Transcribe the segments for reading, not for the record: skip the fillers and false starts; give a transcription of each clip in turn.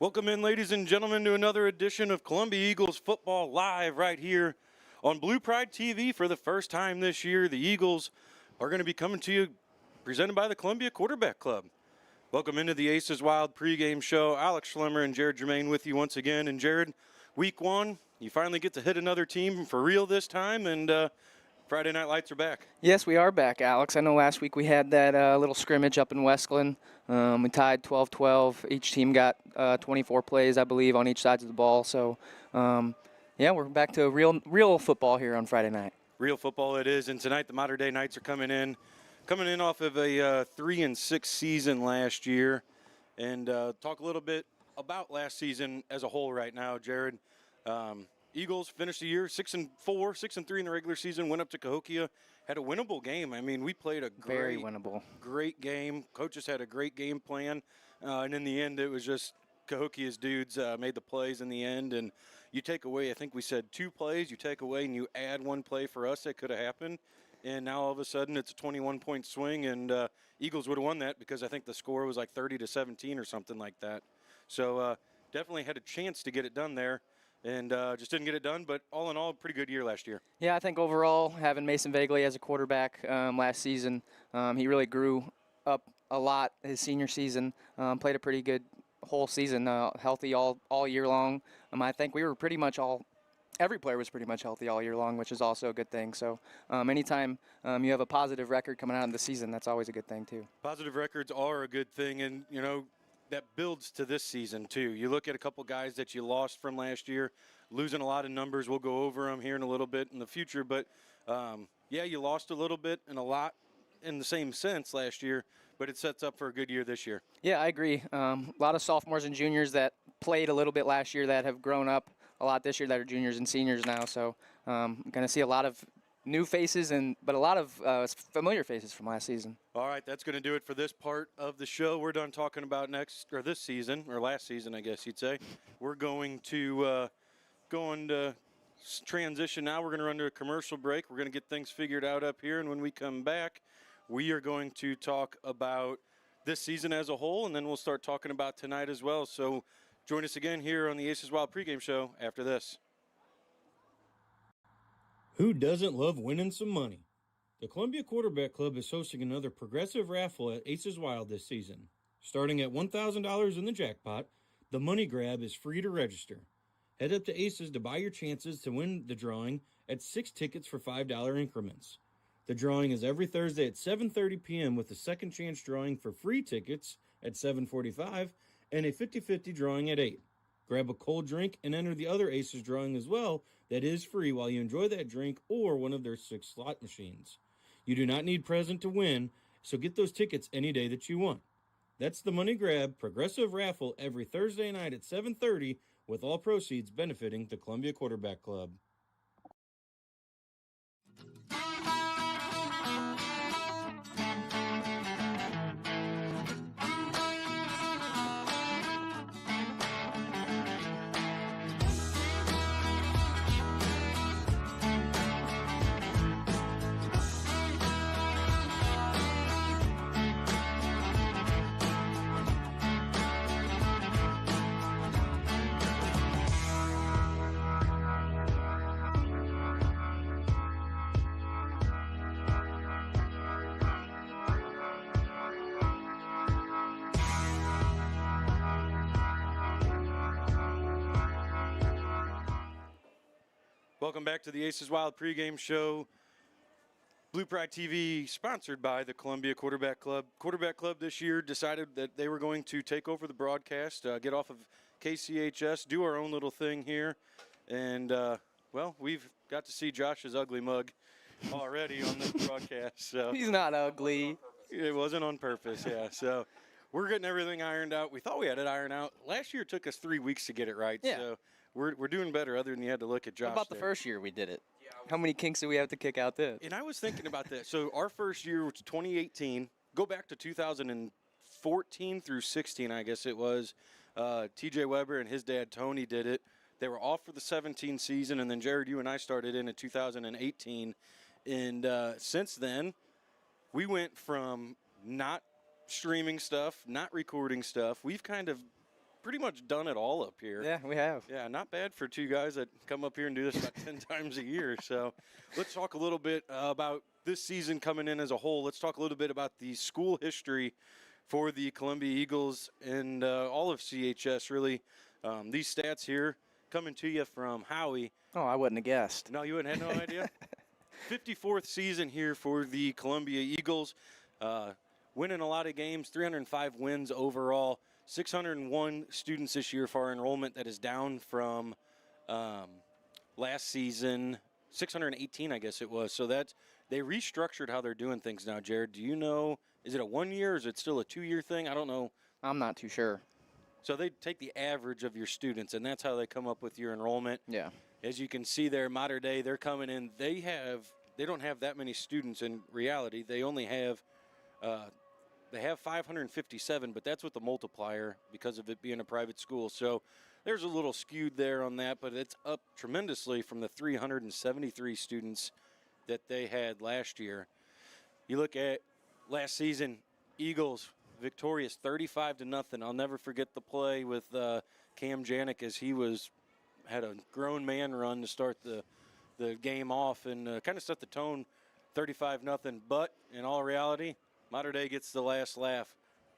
Welcome in, ladies and gentlemen, to another edition of Columbia Eagles Football Live right here on Blue Pride TV. For the first time this year, the Eagles are going to be coming to you presented by the Columbia Quarterback Club. Welcome into the Aces Wild pregame show. Alex Schlemmer and Jared Germain with you once again. And Jared, week one, you finally get to hit another team for real this time, and Friday Night Lights are back. Yes, we are back, Alex. I know last week we had that little scrimmage up in Westland. We tied 12-12. Each team got 24 plays, I believe, on each side of the ball. So, yeah, we're back to real football here on Friday night. Real football it is, and tonight the Mater Dei Knights are coming in off of a 3-6 season last year, and talk a little bit about last season as a whole right now, Jared. Eagles finished the year 6-4, 6-3 in the regular season. Went up to Cahokia, had a winnable game. I mean, we played a very winnable, great game. Coaches had a great game plan, and in the end, it was just Cahokia's dudes made the plays in the end. And you take away, I think we said 2 plays. You take away and you add 1 play for us that could have happened. And now all of a sudden it's a 21-point swing, and Eagles would have won that because I think the score was like 30-17 or something like that. So definitely had a chance to get it done there. And just didn't get it done, but all in all, pretty good year last year. Yeah, I think overall, having Mason Vagley as a quarterback last season, he really grew up a lot his senior season, played a pretty good whole season, healthy all year long. I think we were pretty much every player was pretty much healthy all year long, which is also a good thing. So anytime you have a positive record coming out of the season, that's always a good thing too. Positive records are a good thing, and, you know, that builds to this season, too. You look at a couple guys that you lost from last year, losing a lot of numbers. We'll go over them here in a little bit in the future. But, yeah, you lost a little bit and a lot in the same sense last year, but it sets up for a good year this year. Yeah, I agree. A lot of sophomores and juniors that played a little bit last year that have grown up a lot this year that are juniors and seniors now. So I'm going to see a lot of new faces, but a lot of familiar faces from last season. All right, that's going to do it for this part of the show. We're done talking about this season, or last season, I guess you'd say. We're going to transition now. We're going to run to a commercial break. We're going to get things figured out up here, and when we come back, we are going to talk about this season as a whole, and then we'll start talking about tonight as well. So join us again here on the Aces Wild pregame show after this. Who doesn't love winning some money? The Columbia Quarterback Club is hosting another progressive raffle at Aces Wild this season. Starting at $1,000 in the jackpot, the money grab is free to register. Head up to Aces to buy your chances to win the drawing at 6 tickets for $5 increments. The drawing is every Thursday at 7:30 p.m. with a second chance drawing for free tickets at 7:45 and a 50-50 drawing at 8. Grab a cold drink and enter the other Aces drawing as well that is free while you enjoy that drink or one of their 6 slot machines. You do not need present to win, so get those tickets any day that you want. That's the Money Grab Progressive Raffle every Thursday night at 7:30 with all proceeds benefiting the Columbia Quarterback Club. Welcome back to the Aces Wild pregame show. Blue Pride TV, sponsored by the Columbia Quarterback Club. Quarterback Club this year decided that they were going to take over the broadcast, get off of KCHS, do our own little thing here. And, well, we've got to see Josh's ugly mug already on this broadcast. So. He's not ugly. It wasn't on purpose, yeah. So we're getting everything ironed out. We thought we had it ironed out. Last year it took us 3 weeks to get it right. Yeah. So we're doing better other than you had to look at Josh. How about the first year we did it? How many kinks did we have to kick out then? And I was thinking about that. So our first year was 2018. Go back to 2014 through 16, I guess it was. TJ Weber and his dad Tony did it. They were off for the 17 season, and then Jared, you and I started in 2018. And since then, we went from not streaming stuff, not recording stuff. We've kind of pretty much done it all up here. Yeah, we have. Yeah, not bad for two guys that come up here and do this about 10 times a year. So let's talk a little bit about this season coming in as a whole. Let's talk a little bit about the school history for the Columbia Eagles and all of CHS, really. These stats here coming to you from Howie. Oh, I wouldn't have guessed. No, you wouldn't have no idea? 54th season here for the Columbia Eagles. Winning a lot of games, 305 wins overall. 601 students this year for our enrollment. That is down from last season, 618, I guess it was. So that's, they restructured how they're doing things now, Jared. Do you know, is it a 1 year or is it still a 2 year thing? I don't know. I'm not too sure. So they take the average of your students, and that's how they come up with your enrollment. Yeah. As you can see there, Mater Dei, they're coming in. They don't have that many students in reality. They only have they have 557, but that's with the multiplier because of it being a private school. So there's a little skewed there on that, but it's up tremendously from the 373 students that they had last year. You look at last season, Eagles victorious 35-0. I'll never forget the play with Cam Janik as he had a grown man run to start the game off and kind of set the tone, 35-0. But in all reality, Mater Dei gets the last laugh,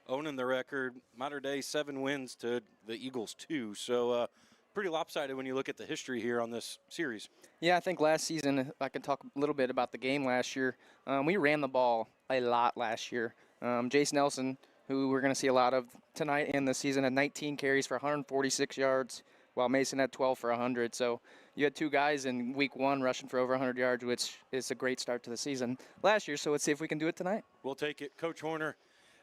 owning the record. Mater Dei 7 wins to the Eagles 2. So pretty lopsided when you look at the history here on this series. Yeah, I think last season, I can talk a little bit about the game last year. We ran the ball a lot last year. Jace Nelson, who we're going to see a lot of tonight and this season, had 19 carries for 146 yards, while Mason had 12 for 100. So you had two guys in week 1 rushing for over 100 yards, which is a great start to the season last year. So let's see if we can do it tonight. We'll take it. Coach Horner,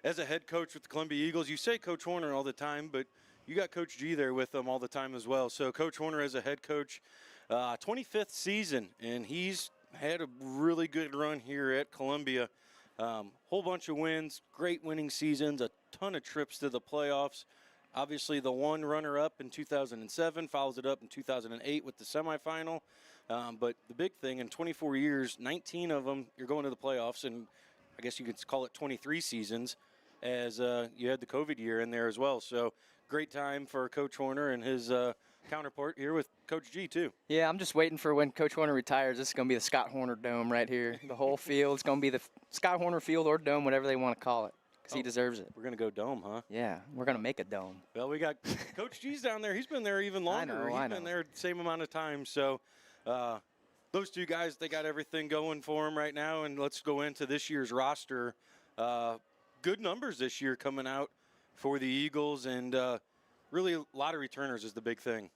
as a head coach with the Columbia Eagles, you say Coach Horner all the time, but you got Coach G there with them all the time as well. So Coach Horner as a head coach, 25th season, and he's had a really good run here at Columbia. Whole bunch of wins, great winning seasons, a ton of trips to the playoffs. Obviously, the one runner-up in 2007 follows it up in 2008 with the semifinal. But the big thing, in 24 years, 19 of them, you're going to the playoffs, and I guess you could call it 23 seasons, as you had the COVID year in there as well. So great time for Coach Horner and his counterpart here with Coach G, too. Yeah, I'm just waiting for when Coach Horner retires. This is going to be the Scott Horner Dome right here. The whole field is going to be the Scott Horner Field or Dome, whatever they want to call it, because he deserves it. We're going to go dome, huh? Yeah, we're going to make a dome. Well, we got Coach G's down there. He's been there even longer. I know. He's been there the same amount of time. So those two guys, they got everything going for them right now. And let's go into this year's roster. Good numbers this year coming out for the Eagles, and really a lot of returners is the big thing.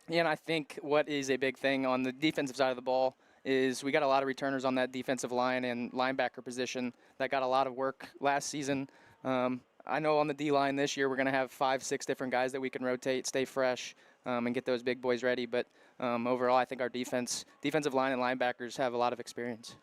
Yeah, and I think what is a big thing on the defensive side of the ball is we got a lot of returners on that defensive line and linebacker position that got a lot of work last season. I know on the D-line this year we're going to have 5-6 different guys that we can rotate, stay fresh, and get those big boys ready. But overall, I think our defensive line and linebackers have a lot of experience.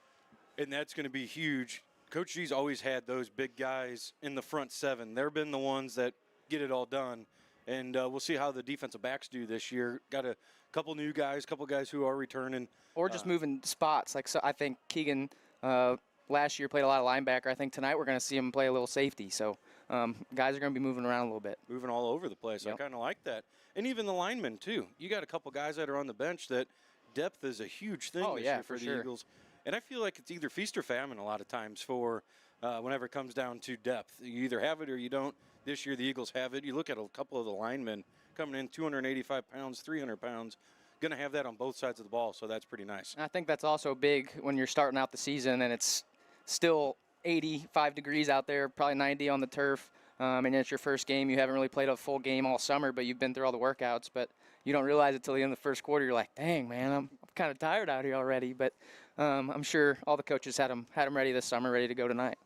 And that's going to be huge. Coach G's always had those big guys in the front 7. They've been the ones that get it all done. And we'll see how the defensive backs do this year. Got a couple new guys, couple guys who are returning. Or just moving spots. So I think Keegan last year played a lot of linebacker. I think tonight we're going to see him play a little safety. So guys are going to be moving around a little bit. Moving all over the place. Yep. I kind of like that. And even the linemen, too. You got a couple guys that are on the bench that depth is a huge thing this year for the Eagles. And I feel like it's either feast or famine a lot of times for whenever it comes down to depth. You either have it or you don't. This year the Eagles have it. You look at a couple of the linemen coming in 285 pounds, 300 pounds. Going to have that on both sides of the ball, so that's pretty nice. I think that's also big when you're starting out the season and it's still 85 degrees out there, probably 90 on the turf. And it's your first game. You haven't really played a full game all summer, but you've been through all the workouts. But you don't realize it till the end of the first quarter. You're like, dang, man, I'm kind of tired out here already. But I'm sure all the coaches had them ready this summer, ready to go tonight.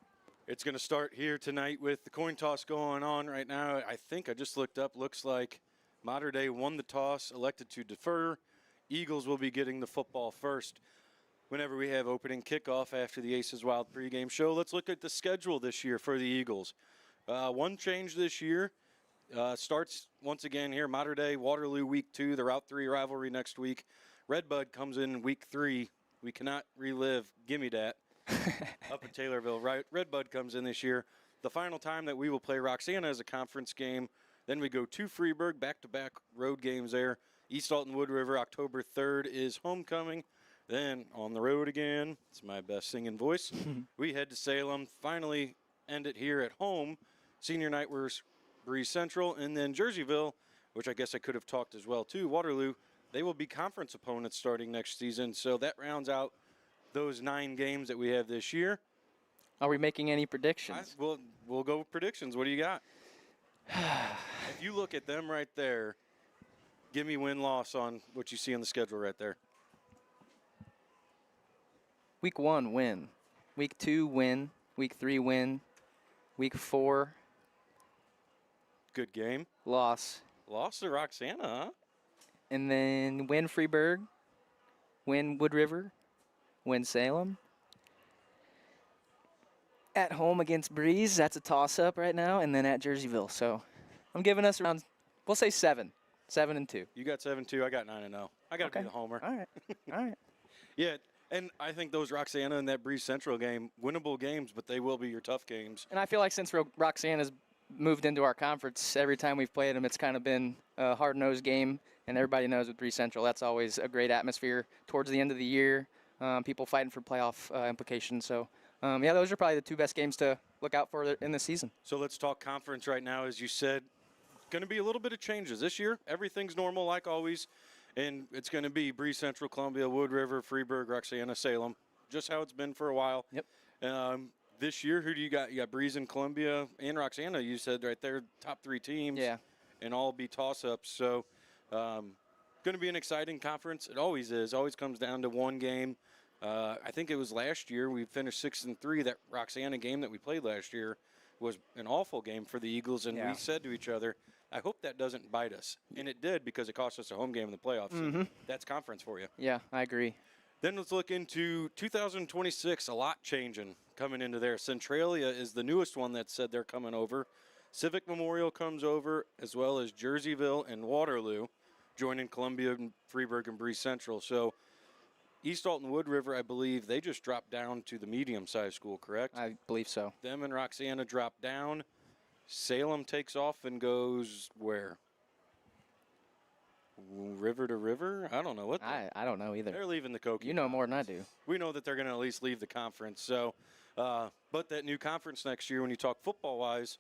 It's going to start here tonight with the coin toss going on right now. I think I just looked up. Looks like Mater Dei won the toss, elected to defer. Eagles will be getting the football first whenever we have opening kickoff after the Aces Wild pregame show. Let's look at the schedule this year for the Eagles. One change this year starts once again here. Mater Dei, Waterloo week 2, the Route 3 rivalry next week. Redbud comes in week 3. We cannot relive Gimme Dat up in Taylorville. Right, Redbud comes in this year. The final time that we will play Roxana as a conference game Then we go to Freeburg, back-to-back road games there. East Alton Wood River, October 3rd is homecoming. Then on the road again, it's my best singing voice. We head to Salem, finally end it here at home. Senior night we're Breeze Central, and then Jerseyville, which I guess I could have talked as well too, Waterloo. They will be conference opponents starting next season, so that rounds out those 9 games that we have this year. Are we making any predictions? We'll go with predictions. What do you got? If you look at them right there, give me win-loss on what you see on the schedule right there. Week 1, win. Week 2, win. Week 3, win. Week 4, Good game. loss. Lost to Roxana, huh? And then win Freeburg, win Wood River, win Salem. At home against Breeze, that's a toss-up right now, and then at Jerseyville. So I'm giving us around, we'll say 7. 7-2. You got 7-2. I got 9-0. I got to Okay. be the homer. All right. All right. Yeah, and I think those Roxana and that Breeze Central game, winnable games, but they will be your tough games. And I feel like since Roxana's moved into our conference, every time we've played them, it's kind of been a hard-nosed game. And everybody knows with Breeze Central, that's always a great atmosphere towards the end of the year. People fighting for playoff implications. So, yeah, those are probably the 2 best games to look out for in the season. So let's talk conference right now. As you said, going to be a little bit of changes this year. Everything's normal like always, and it's going to be Breeze Central, Columbia, Wood River, Freeburg, Roxana, Salem, just how it's been for a while. Yep. This year, who do you got? You got Breeze and Columbia and Roxana. You said right there, top 3 teams. Yeah. And all be toss-ups. So, going to be an exciting conference. It always is. Always comes down to one game. I think it was last year we finished 6-3. That Roxana game that we played last year was an awful game for the Eagles, and we said to each other, I hope that doesn't bite us. And it did, because it cost us a home game in the playoffs. Mm-hmm. That's conference for you. Yeah, I agree. Then let's look into 2026, a lot changing coming into there. Centralia is the newest one that said they're coming over. Civic Memorial comes over, as well as Jerseyville and Waterloo, joining Columbia and Freeburg and Breeze Central. So East Alton Wood River, I believe, they just dropped down to the medium-sized school, correct? I believe so. Them and Roxana drop down. Salem takes off and goes where? River to river? I don't know what. I don't know either. They're leaving the Koki. You know more than I do. We know that they're going to at least leave the conference. So, but that new conference next year, when you talk football-wise,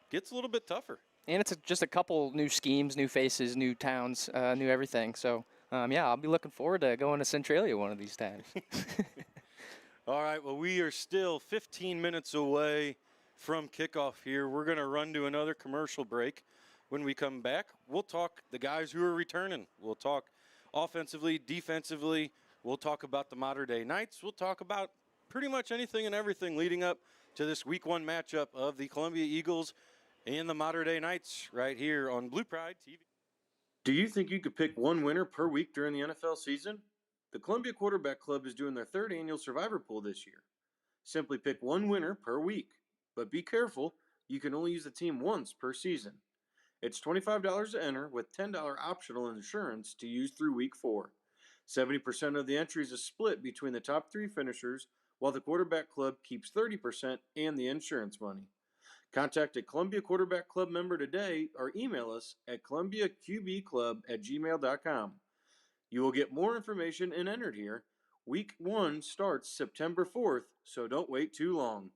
gets a little bit tougher. And it's just a couple new schemes, new faces, new towns, new everything. So, yeah, I'll be looking forward to going to Centralia one of these times. All right, well, we are still 15 minutes away from kickoff here. We're going to run to another commercial break. When we come back, we'll talk the guys who are returning. We'll talk offensively, defensively. We'll talk about the Mater-Dei Knights. We'll talk about pretty much anything and everything leading up to this Week 1 matchup of the Columbia Eagles and the Mater-Dei Knights right here on Blue Pride TV. Do you think you could pick one winner per week during the NFL season? The Columbia Quarterback Club is doing their 3rd annual Survivor Pool this year. Simply pick one winner per week. But be careful, you can only use the team once per season. It's $25 to enter with $10 optional insurance to use through Week 4. 70% of the entries is split between the top 3 finishers, while the Quarterback Club keeps 30% and the insurance money. Contact a Columbia Quarterback Club member today or email us at columbiaqbclub@gmail.com. You will get more information and entered here. Week 1 starts September 4th, so don't wait too long.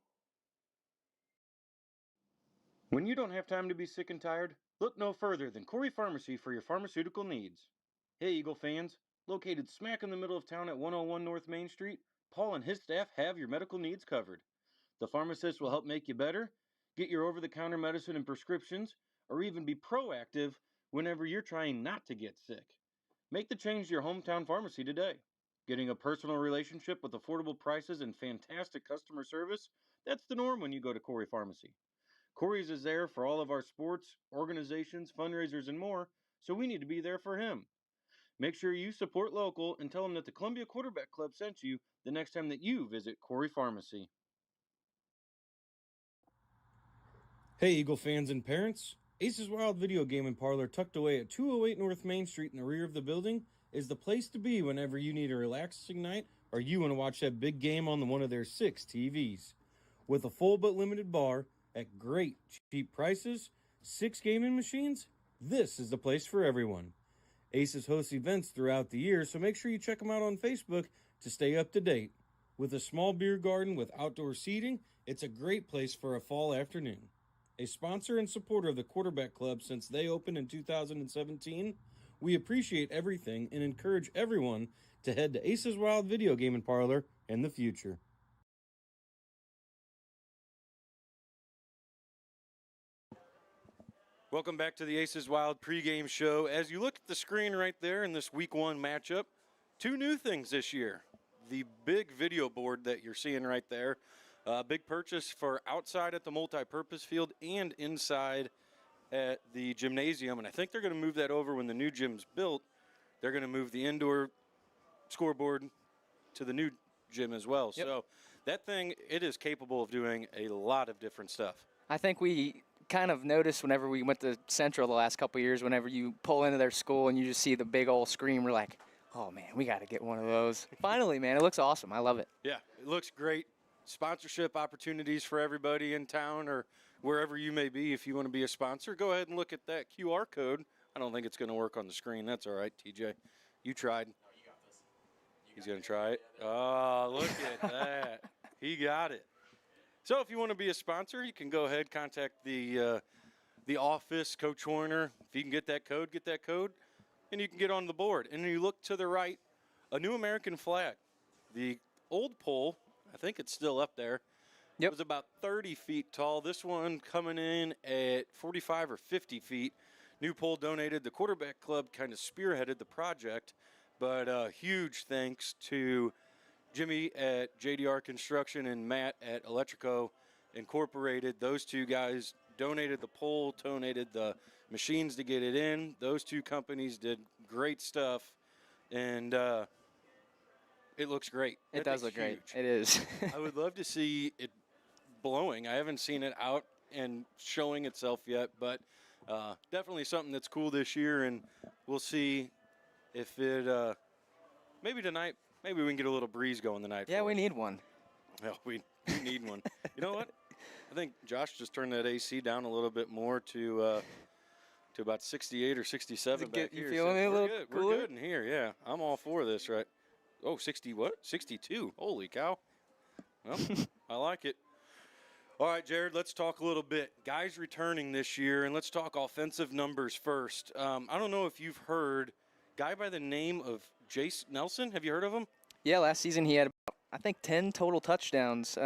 When you don't have time to be sick and tired, look no further than Corey Pharmacy for your pharmaceutical needs. Hey, Eagle fans. Located smack in the middle of town at 101 North Main Street, Paul and his staff have your medical needs covered. The pharmacist will help make you better, get your over-the-counter medicine and prescriptions, or even be proactive whenever you're trying not to get sick. Make the change to your hometown pharmacy today. Getting a personal relationship with affordable prices and fantastic customer service, that's the norm when you go to Corey Pharmacy. Corey's is there for all of our sports, organizations, fundraisers, and more, so we need to be there for him. Make sure you support local and tell him that the Columbia Quarterback Club sent you the next time that you visit Corey Pharmacy. Hey, Eagle fans and parents. Ace's Wild Video Game and Parlor, tucked away at 208 North Main Street in the rear of the building, is the place to be whenever you need a relaxing night or you want to watch that big game on one of their 6 TVs. With a full but limited bar at great cheap prices, 6 gaming machines? This is the place for everyone. Aces hosts events throughout the year, so make sure you check them out on Facebook to stay up to date. With a small beer garden with outdoor seating, it's a great place for a fall afternoon. A sponsor and supporter of the Quarterback Club since they opened in 2017, we appreciate everything and encourage everyone to head to Aces Wild Video Gaming Parlor in the future. Welcome back to the Aces Wild pregame show. As you look at the screen right there in this week 1 matchup, 2 new things this year. The big video board that you're seeing right there, big purchase for outside at the multi-purpose field and inside at the gymnasium. And I think they're going to move that over when the new gym's built. They're going to move the indoor scoreboard to the new gym as well. Yep. So that thing, it is capable of doing a lot of different stuff. I think we kind of noticed whenever we went to Central the last couple of years, whenever you pull into their school and you just see the big old screen, we're like, oh, man, we got to get one of those. Finally, man, it looks awesome. I love it. Yeah, it looks great. Sponsorship opportunities for everybody in town or wherever you may be. If you want to be a sponsor, go ahead and look at that QR code. I don't think it's going to work on the screen. That's all right, TJ. You tried. No, you got this. He's going to try it. Oh, look at that. He got it. So if you want to be a sponsor, you can go ahead, contact the office, Coach Horner. If you can get that code, and you can get on the board. And you look to the right, a new American flag. The old pole, I think it's still up there. Yep. It was about 30 feet tall. This one coming in at 45 or 50 feet. New pole donated. The Quarterback Club kind of spearheaded the project, but huge thanks to Jimmy at JDR Construction and Matt at Electrico Incorporated. Those two guys donated the pole, donated the machines to get it in. Those two companies did great stuff, and it looks great. It does look great. It is. I would love to see it blowing. I haven't seen it out and showing itself yet, but definitely something that's cool this year, and we'll see if it maybe tonight. Maybe we can get a little breeze going tonight. Yeah, we need one. Well, we need one. You know what? I think Josh just turned that AC down a little bit more to about 68 or 67 back you here. feeling it a little cooler? We're good in here, yeah. I'm all for this, right? Oh, 60 what? 62. Holy cow. Well, I like it. All right, Jared, let's talk a little bit. Guys returning this year, and let's talk offensive numbers first. I don't know if you've heard guy by the name of Jace Nelson. Have you heard of him? Yeah, last season he had about, I think, 10 total touchdowns.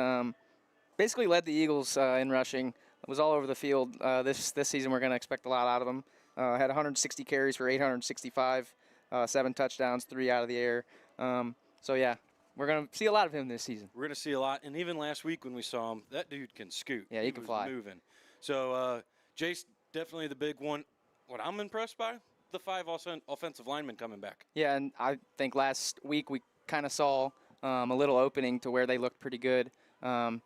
Basically led the Eagles in rushing. Was all over the field. This season we're going to expect a lot out of him. Had 160 carries for 865, 7 touchdowns, 3 out of the air. So, yeah, we're going to see a lot of him this season. We're going to see a lot. And even last week when we saw him, that dude can scoot. Yeah, he can was fly. Moving. So, Jace, definitely the big one. What I'm impressed by, the 5 offensive linemen coming back. Yeah, and I think last week we kind of saw a little opening to where they looked pretty good on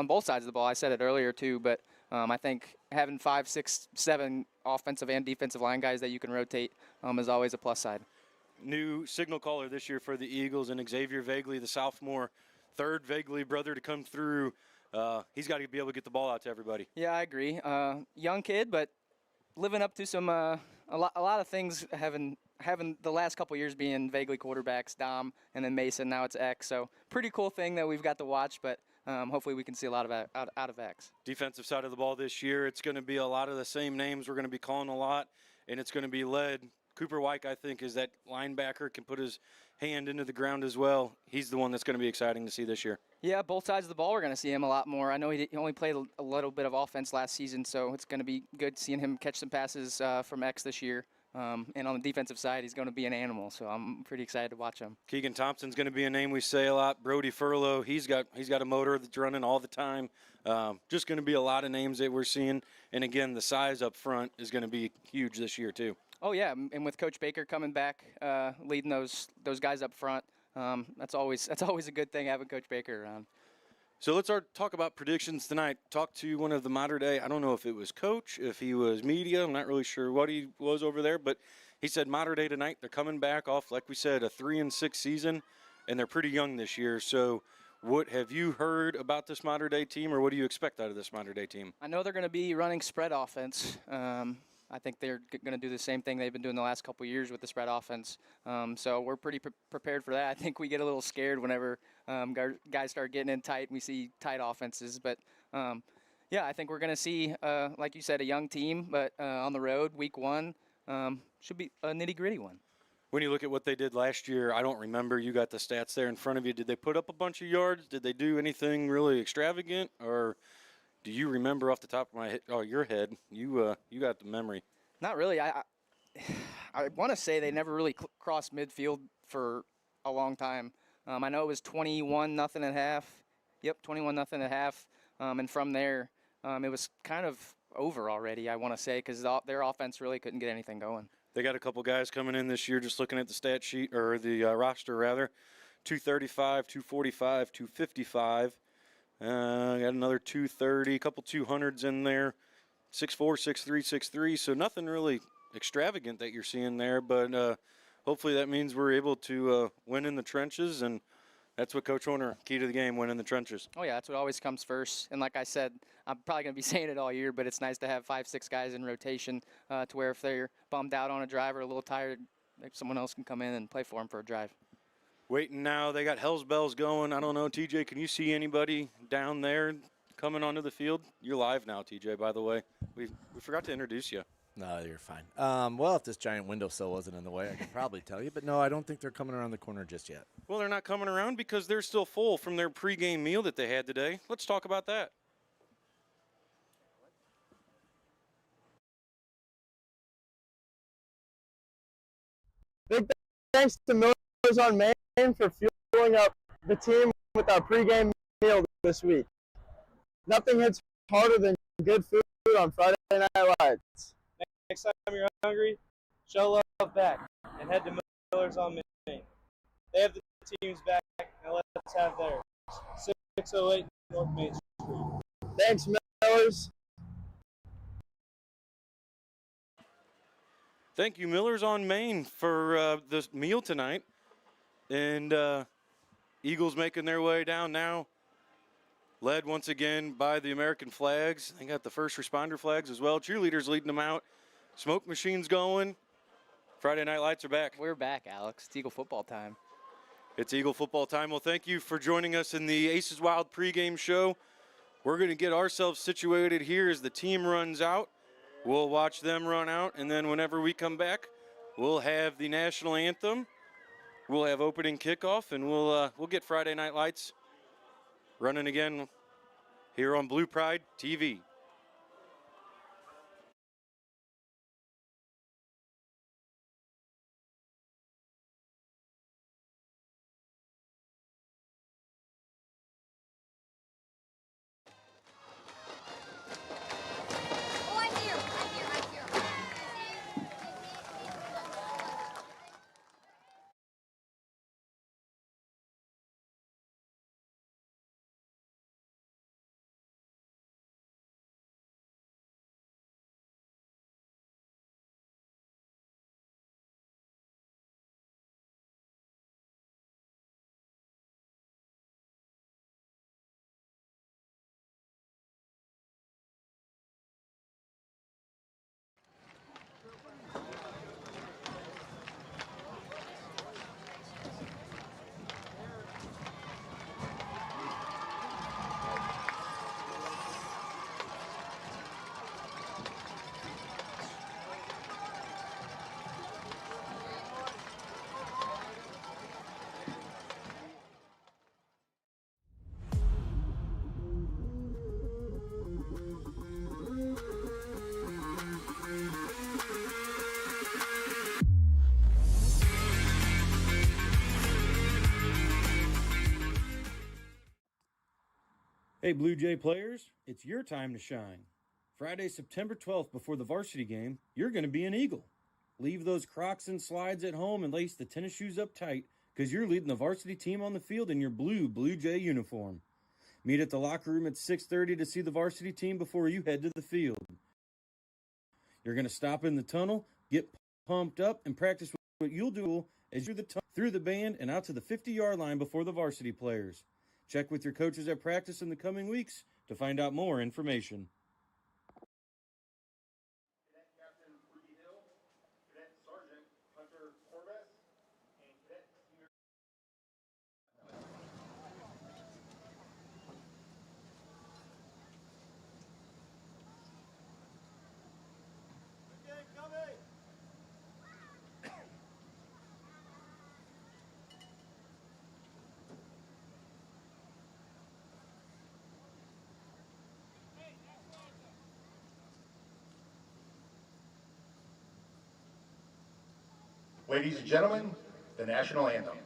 both sides of the ball. I said it earlier too, but I think having 5, 6, 7 offensive and defensive line guys that you can rotate is always a plus side. New signal caller this year for the Eagles, and Xavier Vagley, the sophomore, third Vagley brother to come through. He's got to be able to get the ball out to everybody. Yeah, I agree. Young kid, but living up to some a lot of things. Having the last couple years being Vagley quarterbacks, Dom, and then Mason. Now it's X. So pretty cool thing that we've got to watch, but hopefully we can see a lot of out of X. Defensive side of the ball this year, it's going to be a lot of the same names. We're going to be calling a lot, and it's going to be led. Cooper Wyke, I think, is that linebacker, can put his hand into the ground as well. He's the one that's going to be exciting to see this year. Yeah, both sides of the ball, we're going to see him a lot more. I know he only played a little bit of offense last season, so it's going to be good seeing him catch some passes from X this year. And on the defensive side, he's going to be an animal, so I'm pretty excited to watch him. Keegan Thompson's going to be a name we say a lot. Brody Furlow, he's got a motor that's running all the time. Just going to be a lot of names that we're seeing. And, again, the size up front is going to be huge this year too. Oh, yeah, and with Coach Baker coming back, leading those guys up front, that's always a good thing having Coach Baker around. So let's talk about predictions tonight. Talk to one of the modern day. I don't know if it was coach, if he was media. I'm not really sure what he was over there, but he said modern day tonight. They're coming back off, like we said, a 3-6 season, and they're pretty young this year. So What have you heard about this Mater Dei team, or what do you expect out of this Mater Dei team? I know they're going to be running spread offense. I think they're going to do the same thing they've been doing the last couple of years with the spread offense. So we're pretty prepared for that. I think we get a little scared whenever guys start getting in tight and we see tight offenses. But, yeah, I think we're going to see, like you said, a young team, but on the road, week one, should be a nitty-gritty one. When you look at what they did last year, I don't remember. You got the stats there in front of you. Did they put up a bunch of yards? Did they do anything really extravagant? Or do you remember off the top of my head? Oh, your head. You got the memory. Not really. I want to say they never really crossed midfield for a long time. I know it was 21-0 at half. Yep, 21-0 at half. And from there, it was kind of over already, I want to say, because their offense really couldn't get anything going. They got a couple guys coming in this year, just looking at the stat sheet, or the roster, rather. 235, 245, 255. Got another 230, a couple 200s in there. 6'4", 6'3", 6'3", so nothing really extravagant that you're seeing there, but hopefully that means we're able to win in the trenches, and that's what Coach Horner, key to the game, win in the trenches. Oh, yeah, that's what always comes first. And like I said, I'm probably going to be saying it all year, but it's nice to have 5-6 guys in rotation to where if they're bummed out on a drive or a little tired, someone else can come in and play for them for a drive. Waiting now, they got Hell's Bells going. I don't know, TJ, can you see anybody down there coming onto the field? You're live now, TJ, by the way. We forgot to introduce you. No, you're fine. Well, if this giant windowsill wasn't in the way, I could probably tell you. But no, I don't think they're coming around the corner just yet. Well, they're not coming around because they're still full from their pregame meal that they had today. Let's talk about that. Big thanks to Millers on Main for fueling up the team with our pregame meal this week. Nothing hits harder than good food on Friday Night Lights. Next time you're hungry, show love back and head to Millers on Main. They have the team's back, and let's have theirs. 608 North Main Street. Thanks, Millers. Thank you, Millers on Main, for this meal tonight. And Eagles making their way down now, led once again by the American flags. They got the first responder flags as well. Cheerleaders leading them out. Smoke machines going. Friday Night Lights are back. We're back, Alex. It's Eagle football time. It's Eagle football time. Well, thank you for joining us in the Aces Wild pregame show. We're going to get ourselves situated here as the team runs out. We'll watch them run out, and then whenever we come back, we'll have the national anthem. We'll have opening kickoff, and we'll get Friday Night Lights running again here on Blue Pride TV. Hey, Blue Jay players, it's your time to shine. Friday, September 12th, before the varsity game, you're going to be an Eagle. Leave those Crocs and slides at home and lace the tennis shoes up tight because you're leading the varsity team on the field in your blue Blue Jay uniform. Meet at the locker room at 6:30 to see the varsity team before you head to the field. You're going to stop in the tunnel, get pumped up, and practice what you'll do as you're through the band and out to the 50-yard line before the varsity players. Check with your coaches at practice in the coming weeks to find out more information. Ladies and gentlemen, the national anthem.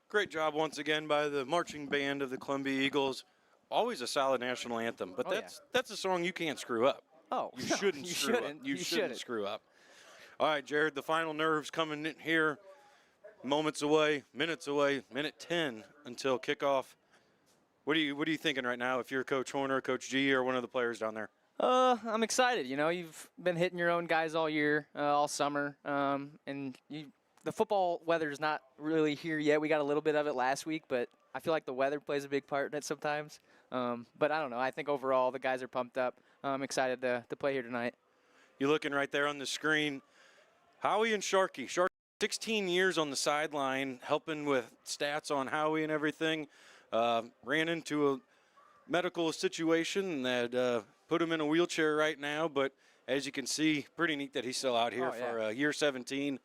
Great job once again by the marching band of the Columbia Eagles. Always a solid national anthem, but that's a song you can't screw up. Oh, You shouldn't you screw shouldn't. up. You You shouldn't shouldn't. screw up. All right, Jared, the final nerves coming in here. Moments away, minutes away, minute 10 until kickoff. What are you thinking right now if you're Coach Horner, Coach G, or one of the players down there? I'm excited. You know, you've been hitting your own guys all year, all summer, and the football weather is not really here yet. We got a little bit of it last week, but I feel like the weather plays a big part in it sometimes. But I don't know. I think overall the guys are pumped up. I'm excited to play here tonight. You're looking right there on the screen. Howie and Sharky. Sharky, 16 years on the sideline, helping with stats on Howie and everything. Ran into a medical situation that put him in a wheelchair right now, but as you can see, pretty neat that he's still out here for year 17.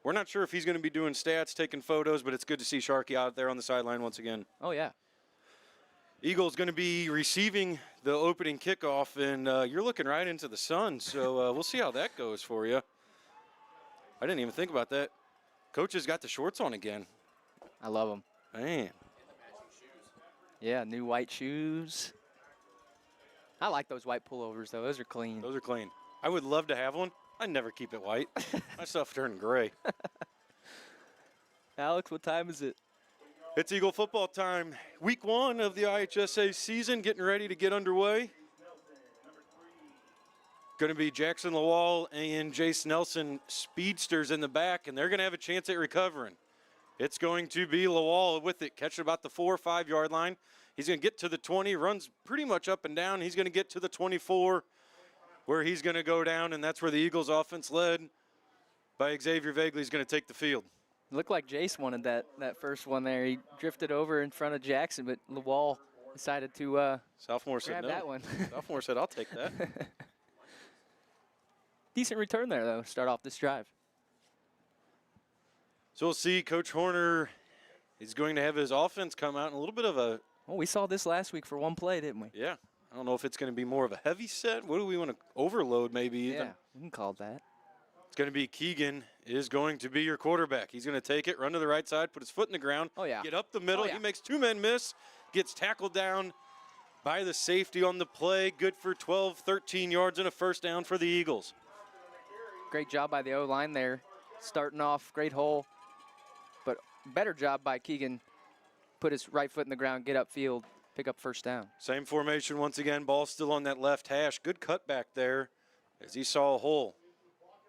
We're not sure if he's going to be doing stats, taking photos, but it's good to see Sharky out there on the sideline once again. Oh, yeah. Eagles going to be receiving the opening kickoff, and you're looking right into the sun, so we'll see how that goes for you. I didn't even think about that. Coach has got the shorts on again. I love them. Man. Yeah, new white shoes. I like those white pullovers, though. Those are clean. Those are clean. I would love to have one. I never keep it white. My stuff turned gray. Alex, what time is it? It's Eagle football time. Week 1 of the IHSA season getting ready to get underway. Going to be Jackson Lawal and Jace Nelson, speedsters in the back, and they're going to have a chance at recovering. It's going to be Lawal with it, catching about the 4 or 5 yard line. He's going to get to the 20, runs pretty much up and down. He's going to get to the 24, where he's going to go down, and that's where the Eagles offense led by Xavier Vagley is going to take the field. Looked like Jace wanted that first one there. He drifted over in front of Jackson, but Lawal decided to Sophomore said grab no. that one. Sophomore said, I'll take that. Decent return there, though, start off this drive. So we'll see. Coach Horner is going to have his offense come out in a little bit of a, Well, we saw this last week for one play, didn't we? yeah. I don't know if it's going to be more of a heavy set. What do we want to overload maybe even? Yeah, we can call that. It's going to be Keegan is going to be your quarterback. He's going to take it, run to the right side, put his foot in the ground, Oh, yeah. get up the middle. Oh, yeah. He makes 2 men miss, gets tackled down by the safety on the play. Good for 12, 13 yards and a first down for the Eagles. Great job by the O-line there. Starting off, great hole. But better job by Keegan. Put his right foot in the ground, get upfield, pick up first down. Same formation once again. Ball still on that left hash. Good cutback there as he saw a hole.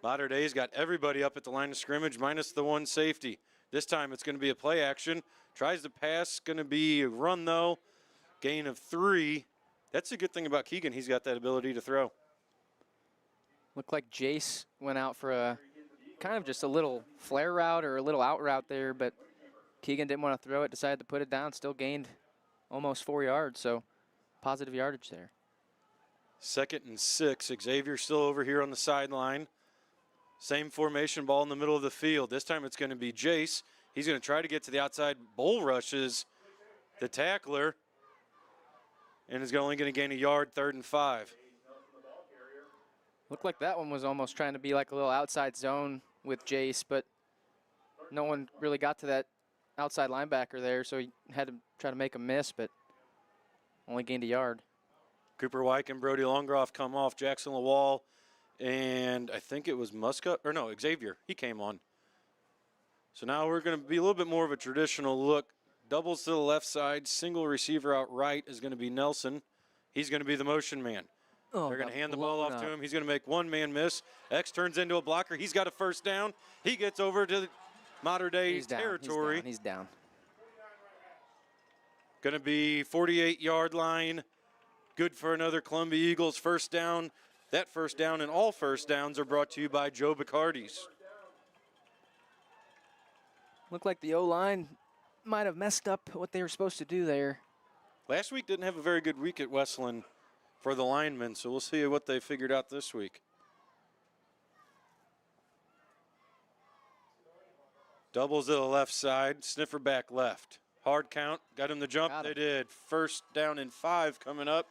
Mater Dei's got everybody up at the line of scrimmage minus the 1 safety. This time it's going to be a play action. Tries to pass. Going to be a run, though. Gain of 3. That's a good thing about Keegan. He's got that ability to throw. Looked like Jace went out for a kind of just a little flare route or a little out route there, but Keegan didn't want to throw it, decided to put it down, still gained almost 4 yards, so positive yardage there. 2nd and 6. Xavier still over here on the sideline. Same formation, ball in the middle of the field. This time it's going to be Jace. He's going to try to get to the outside. Bull rushes the tackler and is only going to gain a yard, 3rd and 5. Looked like that one was almost trying to be like a little outside zone with Jace, but no one really got to that outside linebacker there, so he had to try to make a miss, but only gained a yard. Cooper Wyke and Brody Longroff come off. Jackson Lawal and I think it was Xavier. He came on. So now we're going to be a little bit more of a traditional look. Doubles to the left side. Single receiver out right is going to be Nelson. He's going to be the motion man. Oh, they're going to hand the ball off to him. He's going to make one man miss. X turns into a blocker. He's got a first down. He gets over to modern-day territory. He's down. Going to be 48-yard line. Good for another Columbia Eagles first down. That first down and all first downs are brought to you by Joe Bacardi's. Looked like the O-line might have messed up what they were supposed to do there. Last week didn't have a very good week at Westland for the linemen, so we'll see what they figured out this week. Doubles to the left side, sniffer back left. Hard count, got him the jump, they did. First down and 5 coming up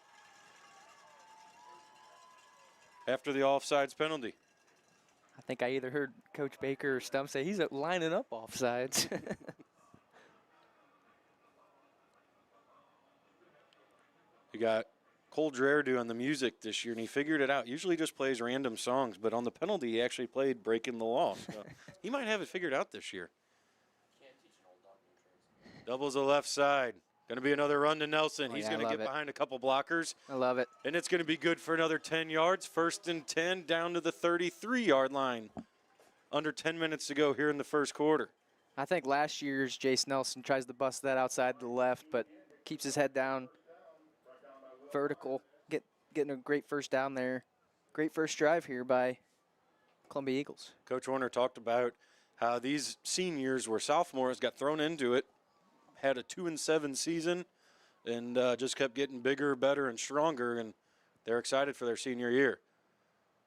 after the offsides penalty. I think I either heard Coach Baker or Stump say he's lining up offsides. You got Cole Dreher doing the music this year, and he figured it out. Usually just plays random songs, but on the penalty, he actually played Breaking the Law. So he might have it figured out this year. Doubles the left side. Going to be another run to Nelson. He's going to get behind a couple blockers. I love it. And it's going to be good for another 10 yards. 1st and 10 down to the 33-yard line. Under 10 minutes to go here in the first quarter. I think last year's Jace Nelson tries to bust that outside to the left, but keeps his head down. Vertical, getting a great first down there. Great first drive here by Columbia Eagles. Coach Warner talked about how these seniors were sophomores, got thrown into it, had a 2-7 season, and just kept getting bigger, better, and stronger, and they're excited for their senior year.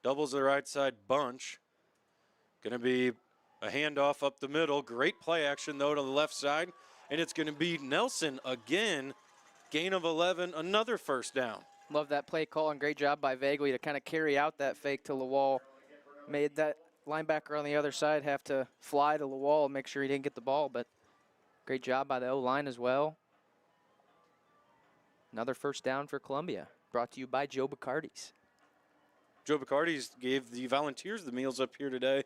Doubles the right side bunch. Going to be a handoff up the middle. Great play action, though, to the left side, and it's going to be Nelson again. Gain of 11, another first down. Love that play call and great job by Vagley to kind of carry out that fake to Lawal. Made that linebacker on the other side have to fly to Lawal and make sure he didn't get the ball, but great job by the O-line as well. Another first down for Columbia, brought to you by Joe Bacardi's. Joe Bacardi's gave the volunteers the meals up here today.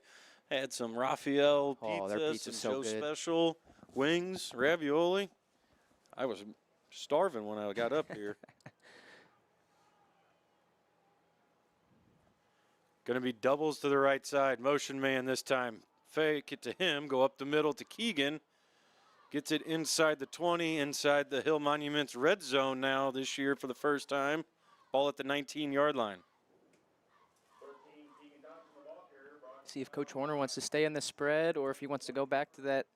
Had some Raphael pizza, some Joe Special, wings, ravioli. I was starving when I got up here. Going to be doubles to the right side. Motion man this time. Fake it to him. Go up the middle to Keegan. Gets it inside the 20, inside the Hill Monuments red zone now this year for the first time. Ball at the 19-yard line. See if Coach Horner wants to stay in the spread or if he wants to go back to that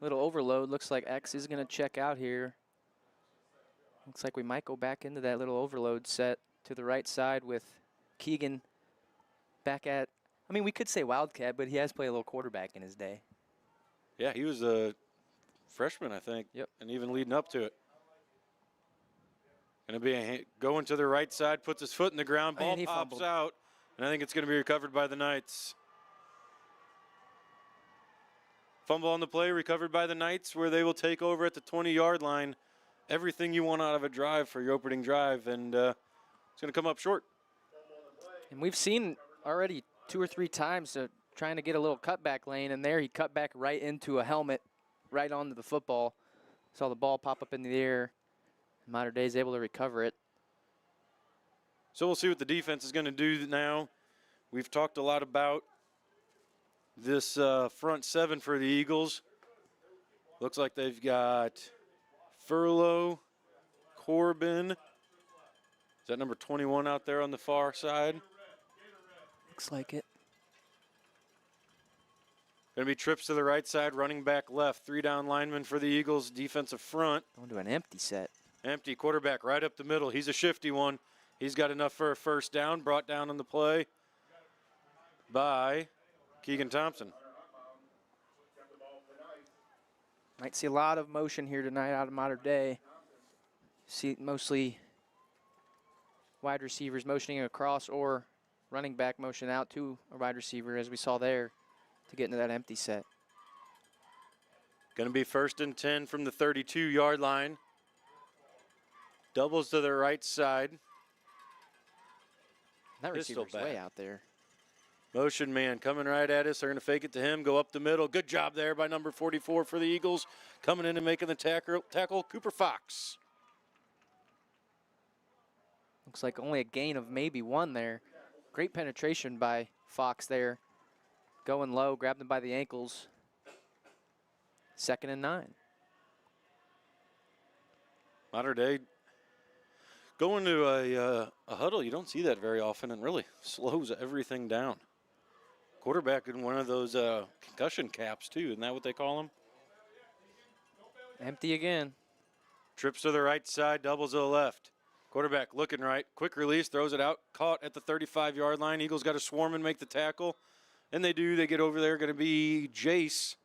little overload. Looks like X is going to check out here. Looks like we might go back into that little overload set to the right side with Keegan back at, I mean, we could say Wildcat, but he has played a little quarterback in his day. Yeah, he was a freshman, I think. Yep. And even leading up to it. Going to be going to the right side, puts his foot in the ground, ball pops out, and I think it's going to be recovered by the Knights. Fumble on the play, recovered by the Knights, where they will take over at the 20-yard line. Everything you want out of a drive for your opening drive, and it's going to come up short. And we've seen already 2 or 3 times trying to get a little cutback lane, and there he cut back right into a helmet, right onto the football. Saw the ball pop up in the air. Mater Dei is able to recover it. So we'll see what the defense is going to do now. We've talked a lot about this front 7 for the Eagles. Looks like they've got Furlow, Corbin. Is that number 21 out there on the far side? Looks like it. Going to be trips to the right side, running back left. 3 down linemen for the Eagles defensive front. Going to an empty set. Empty quarterback right up the middle. He's a shifty one. He's got enough for a first down. Brought down on the play by Keegan Thompson. Might see a lot of motion here tonight out of Modern Day. See mostly wide receivers motioning across or running back motion out to a wide receiver, as we saw there, to get into that empty set. Going to be 1st and 10 from the 32-yard line. Doubles to the right side. That Pistol receiver's way out there. Motion man coming right at us. They're going to fake it to him, go up the middle. Good job there by number 44 for the Eagles. Coming in and making the tackle, Cooper Fox. Looks like only a gain of maybe 1 there. Great penetration by Fox there. Going low, grabbed him by the ankles. 2nd and 9. Modern Day going to a huddle. You don't see that very often, and really slows everything down. Quarterback in one of those concussion caps, too. Isn't that what they call them? Empty again. Trips to the right side, doubles to the left. Quarterback looking right. Quick release, throws it out. Caught at the 35-yard line. Eagles got to swarm and make the tackle. And they do. They get over there. Going to be Jace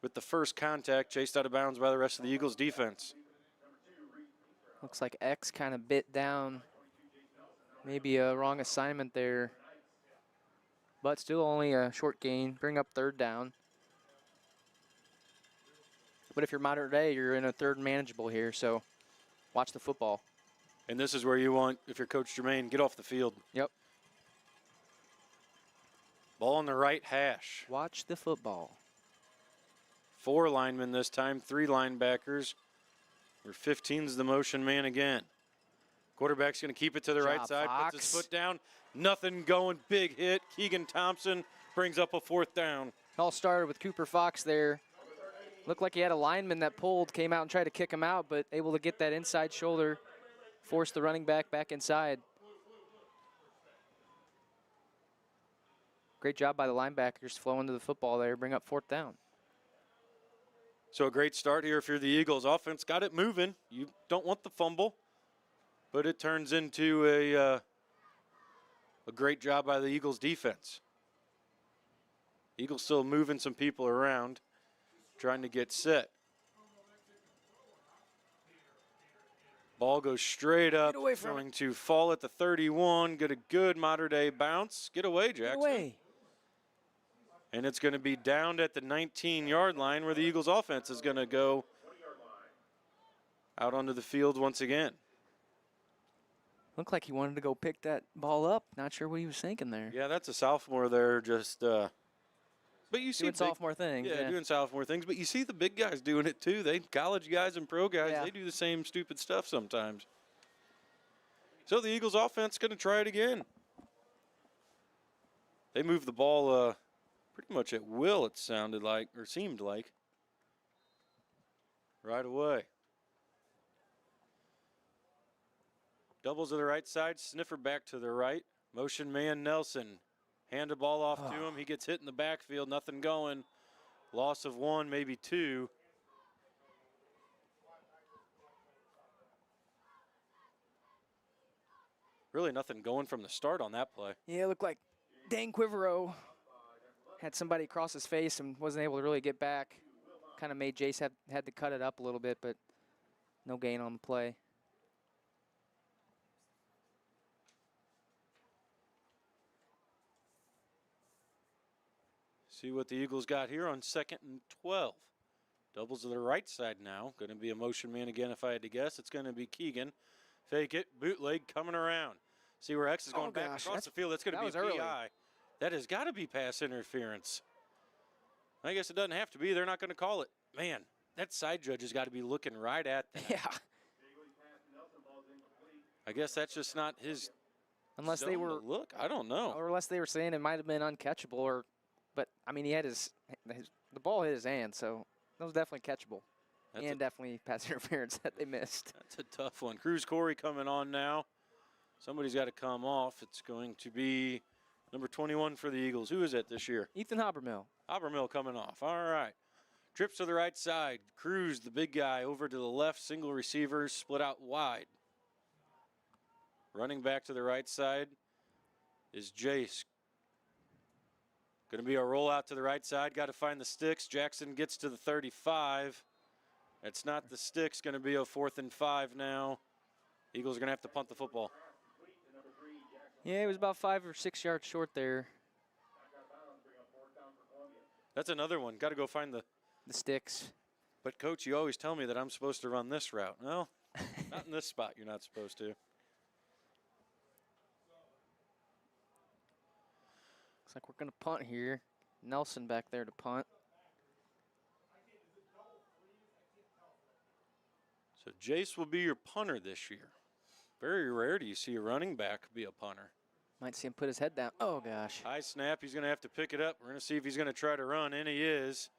with the first contact. Chased out of bounds by the rest of the Eagles defense. Looks like X kind of bit down. Maybe a wrong assignment there. But still only a short gain. Bring up 3rd down. But if you're Modern Day, you're in a 3rd manageable here. So watch the football. And this is where you want, if you're Coach Jermaine, get off the field. Yep. Ball on the right hash. Watch the football. 4 linemen this time, 3 linebackers. Where 15's the motion man again. Quarterback's going to keep it to the right side, Fox. puts his foot down. Nothing going, big hit. Keegan Thompson brings up a 4th down. All started with Cooper Fox there. Looked like he had a lineman that pulled, came out and tried to kick him out, but able to get that inside shoulder, force the running back inside. Great job by the linebackers flowing to the football there, bring up 4th down. So a great start here if you're the Eagles. Offense got it moving. You don't want the fumble, but it turns into a great job by the Eagles defense. Eagles still moving some people around, trying to get set. Ball goes straight up, going to fall at the 31. Get a good Modern Day bounce. Get away, Jackson. Get away. And it's going to be downed at the 19-yard line where the Eagles offense is going to go out onto the field once again. Looked like he wanted to go pick that ball up. Not sure what he was thinking there. Yeah, that's a sophomore there. Just, but you see doing sophomore things. Yeah, doing sophomore things. But you see the big guys doing it too. They college guys and pro guys. They do the same stupid stuff sometimes. So the Eagles offense going to try it again. They move the ball pretty much at will. It sounded like, or seemed like, right away. Doubles to the right side, sniffer back to the right. Motion man Nelson. Hand the ball off to him. He gets hit in the backfield, nothing going. Loss of 1, maybe 2. Really nothing going from the start on that play. Yeah, it looked like Dan Quivereau had somebody across his face and wasn't able to really get back. Kind of made Jace had to cut it up a little bit, but no gain on the play. See what the Eagles got here on 2nd and 12. Doubles to the right side now. Going to be a motion man again if I had to guess. It's going to be Keegan. Fake it, bootleg coming around. See where X is going back across the field. That's going to be a PI. That has got to be pass interference. I guess it doesn't have to be. They're not going to call it. Man, that side judge has got to be looking right at that. Yeah. I guess that's just not his unless they were look. I don't know. Or unless they were saying it might have been uncatchable, or, but I mean he had the ball hit his hand, so that was definitely catchable. And definitely pass interference that they missed. That's a tough one. Cruz Corey coming on now. Somebody's got to come off. It's going to be Number 21 for the Eagles. Who is that this year? Ethan Habermill. Habermill coming off. All right. Trips to the right side. Cruz, the big guy, over to the left. Single receivers split out wide. Running back to the right side is Jace. Going to be a rollout to the right side. Got to find the sticks. Jackson gets to the 35. That's not the sticks. Going to be a 4th and 5 now. Eagles are going to have to punt the football. Yeah, he was about 5 or 6 yards short there. That's another one. Got to go find the sticks. But, Coach, you always tell me that I'm supposed to run this route. Well, not in this spot. You're not supposed to. Looks like we're going to punt here. Nelson back there to punt. So Jace will be your punter this year. Very rare do you see a running back be a punter. Might see him put his head down. Oh, gosh. High snap. He's going to have to pick it up. We're going to see if he's going to try to run, and he is.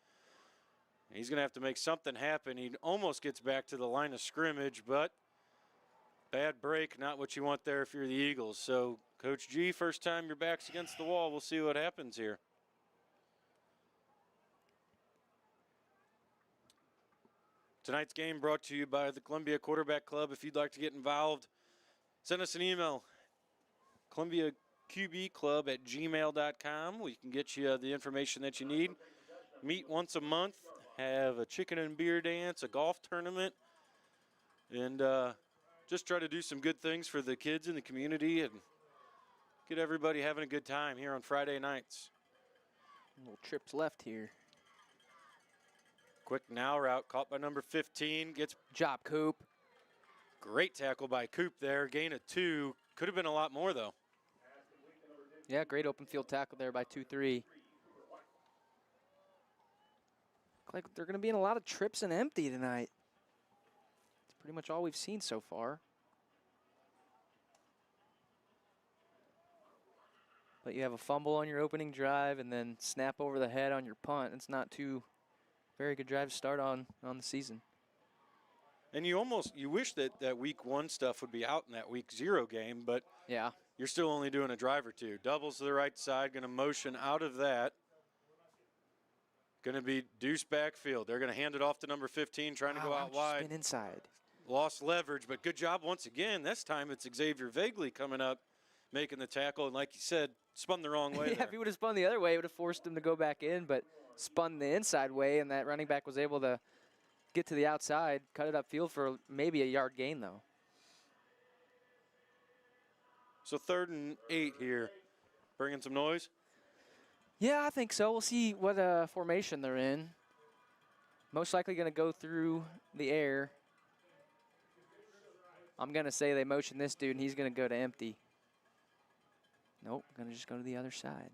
He's going to have to make something happen. He almost gets back to the line of scrimmage, but bad break, not what you want there if you're the Eagles. So, Coach G, first time your back's against the wall. We'll see what happens here. Tonight's game brought to you by the Columbia Quarterback Club. If you'd like to get involved, send us an email, columbiaqbclub@gmail.com. We can get you the information that you need. Meet once a month, have a chicken and beer dance, a golf tournament, and just try to do some good things for the kids in the community and get everybody having a good time here on Friday nights. Little trips left here. Quick now route caught by number 15. Gets job, Coop. Great tackle by Coop there. Gain of 2. Could have been a lot more, though. Yeah, great open field tackle there by 2-3. Look like they're going to be in a lot of trips and empty tonight. It's pretty much all we've seen so far. But you have a fumble on your opening drive and then snap over the head on your punt. It's not too very good drive to start on the season. And you wish that week 1 stuff would be out in that week 0 game, but yeah, you're still only doing a drive or 2. Doubles to the right side, going to motion out of that. Going to be deuce backfield. They're going to hand it off to number 15, trying to go out wide. Spin inside. Lost leverage, but good job once again. This time it's Xavier Vagley coming up, making the tackle, and like you said, spun the wrong way. Yeah, if he would have spun the other way, it would have forced him to go back in, but spun the inside way, and that running back was able to get to the outside, cut it upfield for maybe a yard gain, though. So 3rd and 8 here. Bringing some noise? Yeah, I think so. We'll see what formation they're in. Most likely going to go through the air. I'm going to say they motion this dude, and he's going to go to empty. Nope, going to just go to the other side.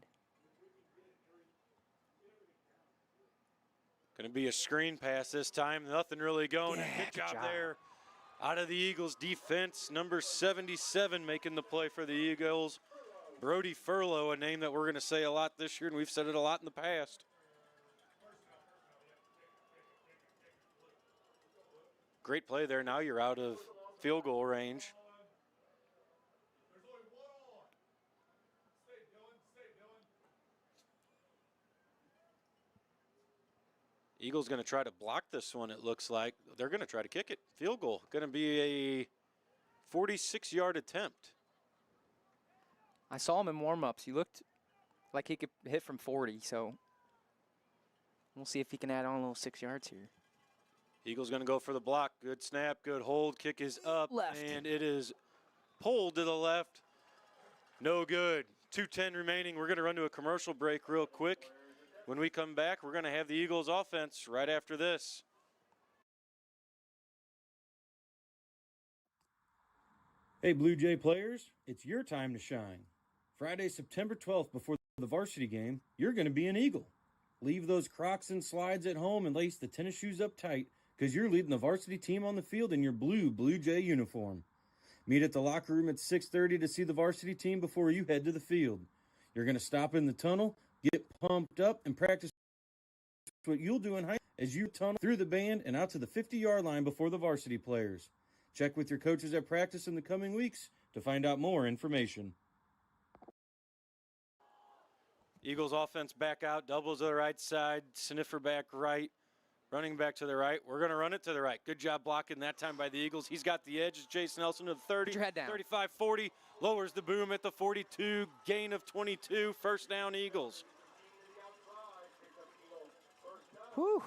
Going to be a screen pass this time. Nothing really going. Yeah, Good job job there out of the Eagles defense. Number 77 making the play for the Eagles. Brody Furlow, a name that we're going to say a lot this year, and we've said it a lot in the past. Great play there. Now you're out of field goal range. Eagles going to try to block this one, it looks like. They're going to try to kick it. Field goal. Going to be a 46-yard attempt. I saw him in warm-ups. He looked like he could hit from 40, so we'll see if he can add on a little 6 yards here. Eagles going to go for the block. Good snap, good hold. Kick is up, left, and it is pulled to the left. No good. 2:10 remaining. We're going to run to a commercial break real quick. When we come back, we're going to have the Eagles offense right after this. Hey, Blue Jay players, it's your time to shine. Friday, September 12th, before the varsity game, you're going to be an Eagle. Leave those Crocs and slides at home and lace the tennis shoes up tight because you're leading the varsity team on the field in your Blue Jay uniform. Meet at the locker room at 6:30 to see the varsity team before you head to the field. You're going to stop in the tunnel, get pumped up, and practice what you'll do in high school as you tunnel through the band and out to the 50-yard line before the varsity players. Check with your coaches at practice in the coming weeks to find out more information. Eagles offense back out, doubles to the right side, sniffer back right, running back to the right. We're going to run it to the right. Good job blocking that time by the Eagles. He's got the edge. It's Jason Nelson to the 30. Put your head down. 35, 40, lowers the boom at the 42, gain of 22, first down Eagles. Whew.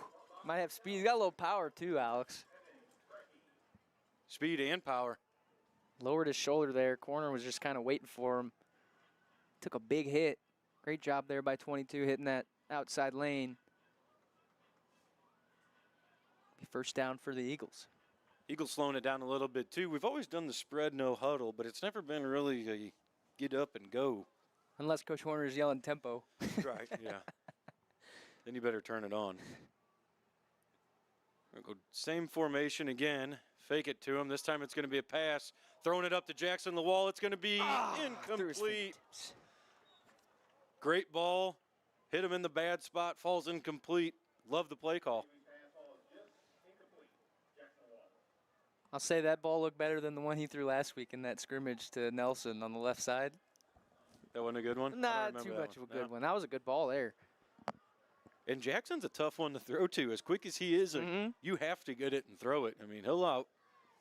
Might have speed. He's got a little power too, Alex. Speed and power. Lowered his shoulder there. Corner was just kind of waiting for him. Took a big hit. Great job there by 22 hitting that outside lane. First down for the Eagles. Eagles slowing it down a little bit too. We've always done the spread no huddle, but it's never been really a get up and go. Unless Coach Horner is yelling tempo. Right, yeah. Then you better turn it on. Go same formation again. Fake it to him. This time it's going to be a pass. Throwing it up to Jackson the wall. It's going to be incomplete. Great ball. Hit him in the bad spot. Falls incomplete. Love the play call. I'll say that ball looked better than the one he threw last week in that scrimmage to Nelson on the left side. That wasn't a good one? Not too much of a good one. That was a good ball there. And Jackson's a tough one to throw to. As quick as he is, you have to get it and throw it. I mean, he'll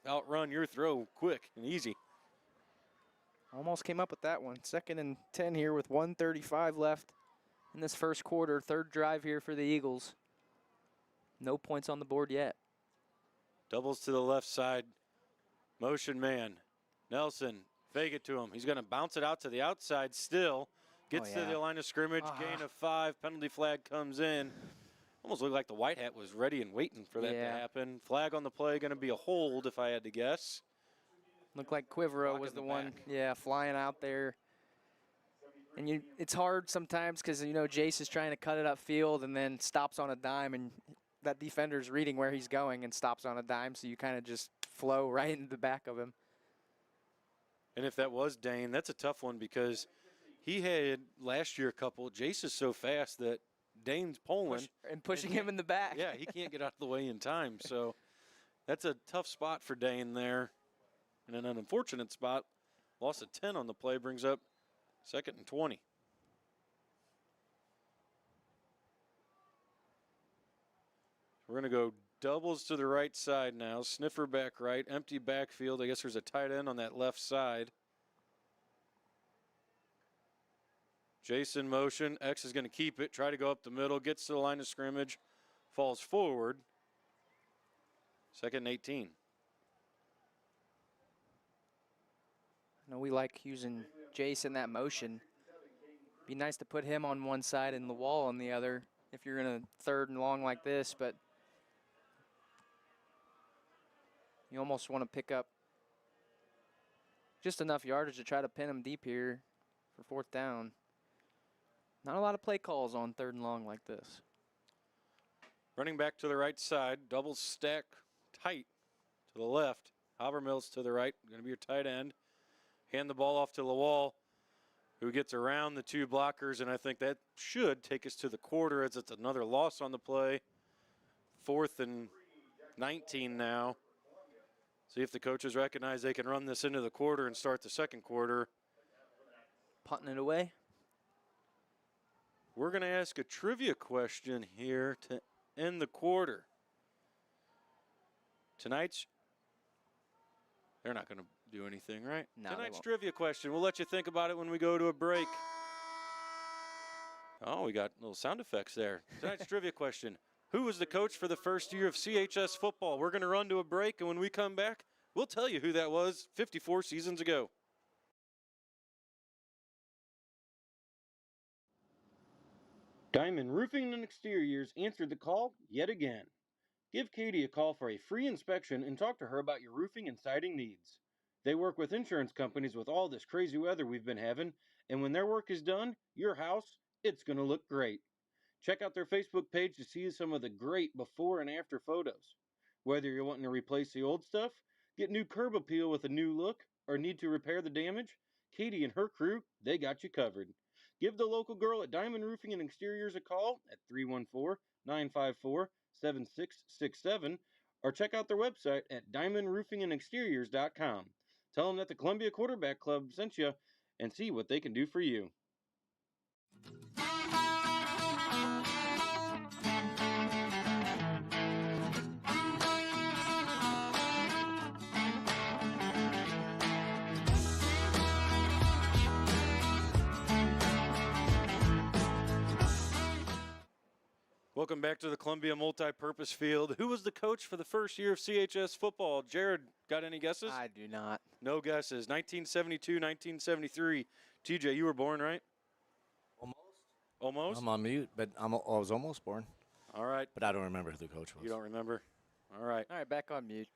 outrun your throw quick and easy. Almost came up with that one. 2nd and 10 here with 1:35 left in this first quarter. Third drive here for the Eagles. No points on the board yet. Doubles to the left side. Motion man. Nelson, fake it to him. He's going to bounce it out to the outside still. Gets to the line of scrimmage. Gain of 5. Penalty flag comes in. Almost looked like the white hat was ready and waiting for that to happen. Flag on the play. Going to be a hold if I had to guess. Looked like Quiverow was the one, flying out there. And it's hard sometimes because, Jace is trying to cut it upfield and then stops on a dime, and that defender's reading where he's going and stops on a dime, so you kind of just flow right into the back of him. And if that was Dane, that's a tough one because he had last year a couple. Jace is so fast that Dane's pulling. Pushing him in the back. Yeah, he can't get out of the way in time. So that's a tough spot for Dane there. And an unfortunate spot. Loss of 10 on the play brings up 2nd and 20. We're going to go doubles to the right side now. Sniffer back right. Empty backfield. I guess there's a tight end on that left side. Jason motion. X is going to keep it. Try to go up the middle. Gets to the line of scrimmage. Falls forward. 2nd and 18. I know we like using Jace in that motion. Be nice to put him on one side and the wall on the other if you're in a 3rd and long like this, but you almost want to pick up just enough yardage to try to pin him deep here for 4th down. Not a lot of play calls on 3rd and long like this. Running back to the right side, double stack tight to the left. Habermill's to the right, going to be your tight end. Hand the ball off to Lawal, who gets around the 2 blockers, and I think that should take us to the quarter as it's another loss on the play. 4th and 19 now. See if the coaches recognize they can run this into the quarter and start the 2nd quarter. Punting it away. We're going to ask a trivia question here to end the quarter. They're not going to do anything, right? No, Tonight's trivia question. We'll let you think about it when we go to a break. Oh, we got little sound effects there. Tonight's trivia question. Who was the coach for the first year of CHS football? We're going to run to a break, and when we come back, we'll tell you who that was 54 seasons ago. Diamond Roofing and Exteriors answered the call yet again. Give Katie a call for a free inspection and talk to her about your roofing and siding needs. They work with insurance companies with all this crazy weather we've been having, and when their work is done, your house, it's going to look great. Check out their Facebook page to see some of the great before and after photos. Whether you're wanting to replace the old stuff, get new curb appeal with a new look, or need to repair the damage, Katie and her crew, they got you covered. Give the local girl at Diamond Roofing and Exteriors a call at 314-954-7667 or check out their website at diamondroofingandexteriors.com. Tell them that the Columbia Quarterback Club sent you and see what they can do for you. Welcome back to the Columbia Multi-Purpose Field. Who was the coach for the first year of CHS football? Jared, got any guesses? I do not. No guesses. 1972, 1973. TJ, you were born, right? Almost? I'm on mute, but I was almost born. All right. But I don't remember who the coach was. You don't remember? All right. All right, back on mute.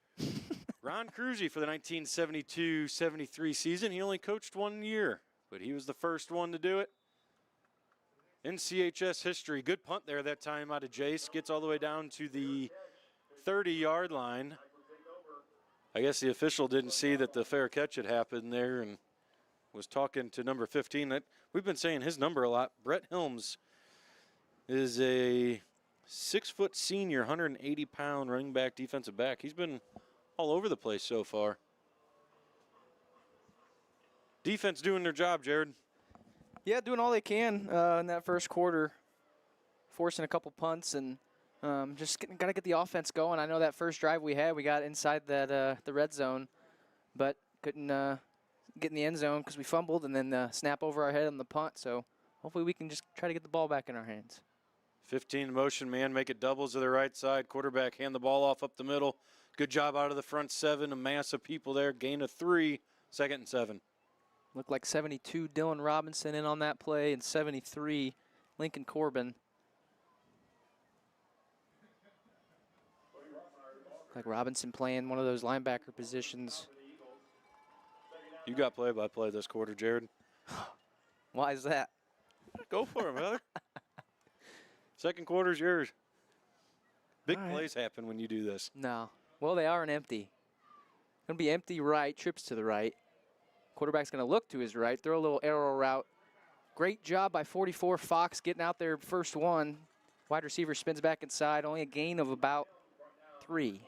Ron Cruzy for the 1972-73 season. He only coached 1 year, but he was the first one to do it in CHS history. Good punt there that time out of Jace. Gets all the way down to the 30-yard line. I guess the official didn't see that the fair catch had happened there and was talking to number 15. That we've been saying his number a lot. Brett Helms is a 6-foot senior, 180-pound running back, defensive back. He's been all over the place so far. Defense doing their job, Jared. Yeah, doing all they can in that first quarter, forcing a couple punts and just got to get the offense going. I know that first drive we had, we got inside that the red zone, but couldn't get in the end zone because we fumbled and then snap over our head on the punt. So hopefully we can just try to get the ball back in our hands. 15 motion man, make it doubles to the right side. Quarterback hand the ball off up the middle. Good job out of the front seven. A mass of people there. Gain of 3. 2nd and 7. Looked like 72 Dylan Robinson in on that play and 73 Lincoln Corbin. Like Robinson playing one of those linebacker positions. You got play-by-play this quarter, Jared. Why is that? Go for it, brother. Second quarter's yours. Big All right. plays happen when you do this. No. Well, they are an empty. Going to be empty right, trips to the right. Quarterback's going to look to his right, throw a little arrow route. Great job by 44 Fox getting out there first one. Wide receiver spins back inside, only a gain of about 3.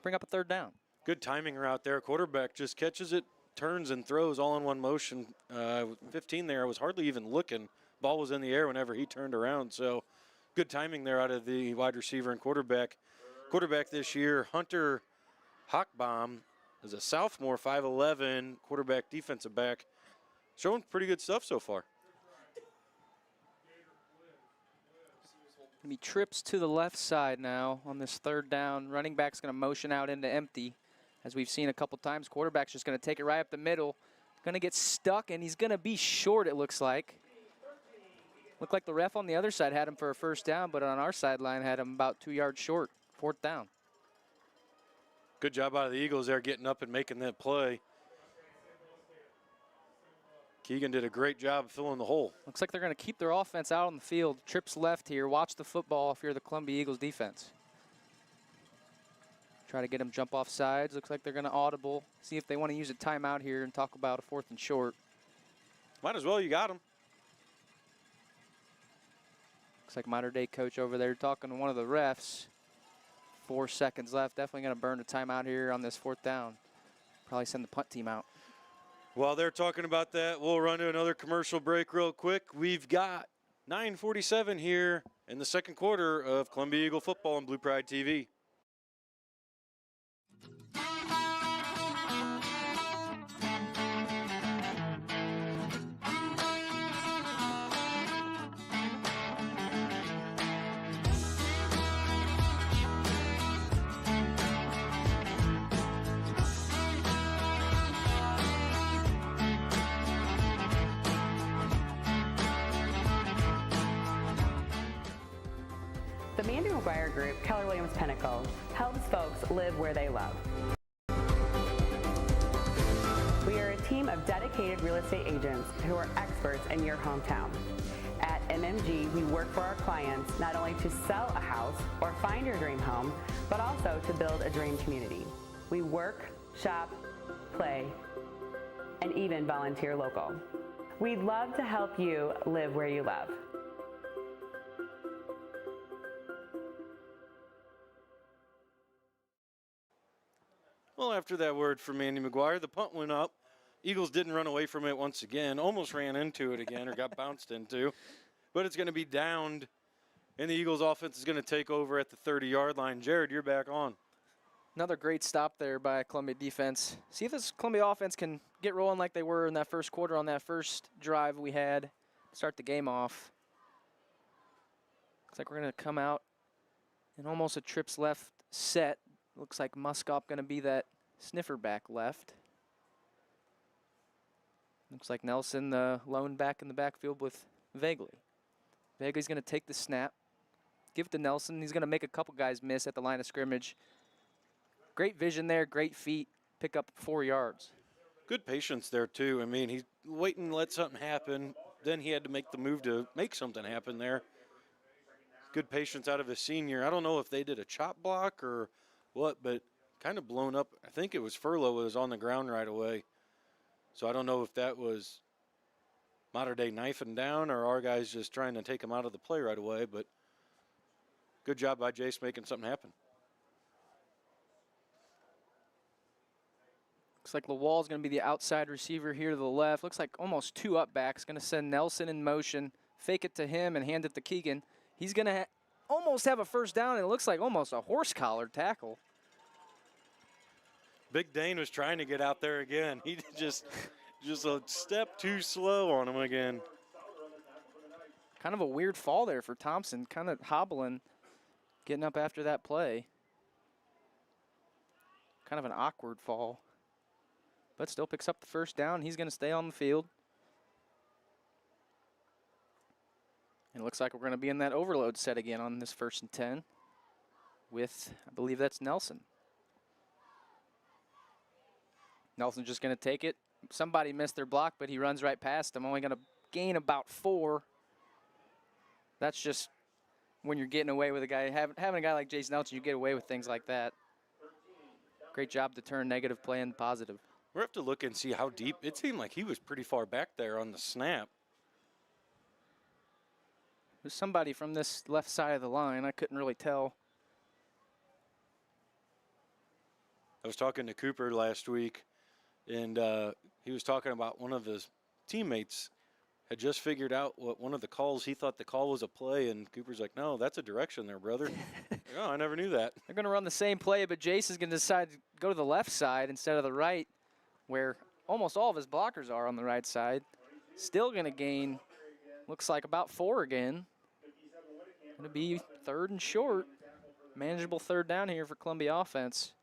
Bring up a 3rd down. Good timing route there. Quarterback just catches it, turns and throws all in one motion. 15 there, I was hardly even looking. Ball was in the air whenever he turned around. So good timing there out of the wide receiver and quarterback. Quarterback this year, Hunter Hochbaum, is a sophomore, 5'11", quarterback, defensive back. Showing pretty good stuff so far. Gonna be trips to the left side now on this 3rd down. Running back's going to motion out into empty, as we've seen a couple times. Quarterback's just going to take it right up the middle. Going to get stuck, and he's going to be short, it looks like. Looked like the ref on the other side had him for a 1st down, but on our sideline had him about 2 yards short, 4th down. Good job out of the Eagles there getting up and making that play. Keegan did a great job filling the hole. Looks like they're going to keep their offense out on the field. Trips left here. Watch the football if you're the Columbia Eagles defense. Try to get them jump off sides. Looks like they're going to audible. See if they want to use a timeout here and talk about a 4th and short. Might as well, you got him. Looks like modern day coach over there talking to one of the refs. 4 seconds left. Definitely going to burn a timeout here on this 4th down. Probably send the punt team out. While they're talking about that, we'll run to another commercial break real quick. We've got 9:47 here in the second quarter of Columbia Eagle football on Blue Pride TV. The Mandy McGuire Group, Keller Williams Pinnacle, helps folks live where they love. We are a team of dedicated real estate agents who are experts in your hometown. At MMG, we work for our clients not only to sell a house or find your dream home, but also to build a dream community. We work, shop, play, and even volunteer local. We'd love to help you live where you love. Well, after that word from Mandy McGuire, the punt went up. Eagles didn't run away from it once again. Almost ran into it again or got bounced into. But it's going to be downed, and the Eagles offense is going to take over at the 30-yard line. Jared, you're back on. Another great stop there by Columbia defense. See if this Columbia offense can get rolling like they were in that first quarter on that first drive we had to start the game off. Looks like we're going to come out in almost a trips left set. Looks like Muskop going to be that sniffer back left. Looks like Nelson, the lone back in the backfield with Vagley. Vagley's going to take the snap, give it to Nelson. He's going to make a couple guys miss at the line of scrimmage. Great vision there, great feet, pick up 4 yards. Good patience there, too. I mean, he's waiting to let something happen. Then he had to make the move to make something happen there. Good patience out of his senior. I don't know if they did a chop block or what, but kind of blown up. I think it was Furlow was on the ground right away. So I don't know if that was Mater Dei knifing down or our guys just trying to take him out of the play right away. But good job by Jace making something happen. Looks like Lawal's going to be the outside receiver here to the left. Looks like almost 2 up backs. Going to send Nelson in motion, fake it to him, and hand it to Keegan. He's going to almost have a first down, and it looks like almost a horse collar tackle. Big Dane was trying to get out there again. He just a step too slow on him again. Kind of a weird fall there for Thompson, kind of hobbling, getting up after that play. Kind of an awkward fall, but still picks up the first down. He's going to stay on the field. And it looks like we're going to be in that overload set again on this 1st and 10 with, I believe that's Nelson. Nelson's just going to take it. Somebody missed their block, but he runs right past him. Only going to gain about 4. That's just when you're getting away with a guy. Having a guy like Jason Nelson, you get away with things like that. Great job to turn negative play into positive. We'll have to look and see how deep. It seemed like he was pretty far back there on the snap. There's somebody from this left side of the line. I couldn't really tell. I was talking to Cooper last week, and he was talking about one of his teammates had just figured out what one of the calls, he thought the call was a play, and Cooper's like, no, that's a direction there, brother. Like, oh, I never knew that. They're going to run the same play, but Jace is going to decide to go to the left side instead of the right, where almost all of his blockers are on the right side. Still going to gain, looks like about 4 again. Going to be 3rd and short. Manageable 3rd down here for Columbia offense.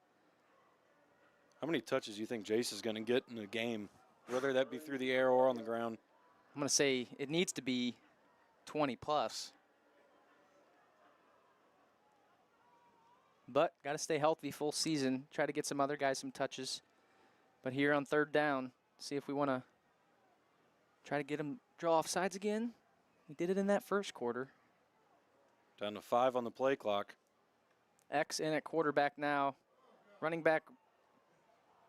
How many touches do you think Jace is going to get in a game, whether that be through the air or on the ground? I'm going to say it needs to be 20 plus. But got to stay healthy full season. Try to get some other guys some touches. But here on 3rd down, see if we want to try to get him draw off sides again. He did it in that 1st quarter. Down to 5 on the play clock. X in at quarterback now. Running back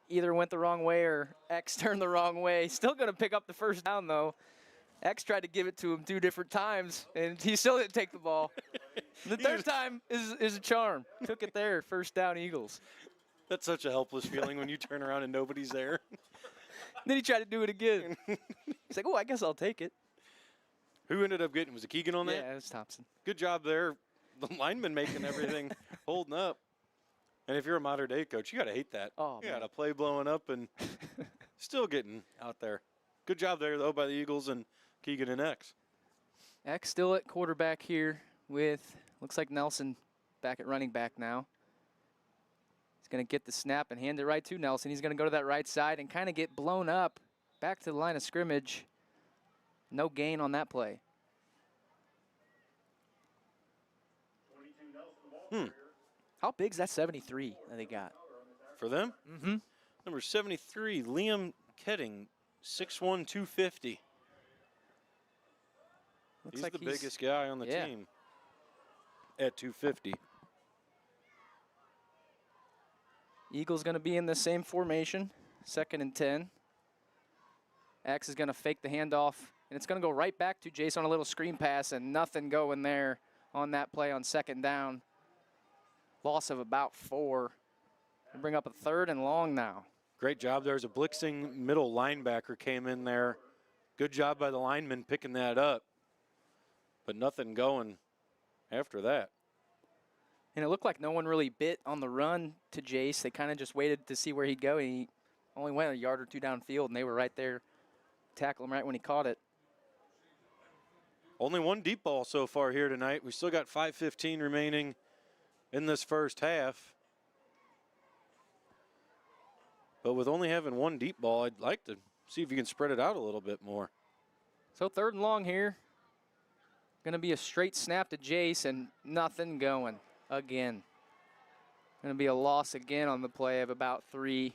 either went the wrong way or X turned the wrong way. Still going to pick up the first down, though. X tried to give it to him 2 different times, and he still didn't take the ball. The 3rd time is a charm. Took it there, first down Eagles. That's such a helpless feeling when you turn around and nobody's there. Then he tried to do it again. He's like, oh, I guess I'll take it. Who ended up getting, was it Keegan on that? Yeah, it was Thompson. Good job there. The lineman making everything holding up. And if you're a Mater Dei coach, you got to hate that. Oh, you man. got to play blowing up and still getting out there. Good job there, though, by the Eagles and Keegan and X. X still at quarterback here with, looks like Nelson back at running back now. He's going to get the snap and hand it right to Nelson. He's going to go to that right side and kind of get blown up back to the line of scrimmage. No gain on that play. How big's that 73 that they got? For them? Mm-hmm. Number 73, Liam Ketting, 6'1", 250. Looks He's like the biggest guy on the team at 250. Eagles going to be in the same formation, 2nd and 10. X is going to fake the handoff, and it's going to go right back to Jace on a little screen pass, and nothing going there on that play on 2nd down. Loss of about 4. We'll bring up a 3rd and long now. Great job. There's a blitzing middle linebacker came in there. Good job by the lineman picking that up. But nothing going after that. And it looked like no one really bit on the run to Jace. They kind of just waited to see where he'd go. He only went a yard or 2 downfield, and they were right there, tackle him right when he caught it. Only one deep ball so far here tonight. We still got 5:15 remaining in this first half. But with only having one deep ball, I'd like to see if you can spread it out a little bit more. So 3rd and long here. Going to be a straight snap to Jace and nothing going again. Going to be a loss again on the play of about 3.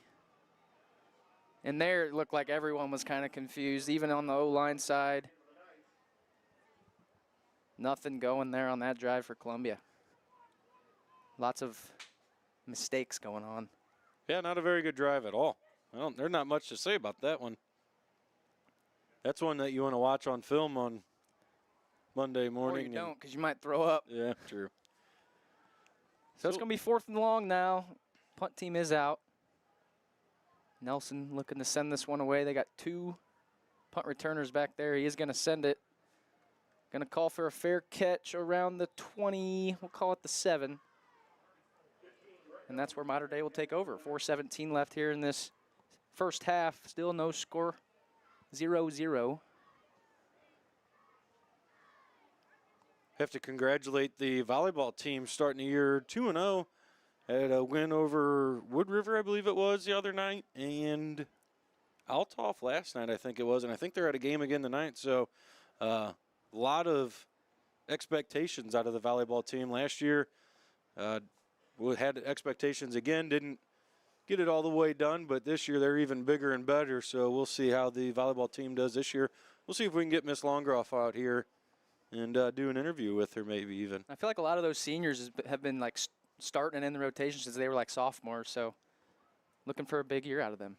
And there it looked like everyone was kind of confused, even on the O-line side. Nothing going there on that drive for Columbia. Lots of mistakes going on. Yeah, not a very good drive at all. Well, there's not much to say about that one. That's one that you want to watch on film on Monday morning. Or you don't, because you might throw up. Yeah, true. So it's going to be 4th and long now. Punt team is out. Nelson looking to send this one away. They got 2 punt returners back there. He is going to send it. Going to call for a fair catch around the 20. We'll call it the 7. And that's where Mater Dei will take over. 4:17 left here in this first half. Still no score. 0-0. Have to congratulate the volleyball team starting the year 2-0. Had a win over Wood River, I believe it was, the other night, and Althoff last night, I think it was, and I think they're at a game again tonight. So a lot of expectations out of the volleyball team last year. We had expectations again, didn't get it all the way done, but this year they're even bigger and better. So we'll see how the volleyball team does this year. We'll see if we can get Miss Longroff out here and do an interview with her, maybe even. I feel like a lot of those seniors have been like starting in the rotation since they were like sophomores. So looking for a big year out of them.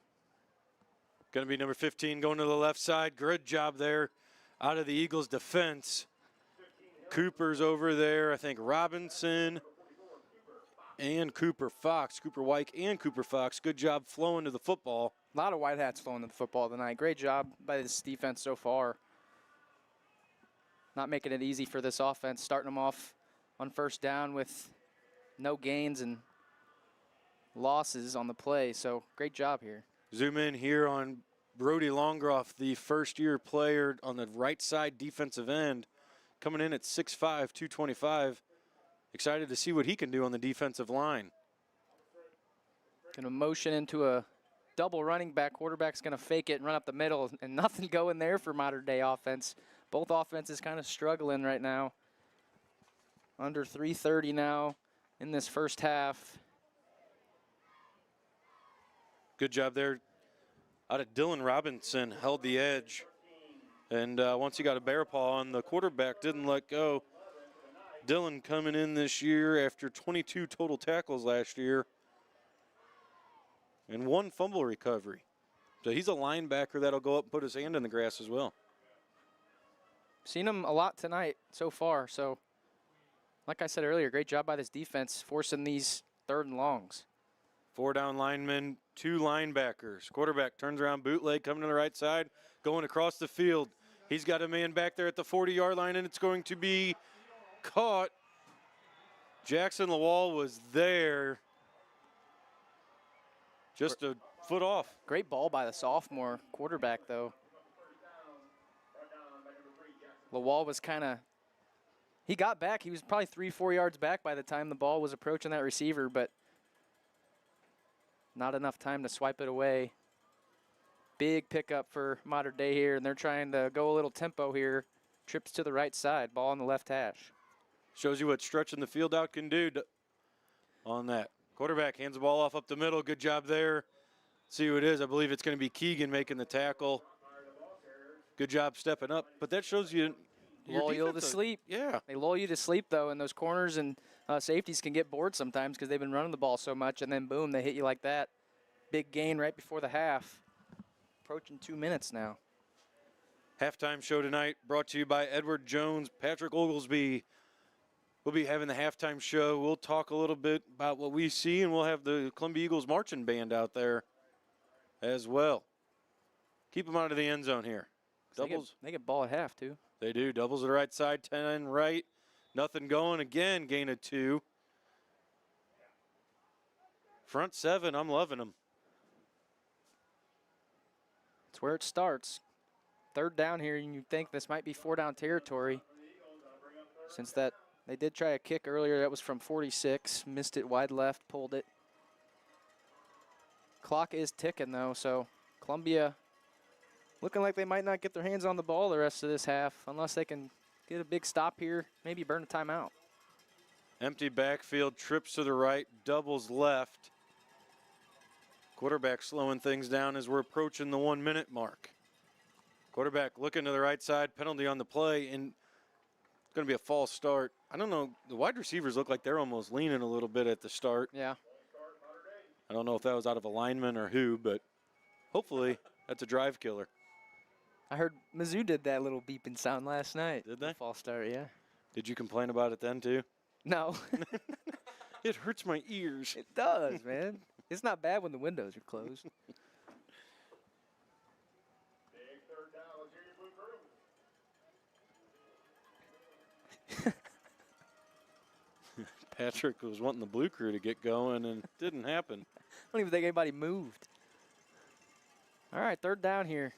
Going to be number 15 going to the left side. Good job there out of the Eagles defense. Cooper's over there. I think Robinson and Cooper Wyke and Cooper Fox. Good job flowing to the football. A lot of white hats flowing to the football tonight. Great job by this defense so far. Not making it easy for this offense. Starting them off on 1st down with no gains and losses on the play. So great job here. Zoom in here on Brody Longroff, the first-year player on the right side defensive end, coming in at 6'5", 225. Excited to see what he can do on the defensive line. Going to motion into a double running back. Quarterback's going to fake it and run up the middle, and nothing going there for Mater Dei offense. Both offenses kind of struggling right now. Under 3:30 now in this first half. Good job there. Out of Dylan Robinson, held the edge. And once he got a bear paw on, the quarterback didn't let go. Dylan coming in this year after 22 total tackles last year and 1 fumble recovery. So he's a linebacker that'll go up and put his hand in the grass as well. Seen him a lot tonight so far. So, like I said earlier, great job by this defense forcing these 3rd and longs. 4 down linemen, 2 linebackers. Quarterback turns around, bootleg, coming to the right side, going across the field. He's got a man back there at the 40-yard line, and it's going to be caught. Jackson Lawal was there. Just a foot off. Great ball by the sophomore quarterback, though. Lawal was kind of, he got back. He was probably 3-4 yards back by the time the ball was approaching that receiver, but not enough time to swipe it away. Big pickup for Mater Dei here, and they're trying to go a little tempo here. Trips to the right side, ball on the left hash. Shows you what stretching the field out can do on that. Quarterback hands the ball off up the middle. Good job there. See who it is. I believe it's going to be Keegan making the tackle. Good job stepping up. But that shows you your lull you to sleep. Yeah. They lull you to sleep, though, and those corners and safeties can get bored sometimes because they've been running the ball so much, and then, boom, they hit you like that. Big gain right before the half. Approaching 2 minutes now. Halftime show tonight brought to you by Edward Jones, Patrick Oglesby. We'll be having the halftime show. We'll talk a little bit about what we see, and we'll have the Columbia Eagles marching band out there as well. Keep them out of the end zone here. Doubles. They get ball at half, too. They do. Doubles to the right side, 10 right. Nothing going. Again, gain of 2. Front 7, I'm loving them. It's where it starts. 3rd down here, and you think this might be 4 down territory. since that they did try a kick earlier. That was from 46. Missed it wide left, pulled it. Clock is ticking, though, so Columbia looking like they might not get their hands on the ball the rest of this half unless they can get a big stop here, maybe burn a timeout. Empty backfield, trips to the right, doubles left. Quarterback slowing things down as we're approaching the 1 minute mark. Quarterback looking to the right side, penalty on the play, and it's going to be a false start. I don't know, the wide receivers look like they're almost leaning a little bit at the start. Yeah. I don't know if that was out of alignment or who, but hopefully that's a drive killer. I heard Mizzou did that little beeping sound last night. Did they? The false start, yeah. Did you complain about it then too? No. It hurts my ears. It does, man. It's not bad when the windows are closed. Patrick was wanting the blue crew to get going, and it didn't happen. I don't even think anybody moved. All right, third down here.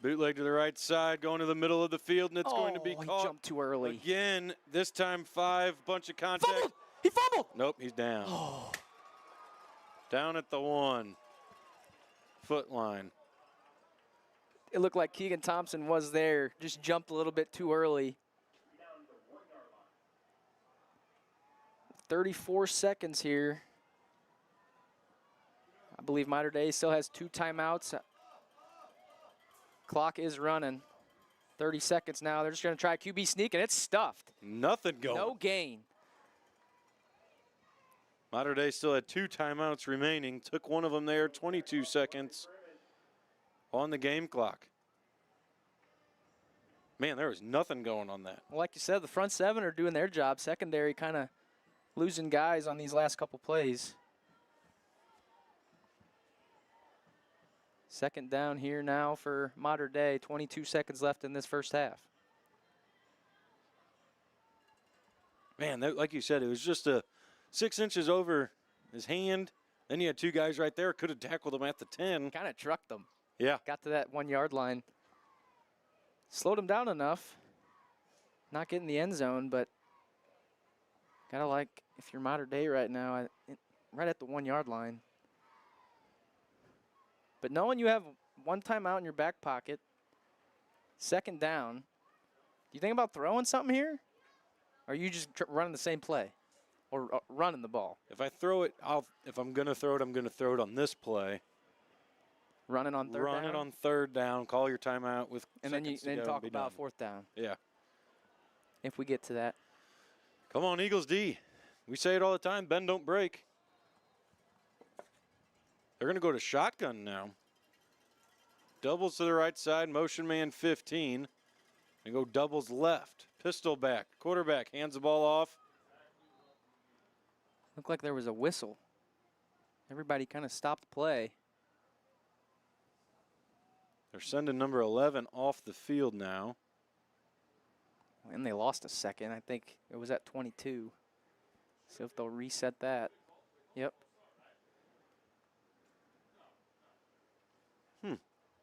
Bootleg to the right side, going to the middle of the field, and it's going to be He caught. jumped too early. Again, this time 5, bunch of contact. Fumbled! He fumbled! Nope, he's down. Oh. Down at the 1 foot line. It looked like Keegan Thompson was there, just jumped a little bit too early. 34 seconds here. I believe Mater Dei still has 2 timeouts. Clock is running. 30 seconds now. They're just going to try QB sneak, and it's stuffed. Nothing going. No gain. Mater Dei still had 2 timeouts remaining. Took one of them there, 22 seconds on the game clock. Man, there was nothing going on that. Well, like you said, the front 7 are doing their job. Secondary kind of losing guys on these last couple plays. Second down here now for Mater Dei. 22 seconds left in this first half. Man, that, like you said, it was just 6 inches over his hand. Then you had 2 guys right there. Could have tackled him at the 10. Kind of trucked them. Yeah. Got to that 1 yard line. Slowed him down enough. Not getting the end zone, but gotta like, if you're Mater Dei right now, right at the 1 yard line. But knowing you have 1 timeout in your back pocket, second down, do you think about throwing something here? Or are you just running the same play? Or running the ball? If I throw it, if I'm going to throw it, I'm going to throw it on this play. Running on third down? Run it on third down, call your timeout with and then you seconds to go talk and be about done. fourth down. Yeah. If we get to that. Come on, Eagles D. We say it all the time, bend, don't break. They're going to go to shotgun now. Doubles to the right side, motion man 15. And go doubles left. Pistol back, quarterback hands the ball off. Looked like there was a whistle. Everybody kind of stopped play. They're sending number 11 off the field now. And they lost a second. I think it was at 22. So if they'll reset that. Yep.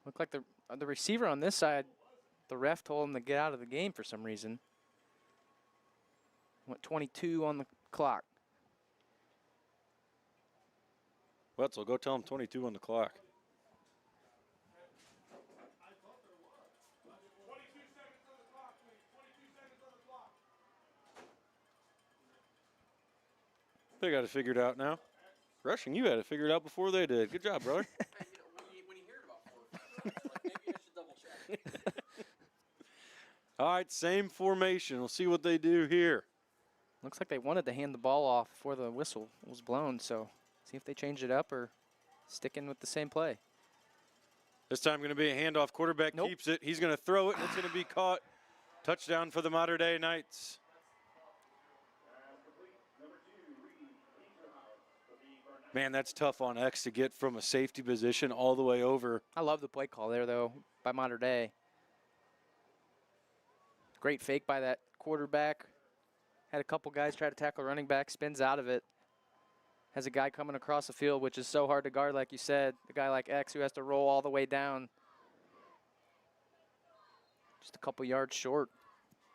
Looked like the receiver on this side, the ref told him to get out of the game for some reason. Went 22 on the clock. Wetzel, go tell him 22 on the clock. They got it figured out now. Rushing, you had it figured out before they did. Good job, brother. When you hear it about 4 or 5, like, maybe I should double check. All right, same formation. We'll see what they do here. Looks like they wanted to hand the ball off before the whistle was blown, so see if they change it up or stick in with the same play. This time going to be a handoff. Quarterback keeps it. He's going to throw it, and it's going to be caught. Touchdown for the Mater Dei Knights. Man, that's tough on X to get from a safety position all the way over. I love the play call there, though, by Mater Dei. Great fake by that quarterback. Had a couple guys try to tackle running back, spins out of it. Has a guy coming across the field, which is so hard to guard, like you said. A guy like X who has to roll all the way down. Just a couple yards short.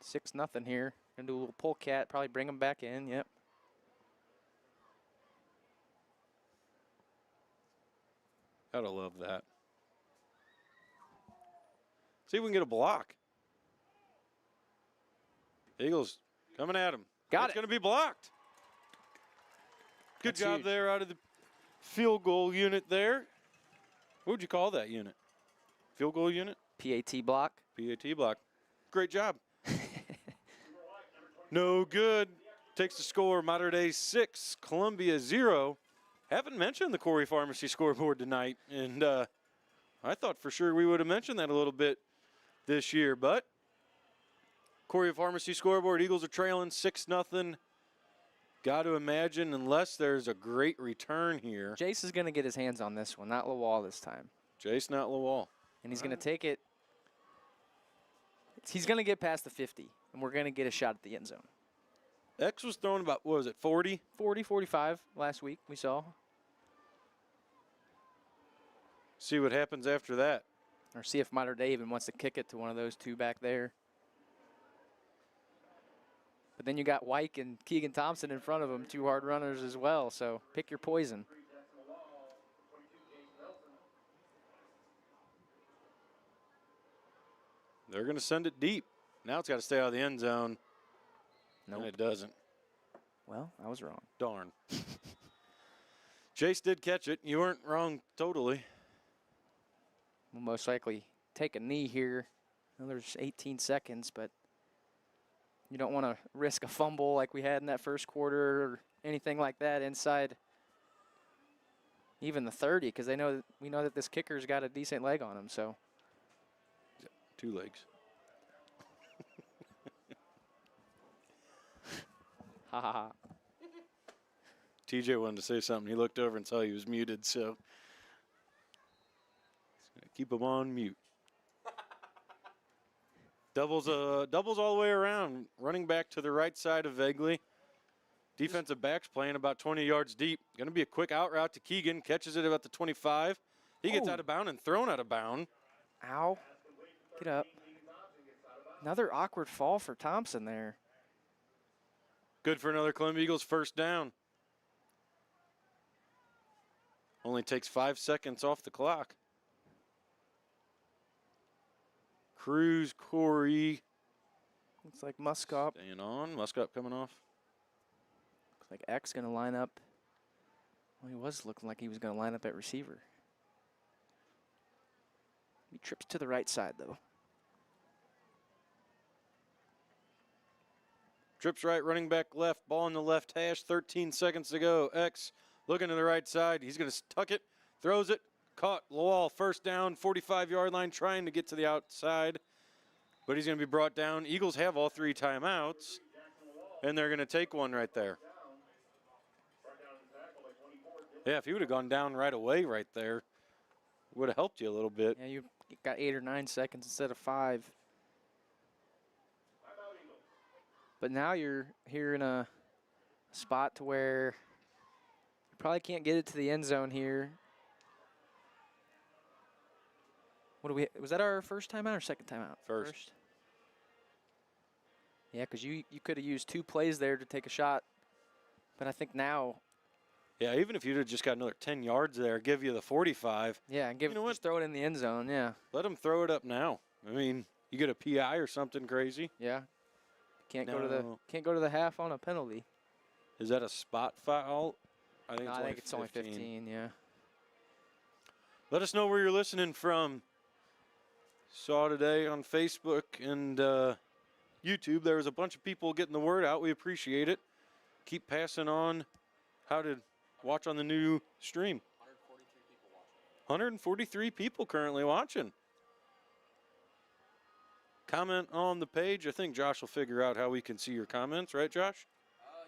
6-0 here. Gonna do a little pull cat, probably bring them back in. Yep. Gotta love that. See if we can get a block. Eagles coming at him. Got It's it. going to be blocked. Good That's job huge. there out of the field goal unit there. What would you call that unit? Field goal unit? PAT block. PAT block. Great job. No good. Takes the score. Mater Dei 6, Columbia 0. Haven't mentioned the Corey Pharmacy scoreboard tonight, and I thought for sure we would have mentioned that a little bit this year, but Corey Pharmacy scoreboard, Eagles are trailing 6-0. Got to imagine, unless there's a great return here. Jace is going to get his hands on this one, not Lawal this time. Jace, not Lawal. And he's going to take it. He's going to get past the 50, and we're going to get a shot at the end zone. X was throwing about, what was it, 40? 40, 45 last week we saw. See what happens after that. Or see if Mater Dei even wants to kick it to one of those two back there. But then you got Wyke and Keegan Thompson in front of him, two hard runners as well. So pick your poison. They're going to send it deep. Now it's got to stay out of the end zone. No, And it doesn't. Well, I was wrong. Darn. Jace did catch it. You weren't wrong totally. We'll most likely take a knee here. Well, there's 18 seconds, but you don't want to risk a fumble like we had in that first quarter or anything like that inside even the 30, because we know that this kicker's got a decent leg on him. So 2 legs. ha ha ha. TJ wanted to say something. He looked over and saw he was muted, so keep him on mute. Doubles all the way around. Running back to the right side of Vegley. Defensive backs playing about 20 yards deep. Going to be a quick out route to Keegan. Catches it about the 25. He gets out of bounds and thrown out of bounds. Ow. Get up. Another awkward fall for Thompson there. Good for another Columbia Eagles first down. Only takes 5 seconds off the clock. Cruz, Corey. Looks like Muscop. Staying on. Muscop coming off. Looks like X going to line up. Well, he was looking like he was going to line up at receiver. He trips to the right side, though. Trips right, running back left, ball in the left hash, 13 seconds to go. X looking to the right side. He's going to tuck it, throws it, caught. Lowell, first down, 45-yard line, trying to get to the outside. But he's going to be brought down. Eagles have all 3 timeouts, and they're going to take one right there. Yeah, if he would have gone down right away right there, would have helped you a little bit. Yeah, you got 8 or 9 seconds instead of 5. But now you're here in a spot to where you probably can't get it to the end zone here. Was that our first timeout or second timeout? First. Yeah, because you could have used 2 plays there to take a shot. But I think now. Yeah, even if you'd have just got another 10 yards there, give you the 45. Yeah, and just throw it in the end zone, yeah. Let him throw it up now. I mean, you get a PI or something crazy. Yeah. Can't go to the half on a penalty. Is that a spot foul? I think it's only 15, yeah. Let us know where you're listening from. Saw today on Facebook and YouTube there was a bunch of people getting the word out. We appreciate it. Keep passing on how to watch on the new stream. 143 people currently watching. Comment on the page. I think Josh will figure out how we can see your comments, right, Josh?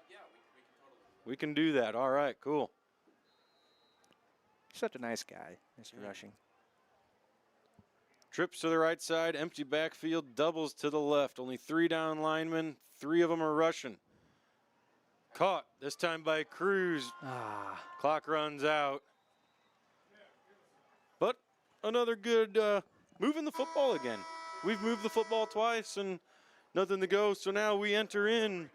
Yeah, we can totally. We can do that. All right, cool. Such a nice guy, Mr. Rushing. Trips to the right side, empty backfield, doubles to the left. Only 3 down linemen, 3 of them are rushing. Caught, this time by Cruz. Clock runs out. But another good moving the football again. We've moved the football twice, and Nothing to go, so now we enter in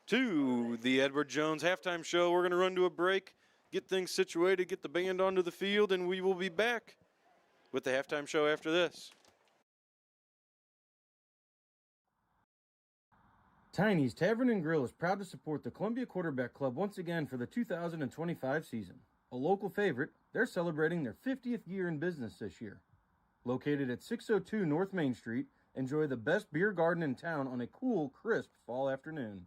to the Edward Jones halftime show. We're going to run to a break, get things situated, get the band onto the field, and we will be back with the halftime show after this. Tiny's Tavern and Grill is proud to support the Columbia Quarterback Club once again for the 2025 season. A local favorite, they're celebrating their 50th year in business this year. Located at 602 North Main Street, enjoy the best beer garden in town on a cool, crisp fall afternoon.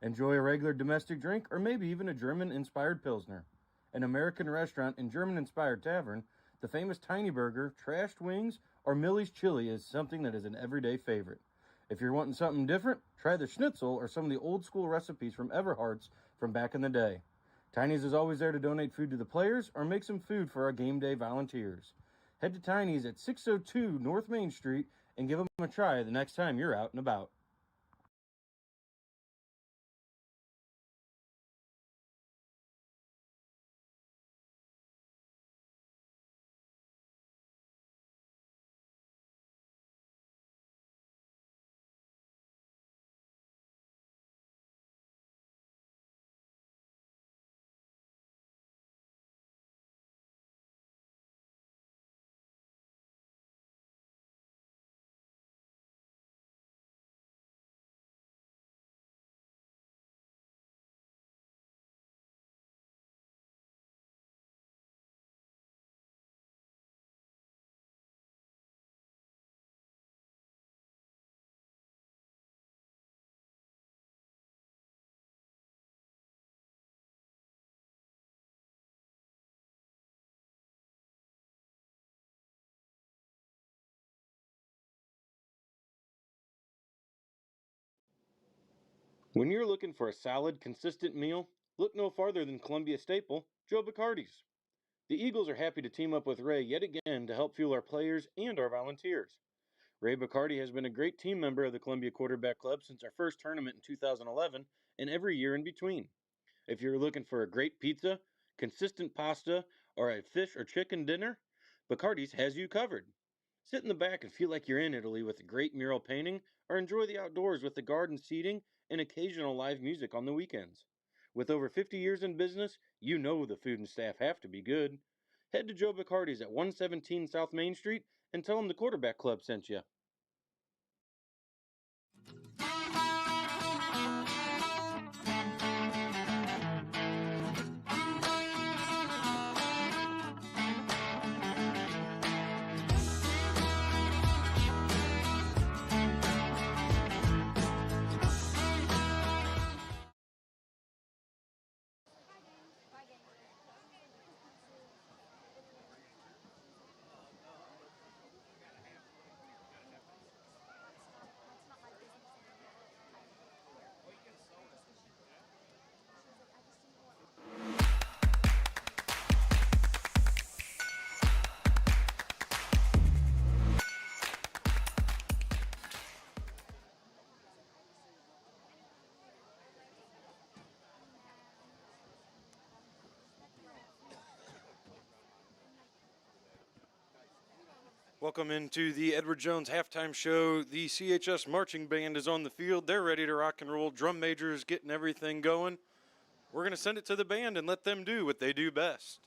Enjoy a regular domestic drink or maybe even a German-inspired Pilsner. An American restaurant and German-inspired tavern, the famous Tiny Burger, trashed wings, or Millie's Chili is something that is an everyday favorite. If you're wanting something different, try the schnitzel or some of the old-school recipes from Everhart's from back in the day. Tiny's is always there to donate food to the players or make some food for our game day volunteers. Head to Tiny's at 602 North Main Street and give them a try the next time you're out and about. When you're looking for a solid, consistent meal, look no farther than Columbia staple, Joe Bacardi's. The Eagles are happy to team up with Ray yet again to help fuel our players and our volunteers. Ray Bacardi has been a great team member of the Columbia Quarterback Club since our first tournament in 2011 and every year in between. If you're looking for a great pizza, consistent pasta, or a fish or chicken dinner, Bacardi's has you covered. Sit in the back and feel like you're in Italy with a great mural painting, or enjoy the outdoors with the garden seating and occasional live music on the weekends. With over 50 years in business, you know the food and staff have to be good. Head to Joe Bacardi's at 117 South Main Street and tell them the Quarterback Club sent you. Welcome into the Edward Jones halftime show. The CHS marching band is on the field. They're ready to rock and roll. Drum majors getting everything going. We're going to send it to the band and let them do what they do best.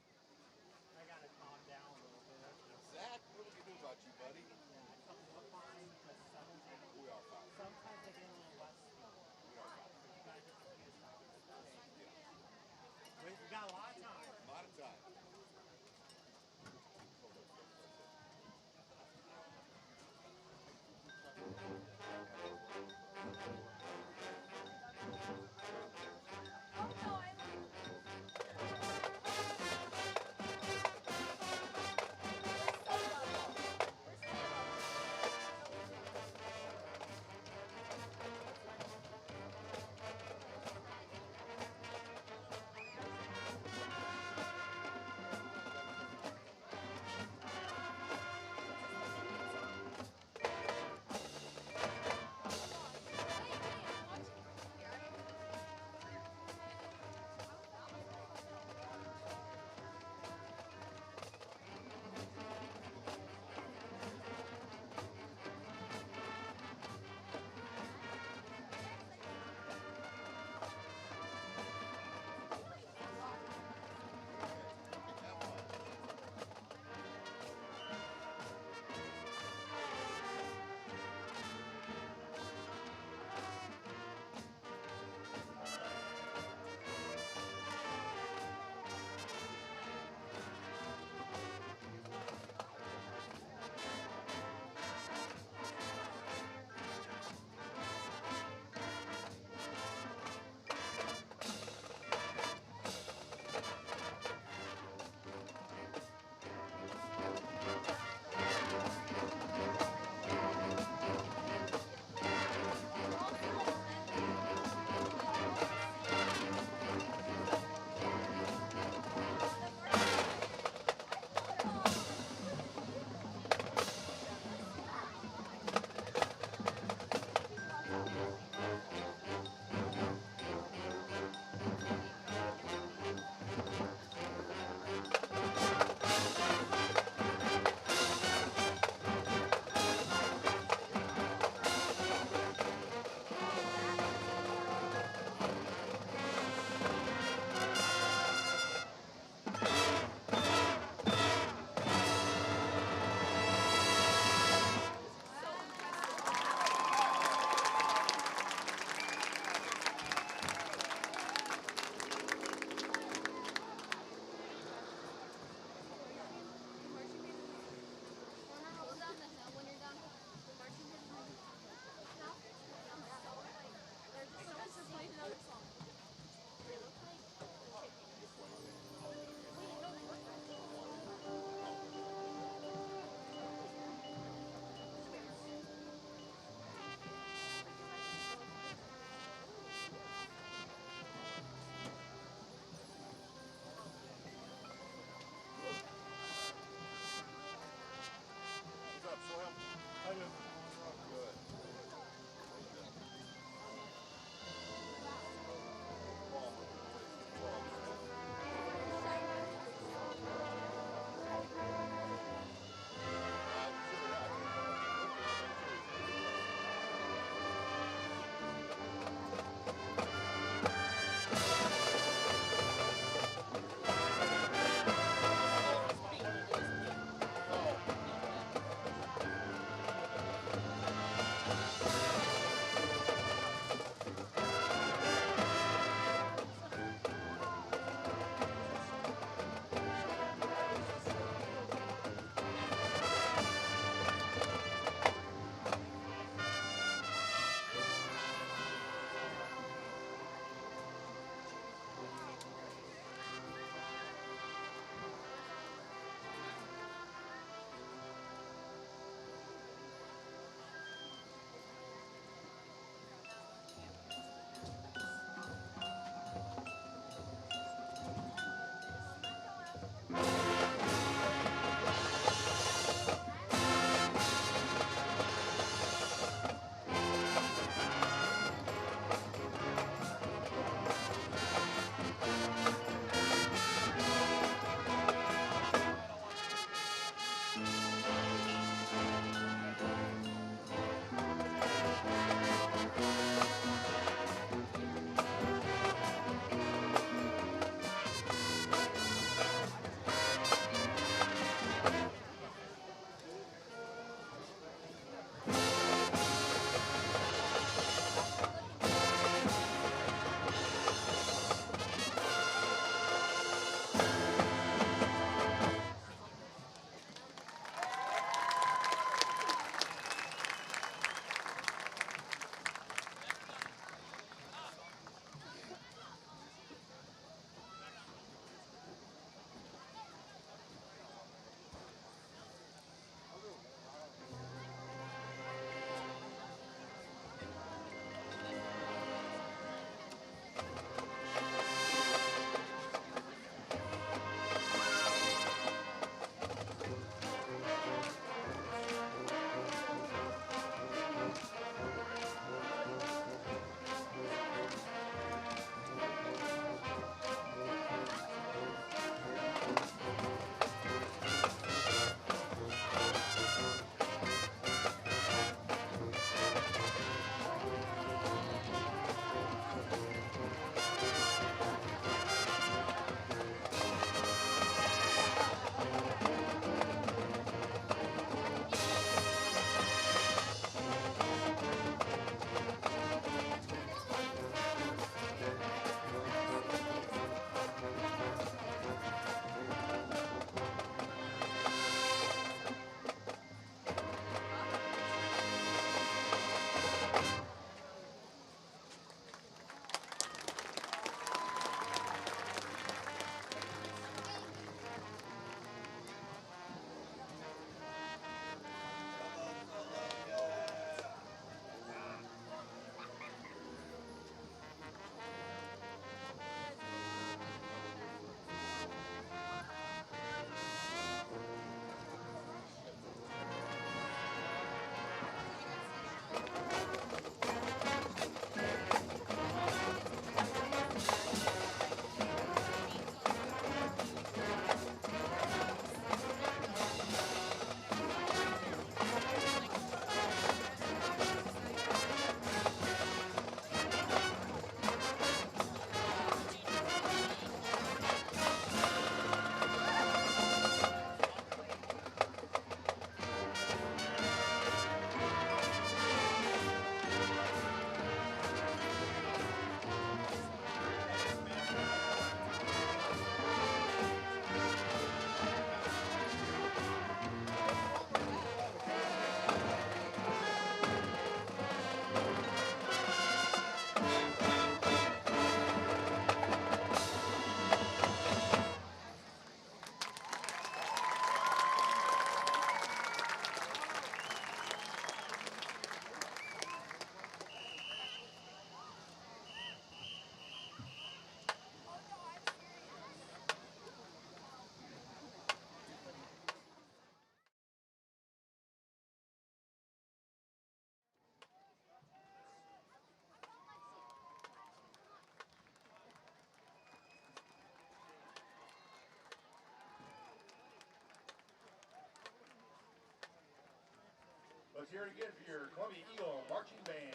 Let's hear it again for your Columbia Eagle Marching Band.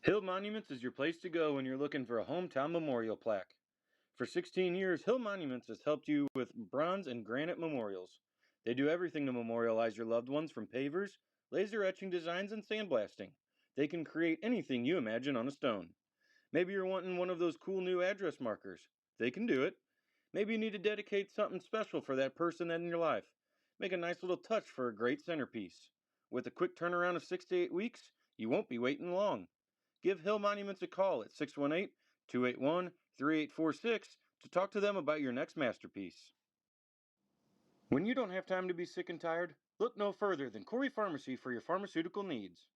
Hill Monuments is your place to go when you're looking for a hometown memorial plaque. For 16 years, Hill Monuments has helped you with bronze and granite memorials. They do everything to memorialize your loved ones, from pavers, laser etching designs, and sandblasting. They can create anything you imagine on a stone. Maybe you're wanting one of those cool new address markers. They can do it. Maybe you need to dedicate something special for that person in your life. Make a nice little touch for a great centerpiece. With a quick turnaround of 6 to 8 weeks, you won't be waiting long. Give Hill Monuments a call at 618-281-3846 to talk to them about your next masterpiece. When you don't have time to be sick and tired, look no further than Corey Pharmacy for your pharmaceutical needs.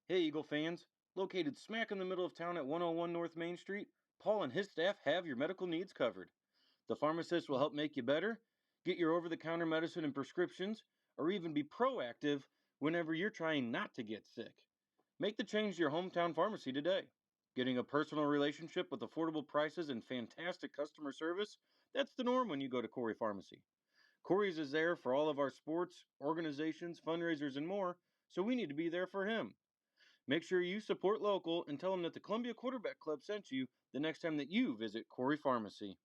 Hey, Eagle fans. Located smack in the middle of town at 101 North Main Street, Paul and his staff have your medical needs covered. The pharmacist will help make you better, get your over-the-counter medicine and prescriptions, or even be proactive whenever you're trying not to get sick. Make the change to your hometown pharmacy today. Getting a personal relationship with affordable prices and fantastic customer service, that's the norm when you go to Corey Pharmacy. Corey's is there for all of our sports, organizations, fundraisers, and more, so we need to be there for him. Make sure you support local and tell him that the Columbia Quarterback Club sent you the next time that you visit Corey Pharmacy.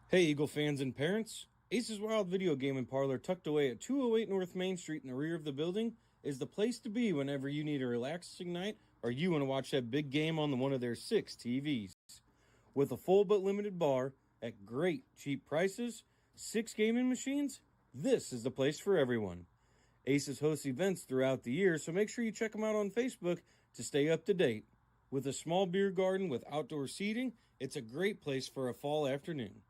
Hey, Eagle fans and parents. Ace's Wild Video Game and Parlor, tucked away at 208 North Main Street in the rear of the building, is the place to be whenever you need a relaxing night or you want to watch that big game on one of their 6 TVs. With a full but limited bar at great cheap prices, 6 gaming machines, this is the place for everyone. Aces hosts events throughout the year, so make sure you check them out on Facebook to stay up to date. With a small beer garden with outdoor seating, it's a great place for a fall afternoon.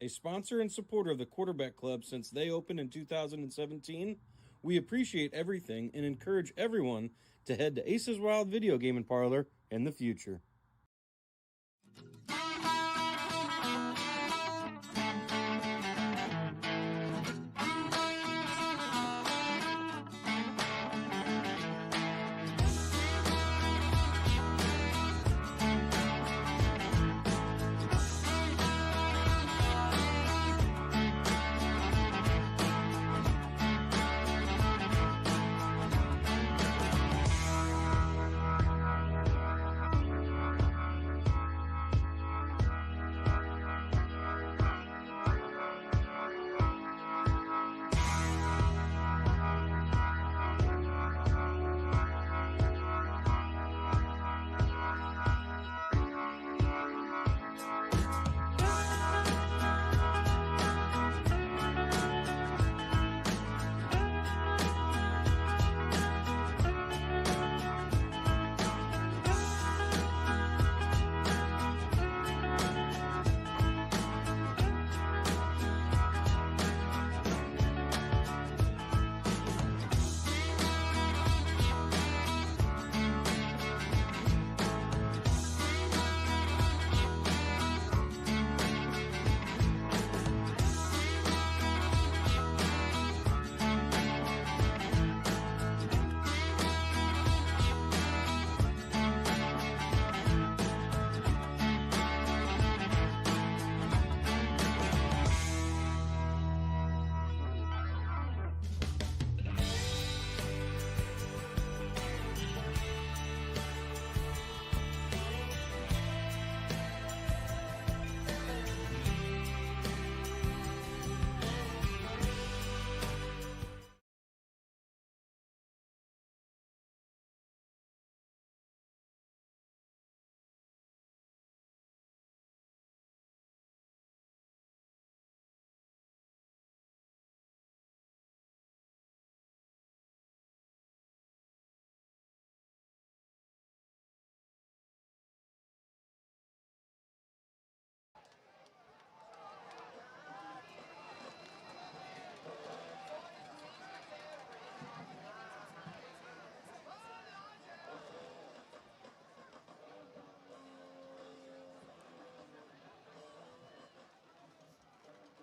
A sponsor and supporter of the Quarterback Club since they opened in 2017, we appreciate everything and encourage everyone to head to Ace's Wild Video Game and Parlor in the future.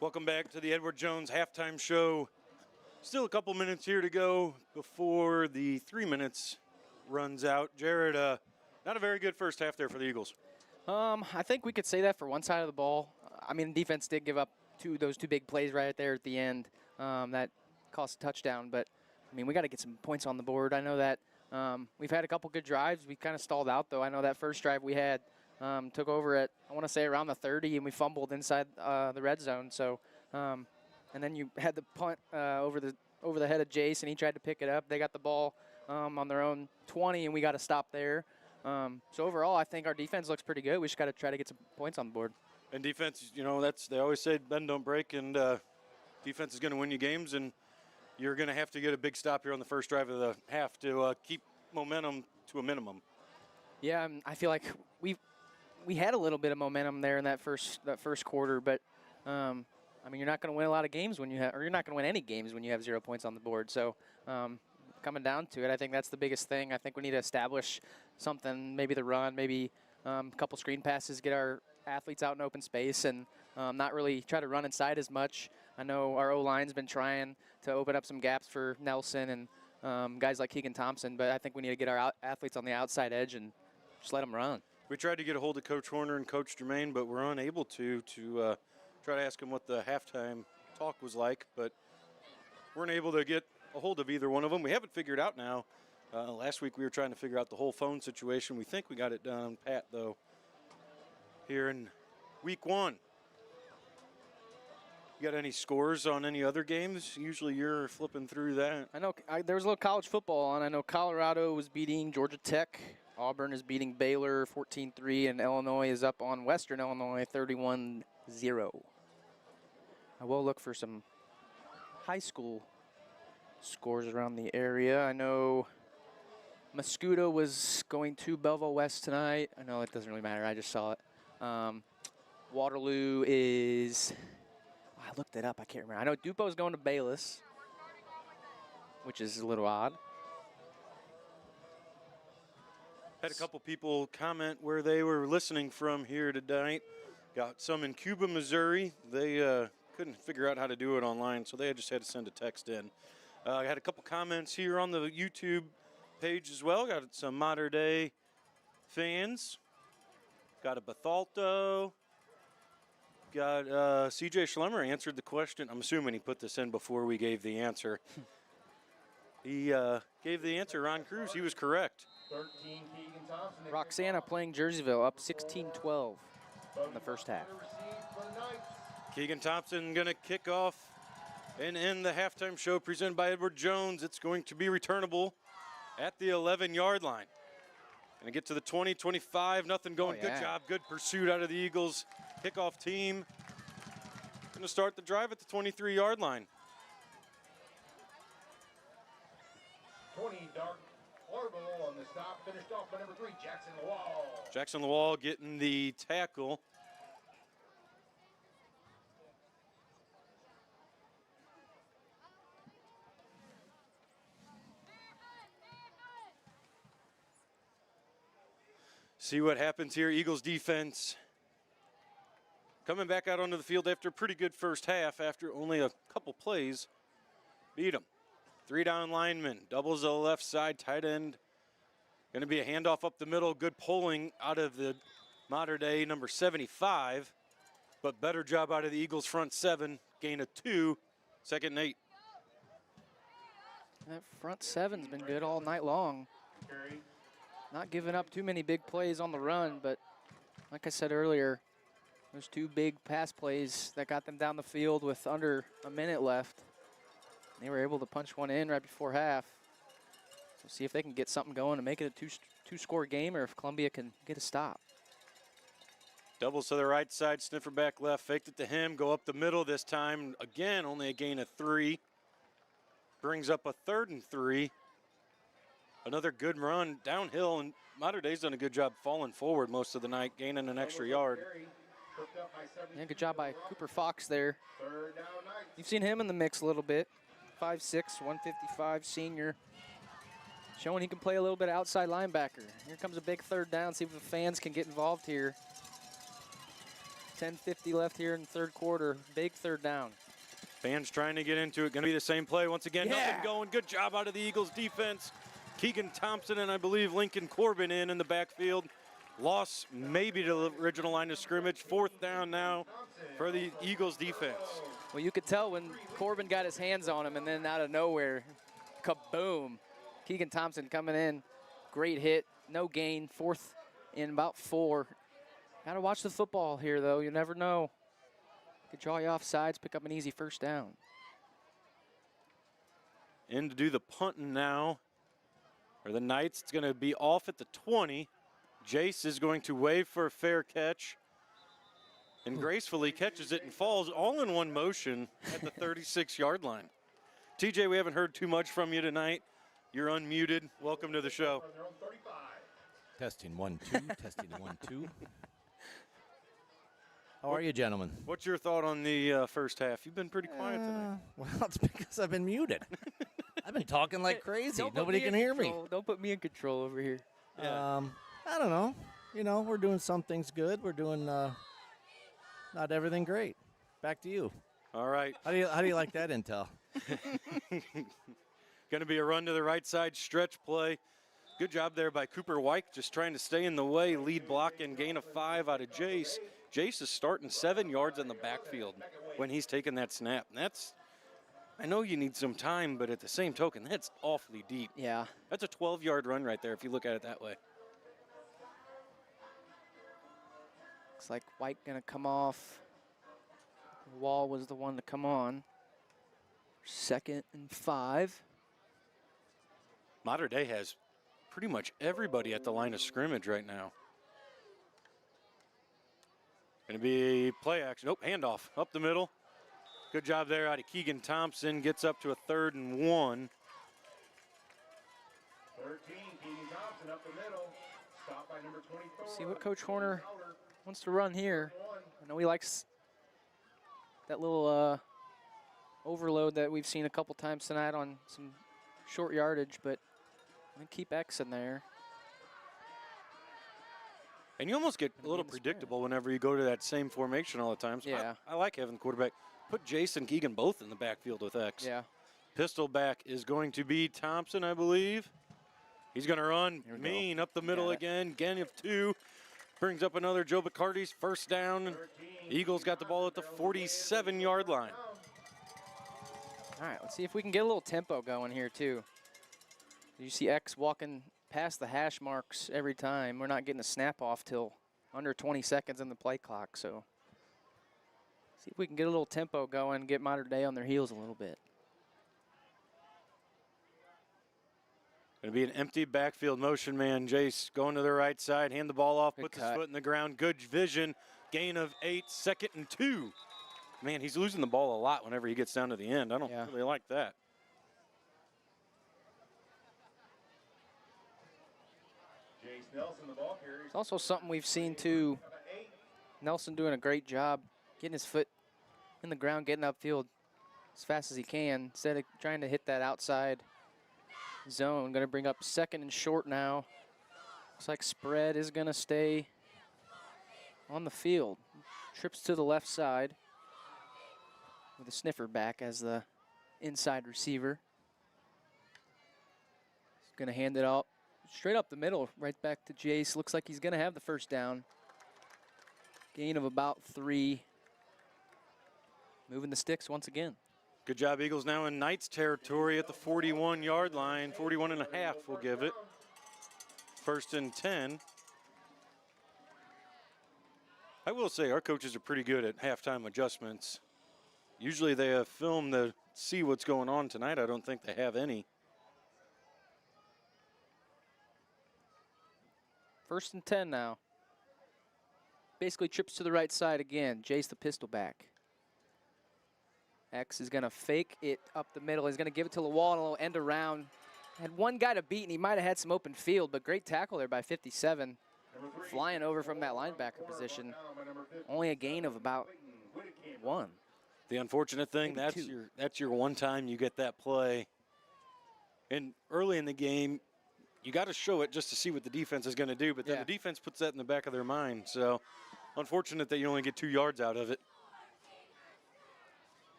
Welcome back to the Edward Jones halftime show. Still a couple minutes here to go before the 3 minutes runs out. Jared, not a very good first half there for the Eagles. I think we could say that for one side of the ball. I mean, defense did give up those two big plays right there at the end that cost a touchdown. But I mean, we got to get some points on the board. I know that we've had a couple good drives. We kind of stalled out though. I know that first drive we had took over at, I want to say, around the 30, and we fumbled inside the red zone. So, and then you had the punt over the head of Jace, and he tried to pick it up. They got the ball on their own 20, and we got to stop there. So overall, I think our defense looks pretty good. We just got to try to get some points on the board. And defense, they always say bend don't break, and defense is going to win you games, and you're going to have to get a big stop here on the first drive of the half to keep momentum to a minimum. Yeah, I feel like we had a little bit of momentum there in that first quarter, but I mean, you're not going to win a lot of games when you're not going to win any games when you have 0 points on the board. So coming down to it, I think that's the biggest thing. I think we need to establish something, maybe the run, maybe a couple screen passes, get our athletes out in open space, and not really try to run inside as much. I know our O-line's been trying to open up some gaps for Nelson and guys like Keegan Thompson, but I think we need to get our athletes on the outside edge and just let them run. We tried to get a hold of Coach Horner and Coach Germain, but we're unable to try to ask them what the halftime talk was like, but weren't able to get a hold of either one of them. We have it figured out now. Last week we were trying to figure out the whole phone situation. We think we got it done pat, though, here in week 1. You got any scores on any other games? Usually you're flipping through that. I know there was a little college football on. I know Colorado was beating Georgia Tech. Auburn is beating Baylor 14-3, and Illinois is up on Western Illinois 31-0. I will look for some high school scores around the area. I know Muscuda was going to Belleville West tonight. I know it doesn't really matter. I just saw it. Waterloo is... I looked it up. I can't remember. I know Dupo's going to Bayless, which is a little odd. Had a couple people comment where they were listening from here tonight. Got some in Cuba, Missouri. They couldn't figure out how to do it online, so they just had to send a text in. I had a couple comments here on the YouTube page as well. Got some Mater Dei fans. Got a Bethalto. Got CJ Schlemmer answered the question. I'm assuming he put this in before we gave the answer. He gave the answer. Ron Cruz, he was correct. 13, Keegan Thompson. Roxana playing Jerseyville, up 16-12 in the first half. Keegan Thompson going to kick off and end the halftime show presented by Edward Jones. It's going to be returnable at the 11-yard line. Going to get to the 20, 25, nothing going. Oh, yeah. Good job, good pursuit out of the Eagles kickoff team. Going to start the drive at the 23-yard line. 20, Dark Orville on the stop, finished off by number 3, Jackson Lawal. Jackson Lawal getting the tackle. See what happens here. Eagles defense coming back out onto the field after a pretty good first half. After only a couple plays, beat them. 3 down linemen, doubles to the left side, tight end. Going to be a handoff up the middle. Good pulling out of the Mater Dei number 75, but better job out of the Eagles front 7. Gain of 2, 2nd and 8. That front 7's been good all night long. Not giving up too many big plays on the run, but like I said earlier, those 2 big pass plays that got them down the field with under a minute left. They were able to punch one in right before half. So see if they can get something going to make it a two-score game, or if Columbia can get a stop. Doubles to the right side, sniffer back left, faked it to him, go up the middle this time. Again, only a gain of 3. Brings up a 3rd and 3. Another good run downhill, and Mater Dei's done a good job falling forward most of the night, gaining an extra yard. Yeah, good job by Cooper Fox there. You've seen him in the mix a little bit. 5'6", 155 senior. Showing he can play a little bit of outside linebacker. Here comes a big 3rd down. See if the fans can get involved here. 10:50 left here in the 3rd quarter. Big 3rd down. Fans trying to get into it. Going to be the same play once again. Yeah. Nothing going. Good job out of the Eagles defense. Keegan Thompson and I believe Lincoln Corbin in the backfield. Loss maybe to the original line of scrimmage. 4th down now for the Eagles defense. Well, you could tell when Corbin got his hands on him, and then out of nowhere, kaboom. Keegan Thompson coming in. Great hit. No gain. 4th and about 4. Got to watch the football here, though. You never know. Could draw you off sides, pick up an easy 1st down. In to do the punting now for the Knights. It's going to be off at the 20. Jace is going to wave for a fair catch and gracefully catches it and falls all in one motion at the 36-yard line. TJ, we haven't heard too much from you tonight. You're unmuted. Welcome to the show. Testing 1 2. Testing 1 2. How are you, gentlemen? What's your thought on the first half? You've been pretty quiet tonight. Well, it's because I've been muted. I've been talking like crazy. Nobody can hear me. Don't put me in control over here. I don't know. You know, we're doing some things good. We're doing not everything great. Back to you. All right. How do you like that intel? Going to be a run to the right side, stretch play. Good job there by Cooper White, just trying to stay in the way. Lead block and gain of 5 out of Jace. Jace is starting 7 yards in the backfield when he's taking that snap. And that's, I know you need some time, but at the same token, that's awfully deep. Yeah. That's a 12-yard run right there if you look at it that way. Looks like White gonna come off. Wall was the one to come on. 2nd and 5. Mater Dei has pretty much everybody at the line of scrimmage right now. Going to be play action. Nope, handoff up the middle. Good job there out of Keegan Thompson. Gets up to a 3rd and 1. 13, Keegan Thompson up the middle. Stop by number 24. See what Coach Horner wants to run here. I know he likes that little overload that we've seen a couple times tonight on some short yardage, but I'm going to keep X in there. And you almost get a little predictable whenever you go to that same formation all the time. So Yeah. I like having the quarterback. Put Jason Keegan both in the backfield with X. Yeah. Pistol back is going to be Thompson, I believe. He's going to run mean up the middle again. Gain of 2. Brings up another Joe Bacardi's 1st down. Eagles got the ball at the 47-yard line. All right, let's see if we can get a little tempo going here, too. You see X walking past the hash marks every time. We're not getting a snap off till under 20 seconds in the play clock, so see if we can get a little tempo going, get Mater Dei on their heels a little bit. Going to be an empty backfield motion man. Jace going to the right side, hand the ball off, puts his foot in the ground. Good vision. Gain of 8, 2nd and 2. Man, he's losing the ball a lot whenever he gets down to the end. I don't really like that. It's also something we've seen too. Nelson doing a great job getting his foot in the ground, getting upfield as fast as he can instead of trying to hit that outside zone. Going to bring up 2nd and short now. Looks like spread is going to stay on the field. Trips to the left side with a sniffer back as the inside receiver. He's going to hand it out straight up the middle, right back to Jace. Looks like he's going to have the 1st down. Gain of about 3. Moving the sticks once again. Good job, Eagles now in Knights territory at the 41-yard line. 41 and a half, we'll give it. 1st and 10. I will say our coaches are pretty good at halftime adjustments. Usually they have film to see what's going on. Tonight I don't think they have any. 1st and 10 now. Basically trips to the right side again. Jace the pistol back. X is going to fake it up the middle. He's going to give it to Lawal and a little end around. Had one guy to beat, and he might have had some open field, but great tackle there by 57. Flying over from that linebacker position. Only a gain of about 1. The unfortunate thing, that's your one time you get that play. And early in the game, you got to show it just to see what the defense is going to do, but then the defense puts that in the back of their mind. So unfortunate that you only get 2 yards out of it.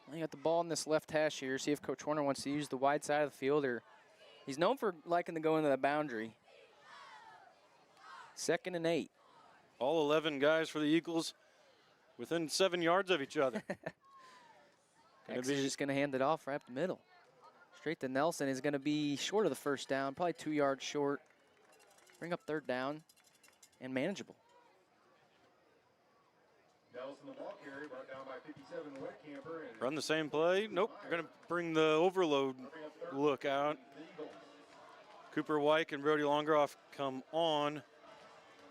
Well, you got the ball in this left hash here. See if Coach Horner wants to use the wide side of the field, or he's known for liking to go into the boundary. 2nd and 8. All 11 guys for the Eagles within 7 yards of each other. X is just going to hand it off right up the middle. Straight to Nelson is going to be short of the first down, probably 2 yards short. Bring up third down and manageable. Nelson, the ball carry, brought down by 57, Wetcamper. And Run the same play. Nope, we're going to bring the overload look out. Cooper White and Brody Longroff come on.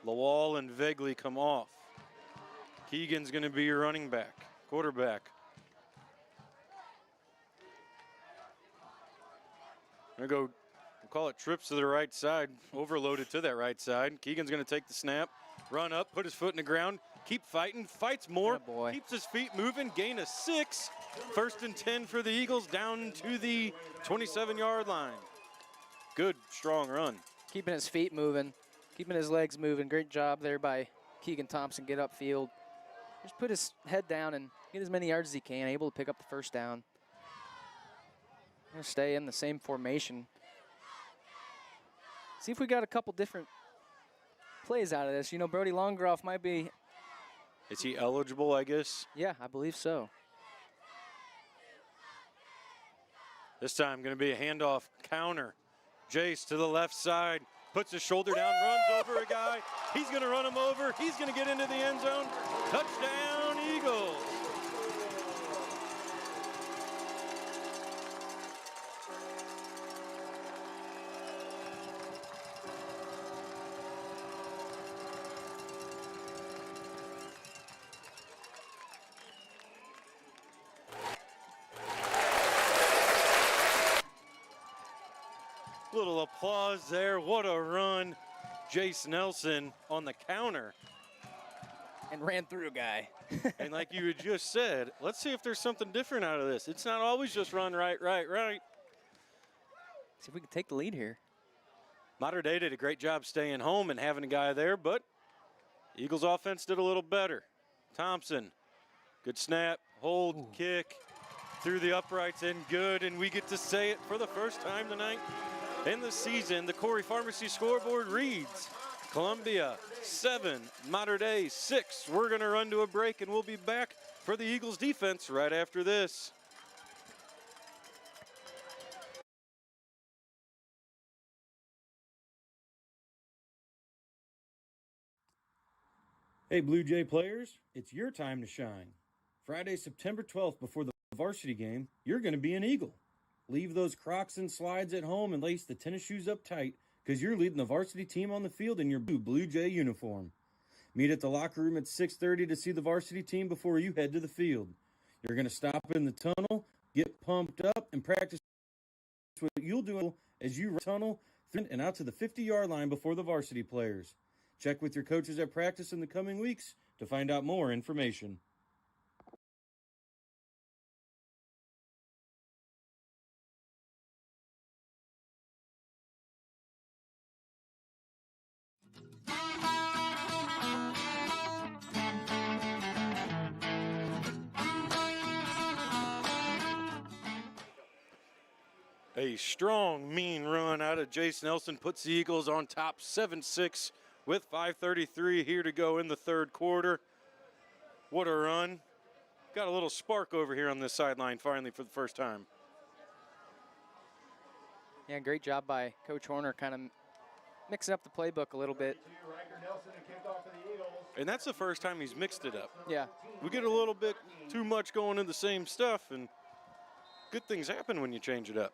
Lawal and Vegley come off. Keegan's going to be your running back, quarterback. We're going to go, we'll call it trips to the right side, overloaded to that right side. Keegan's going to take the snap, run up, put his foot in the ground, keep fighting, fights more, keeps his feet moving, gain a 6. 1st and 10 for the Eagles, down to the 27-yard line. Good, strong run. Keeping his feet moving, keeping his legs moving. Great job there by Keegan Thompson, get upfield. Just put his head down and get as many yards as he can, able to pick up the first down. Gonna stay in the same formation. See if we got a couple different plays out of this. You know, Brody Longroff might be. Is he eligible, I guess? Yeah, I believe so. This time going to be a handoff counter. Jace to the left side, puts his shoulder down, runs over a guy. He's going to run him over. He's going to get into the end zone. Touchdown, Eagles. Little applause there. What a run. Jace Nelson on the counter. And ran through a guy. And like you had just said, let's see if there's something different out of this. It's not always just run right, right, right. See if we can take the lead here. Mater Dei did a great job staying home and having a guy there, but Eagles offense did a little better. Thompson, good snap, hold, kick, through the uprights and good, and we get to say it for the first time tonight. In the season, the Corey Pharmacy scoreboard reads Columbia 7, Mater Dei 6. We're going to run to a break, and we'll be back for the Eagles defense right after this. Hey, Blue Jay players, it's your time to shine. Friday, September 12th, before the varsity game, you're going to be an Eagle. Leave those Crocs and slides at home and lace the tennis shoes up tight because you're leading the varsity team on the field in your Blue Jay uniform. Meet at the locker room at 6:30 to see the varsity team before you head to the field. You're going to stop in the tunnel, get pumped up, and practice what you'll do as you run the tunnel through and out to the 50-yard line before the varsity players. Check with your coaches at practice in the coming weeks to find out more information. A strong, mean run out of Jace Nelson puts the Eagles on top 7-6 with 5:33 here to go in the third quarter. What a run. Got a little spark over here on this sideline finally for the first time. Yeah, great job by Coach Horner, kind of mixing up the playbook a little bit. And that's the first time he's mixed it up. Yeah. We get a little bit too much going in the same stuff, and good things happen when you change it up.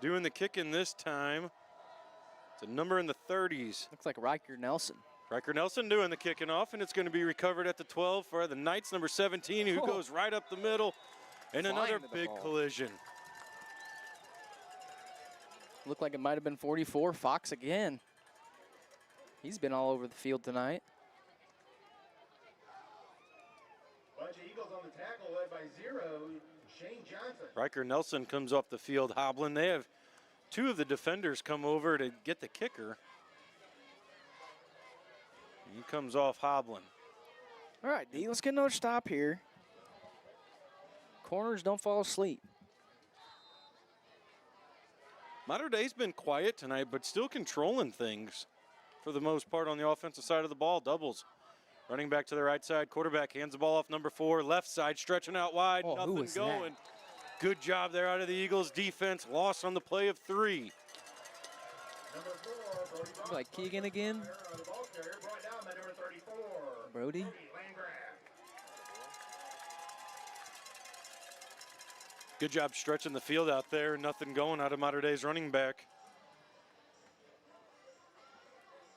Doing the kicking this time. It's a number in the 30s. Looks like Riker Nelson. Riker Nelson doing the kicking off, and it's going to be recovered at the 12 for the Knights, number 17, who goes right up the middle. And another big collision. Looked like it might have been 44. Fox again. He's been all over the field tonight. Bunch of Eagles on the tackle led by 0, Shane Johnson. Riker Nelson comes off the field hobbling. They have two of the defenders come over to get the kicker. He comes off hobbling. All right, D, let's get another stop here. Corners don't fall asleep. Mater Dei's been quiet tonight, but still controlling things for the most part on the offensive side of the ball. Doubles. Running back to the right side. Quarterback hands the ball off number 4. Left side stretching out wide. Oh, who Nothing was going. that? Good job there out of the Eagles defense. Loss on the play of 3. Like Keegan again? Brody? Good job stretching the field out there. Nothing going out of Mater Dei's running back.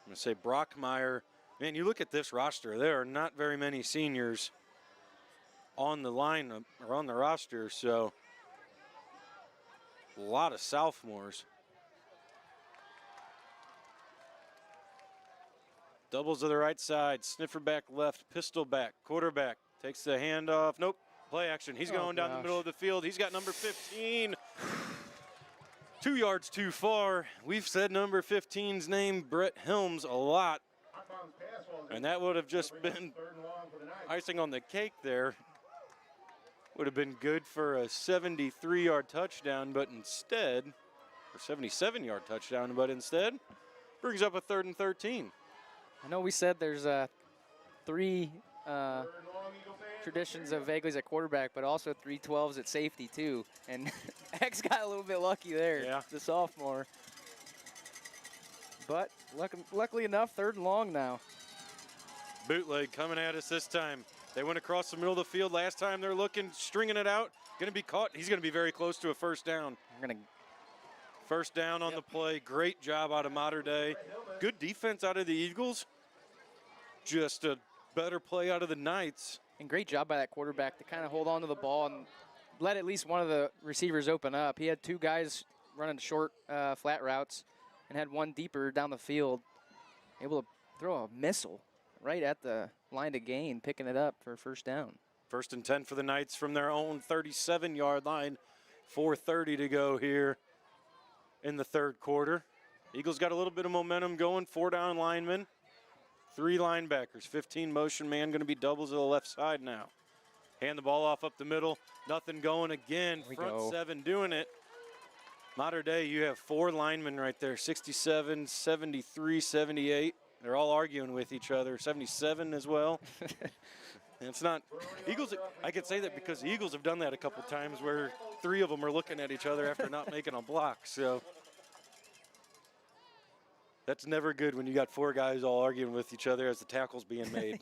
I'm going to say Brockmeyer. Man, you look at this roster. There are not very many seniors on the line or on the roster, so a lot of sophomores. Doubles to the right side, sniffer back left, pistol back, quarterback takes the handoff. Nope, play action. He's going down the middle of the field. He's got number 15. 2 yards too far. We've said number 15's name, Brett Helms, a lot. And that would have just been icing on the cake there. Would have been good for a 73-yard touchdown, but instead, or 77-yard touchdown, but instead brings up a 3rd and 13. I know we said there's 3 traditions of Vagley's at quarterback, but also 3 12s at safety too. And X got a little bit lucky there, the sophomore. But luckily enough, 3rd and long now. Bootleg coming at us this time. They went across the middle of the field last time. They're looking, stringing it out. Going to be caught. He's going to be very close to a first down. First down on the play. Great job out of Mater Dei. Good defense out of the Eagles. Just a better play out of the Knights. And great job by that quarterback to kind of hold on to the ball and let at least one of the receivers open up. He had 2 guys running short flat routes and had one deeper down the field. Able to throw a missile right at the line to gain, picking it up for a first down. 1st and 10 for the Knights from their own 37-yard line. 4:30 to go here in the 3rd quarter. Eagles got a little bit of momentum going. 4 down linemen, 3 linebackers, 15 motion man, going to be doubles to the left side now. Hand the ball off up the middle. Nothing going again. Front 7 doing it. Mater Dei, you have 4 linemen right there, 67, 73, 78. They're all arguing with each other. 77 as well. It's not Eagles. I could say that because the Eagles have done that a couple times where 3 of them are looking at each other after not making a block. So that's never good when you got 4 guys all arguing with each other as the tackle's being made.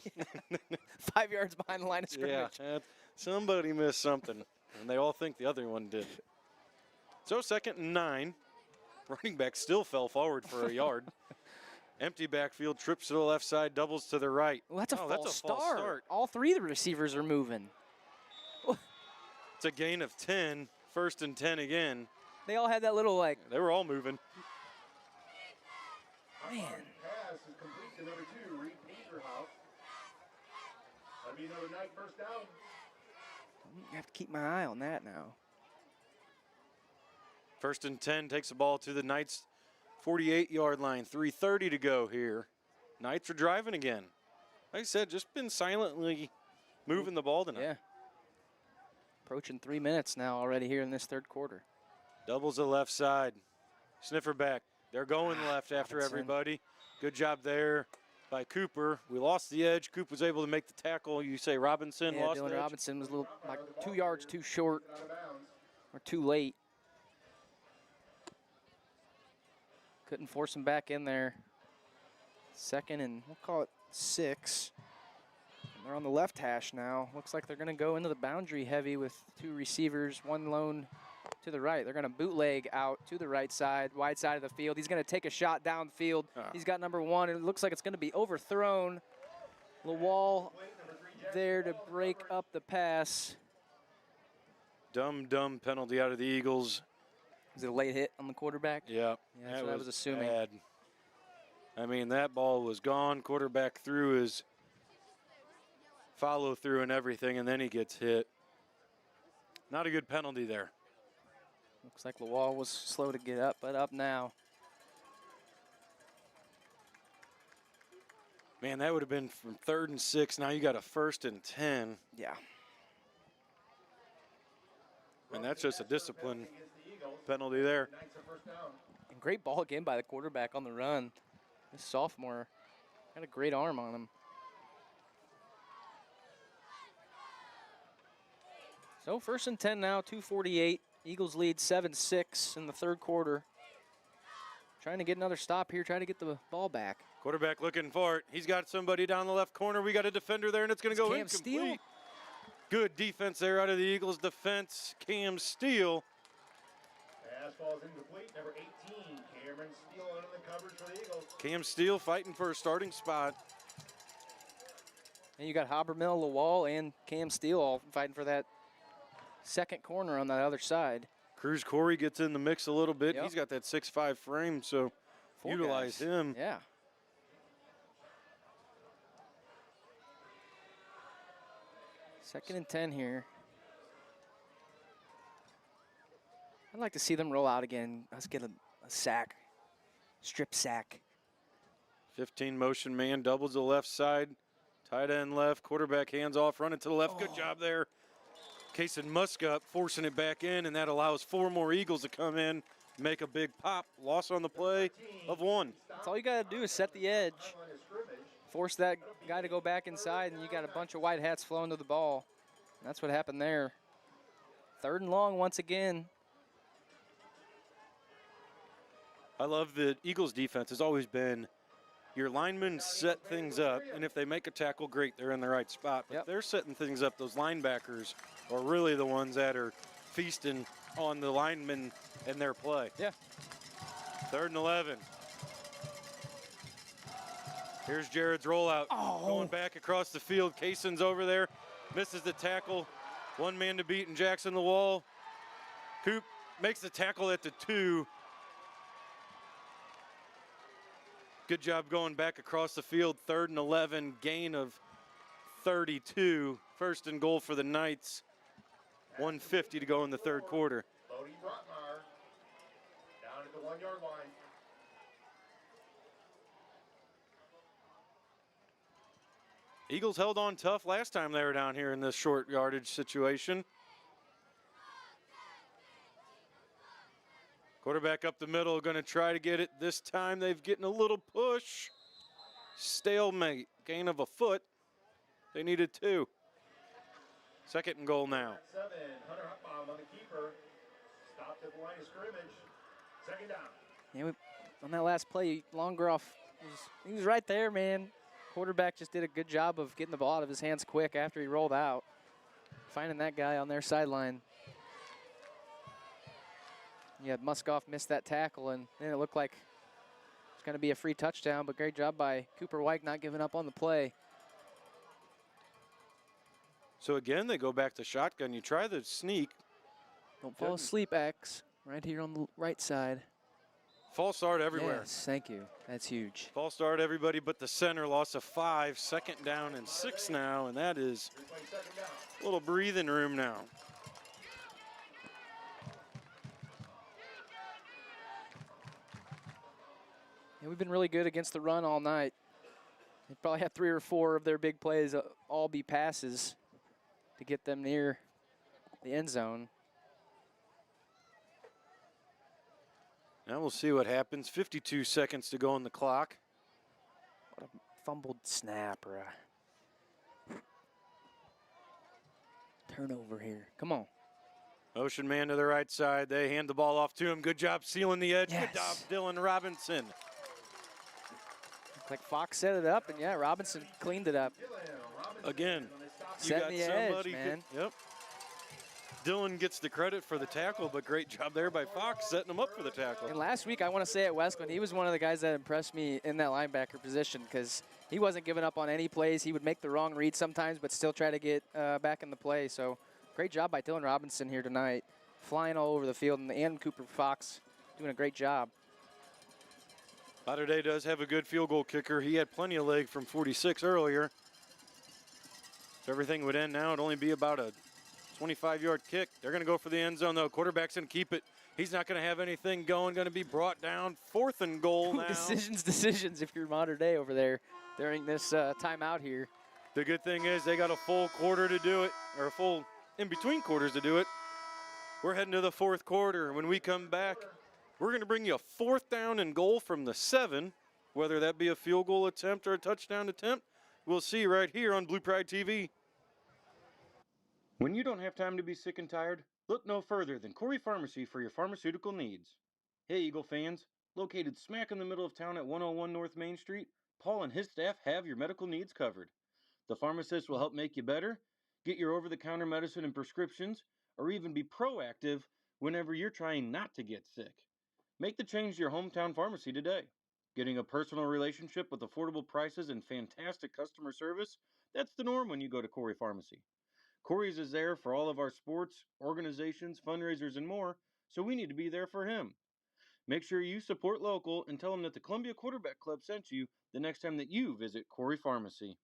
5 yards behind the line of scrimmage. Yeah, somebody missed something, and they all think the other one did. So 2nd and 9. Running back still fell forward for a yard. Empty backfield, trips to the left side, doubles to the right. Well, that's a false start. All 3 of the receivers are moving. It's a gain of 10, 1st and 10 again. They all had that little They were all moving. Man. Pass is complete to number 2, Reed Paterhouse. That'll be another Knight first down. I have to keep my eye on that now. 1st and 10 takes the ball to the Knights' 48-yard line. 3:30 to go here. Knights are driving again. Like I said, just been silently moving the ball tonight. Yeah. Approaching 3 minutes now already here in this 3rd quarter. Doubles the left side. Sniffer back. They're going left after everybody. Good job there by Cooper. We lost the edge. Cooper was able to make the tackle. You say Robinson lost the edge? Dylan Robinson was a little, like 2 yards too short or too late. Couldn't force him back in there. 2nd and we'll call it 6. And they're on the left hash now. Looks like they're going to go into the boundary heavy with 2 receivers, 1 lone to the right. They're going to bootleg out to the right side, wide side of the field. He's going to take a shot downfield. He's got number 1. It looks like it's going to be overthrown. Lawal there to break up the pass. Dumb penalty out of the Eagles. Was it a late hit on the quarterback? Yeah, that's what I was assuming. Bad. I mean, that ball was gone. Quarterback threw his follow through and everything, and then he gets hit. Not a good penalty there. Looks like Lawal was slow to get up, but up now. Man, that would have been from 3rd and 6. Now you got a 1st and 10. Yeah. And that's just a discipline penalty there. And great ball again by the quarterback on the run. This sophomore got a great arm on him. So 1st and 10 now, 2:48. Eagles lead 7-6 in the third quarter. Trying to get another stop here, trying to get the ball back. Quarterback looking for it. He's got somebody down the left corner. We got a defender there, and it's going to go Cam incomplete. Steele. Good defense there out of the Eagles defense. Cam Steele. Pass falls incomplete. Number 18, Cameron Steele under the coverage for the Eagles. Cam Steele fighting for a starting spot. And you got Habermill, Lawal, and Cam Steele all fighting for that second corner on that other side. Cruz Corey gets in the mix a little bit. Yep. He's got that 6'5" frame, so Four utilize guys. him. Yeah. Second and 10 here. I'd like to see them roll out again. Let's get a sack, strip sack. 15 motion man, doubles the left side. Tight end left, quarterback hands off, running to the left. Good job there. Kason Muscup forcing it back in, and that allows 4 more Eagles to come in, make a big pop. Loss on the play of 1. That's all you got to do is set the edge. Force that guy to go back inside, and you got a bunch of white hats flowing to the ball. And that's what happened there. 3rd and long once again. I love the Eagles defense has always been your linemen set things up, and if they make a tackle, great, they're in the right spot. But they're setting things up. Those linebackers are really the ones that are feasting on the linemen and their play. Yeah. 3rd and 11. Here's Jared's rollout. Going back across the field. Kayson's over there. Misses the tackle. 1 man to beat, and Jackson the wall. Coop makes the tackle at the 2. Good job going back across the field. 3rd and 11, gain of 32. 1st and goal for the Knights. 1:50 to go in the third quarter. Bodie Brotmar down at the 1-yard line. Eagles held on tough last time they were down here in this short yardage situation. Quarterback up the middle, going to try to get it. This time they've getting a little push. Stalemate, gain of a foot. They needed 2. 2nd and goal now. 7, Hunter Hutbaum on the keeper. Stopped at the line of scrimmage. 2nd down. Yeah, on that last play, Longroff, he was right there, man. Quarterback just did a good job of getting the ball out of his hands quick after he rolled out. Finding that guy on their sideline. Yeah, Muskoff missed that tackle, and then it looked like it's going to be a free touchdown, but great job by Cooper White not giving up on the play. So again, they go back to shotgun. You try the sneak. Don't fall asleep, X. Right here on the right side. False start everywhere. Yes, thank you. That's huge. False start everybody but the center. Loss of 5. 2nd down and 6 now, and that is a little breathing room now. Yeah, we've been really good against the run all night. They probably had 3 or 4 of their big plays all be passes to get them near the end zone. Now we'll see what happens. 52 seconds to go on the clock. What a fumbled snap or a turnover here. Come on. Motion man to the right side. They hand the ball off to him. Good job sealing the edge. Yes. Good job, Dylan Robinson. Like Fox set it up, and yeah, Robinson cleaned it up. Again, you Setting got the edge, somebody. man. Yep. Dylan gets the credit for the tackle, but great job there by Fox setting him up for the tackle. And last week, I want to say at Westland, he was one of the guys that impressed me in that linebacker position because he wasn't giving up on any plays. He would make the wrong read sometimes, but still try to get back in the play. So great job by Dylan Robinson here tonight, flying all over the field, and Cooper Fox doing a great job. Mater Dei does have a good field goal kicker. He had plenty of leg from 46 earlier. If everything would end now, it'd only be about a 25-yard kick. They're going to go for the end zone, though. Quarterback's going to keep it. He's not going to have anything going. Going to be brought down. 4th and goal now. Decisions if you're Mater Dei over there during this timeout here. The good thing is they got a full quarter to do it, or a full in-between quarters to do it. We're heading to the 4th quarter. When we come back, we're going to bring you a 4th down and goal from the 7. Whether that be a field goal attempt or a touchdown attempt, we'll see right here on Blue Pride TV. When you don't have time to be sick and tired, look no further than Corey Pharmacy for your pharmaceutical needs. Hey, Eagle fans. Located smack in the middle of town at 101 North Main Street, Paul and his staff have your medical needs covered. The pharmacist will help make you better, get your over-the-counter medicine and prescriptions, or even be proactive whenever you're trying not to get sick. Make the change to your hometown pharmacy today. Getting a personal relationship with affordable prices and fantastic customer service, that's the norm when you go to Corey Pharmacy. Corey's is there for all of our sports, organizations, fundraisers, and more, so we need to be there for him. Make sure you support local and tell him that the Columbia Quarterback Club sent you the next time that you visit Corey Pharmacy.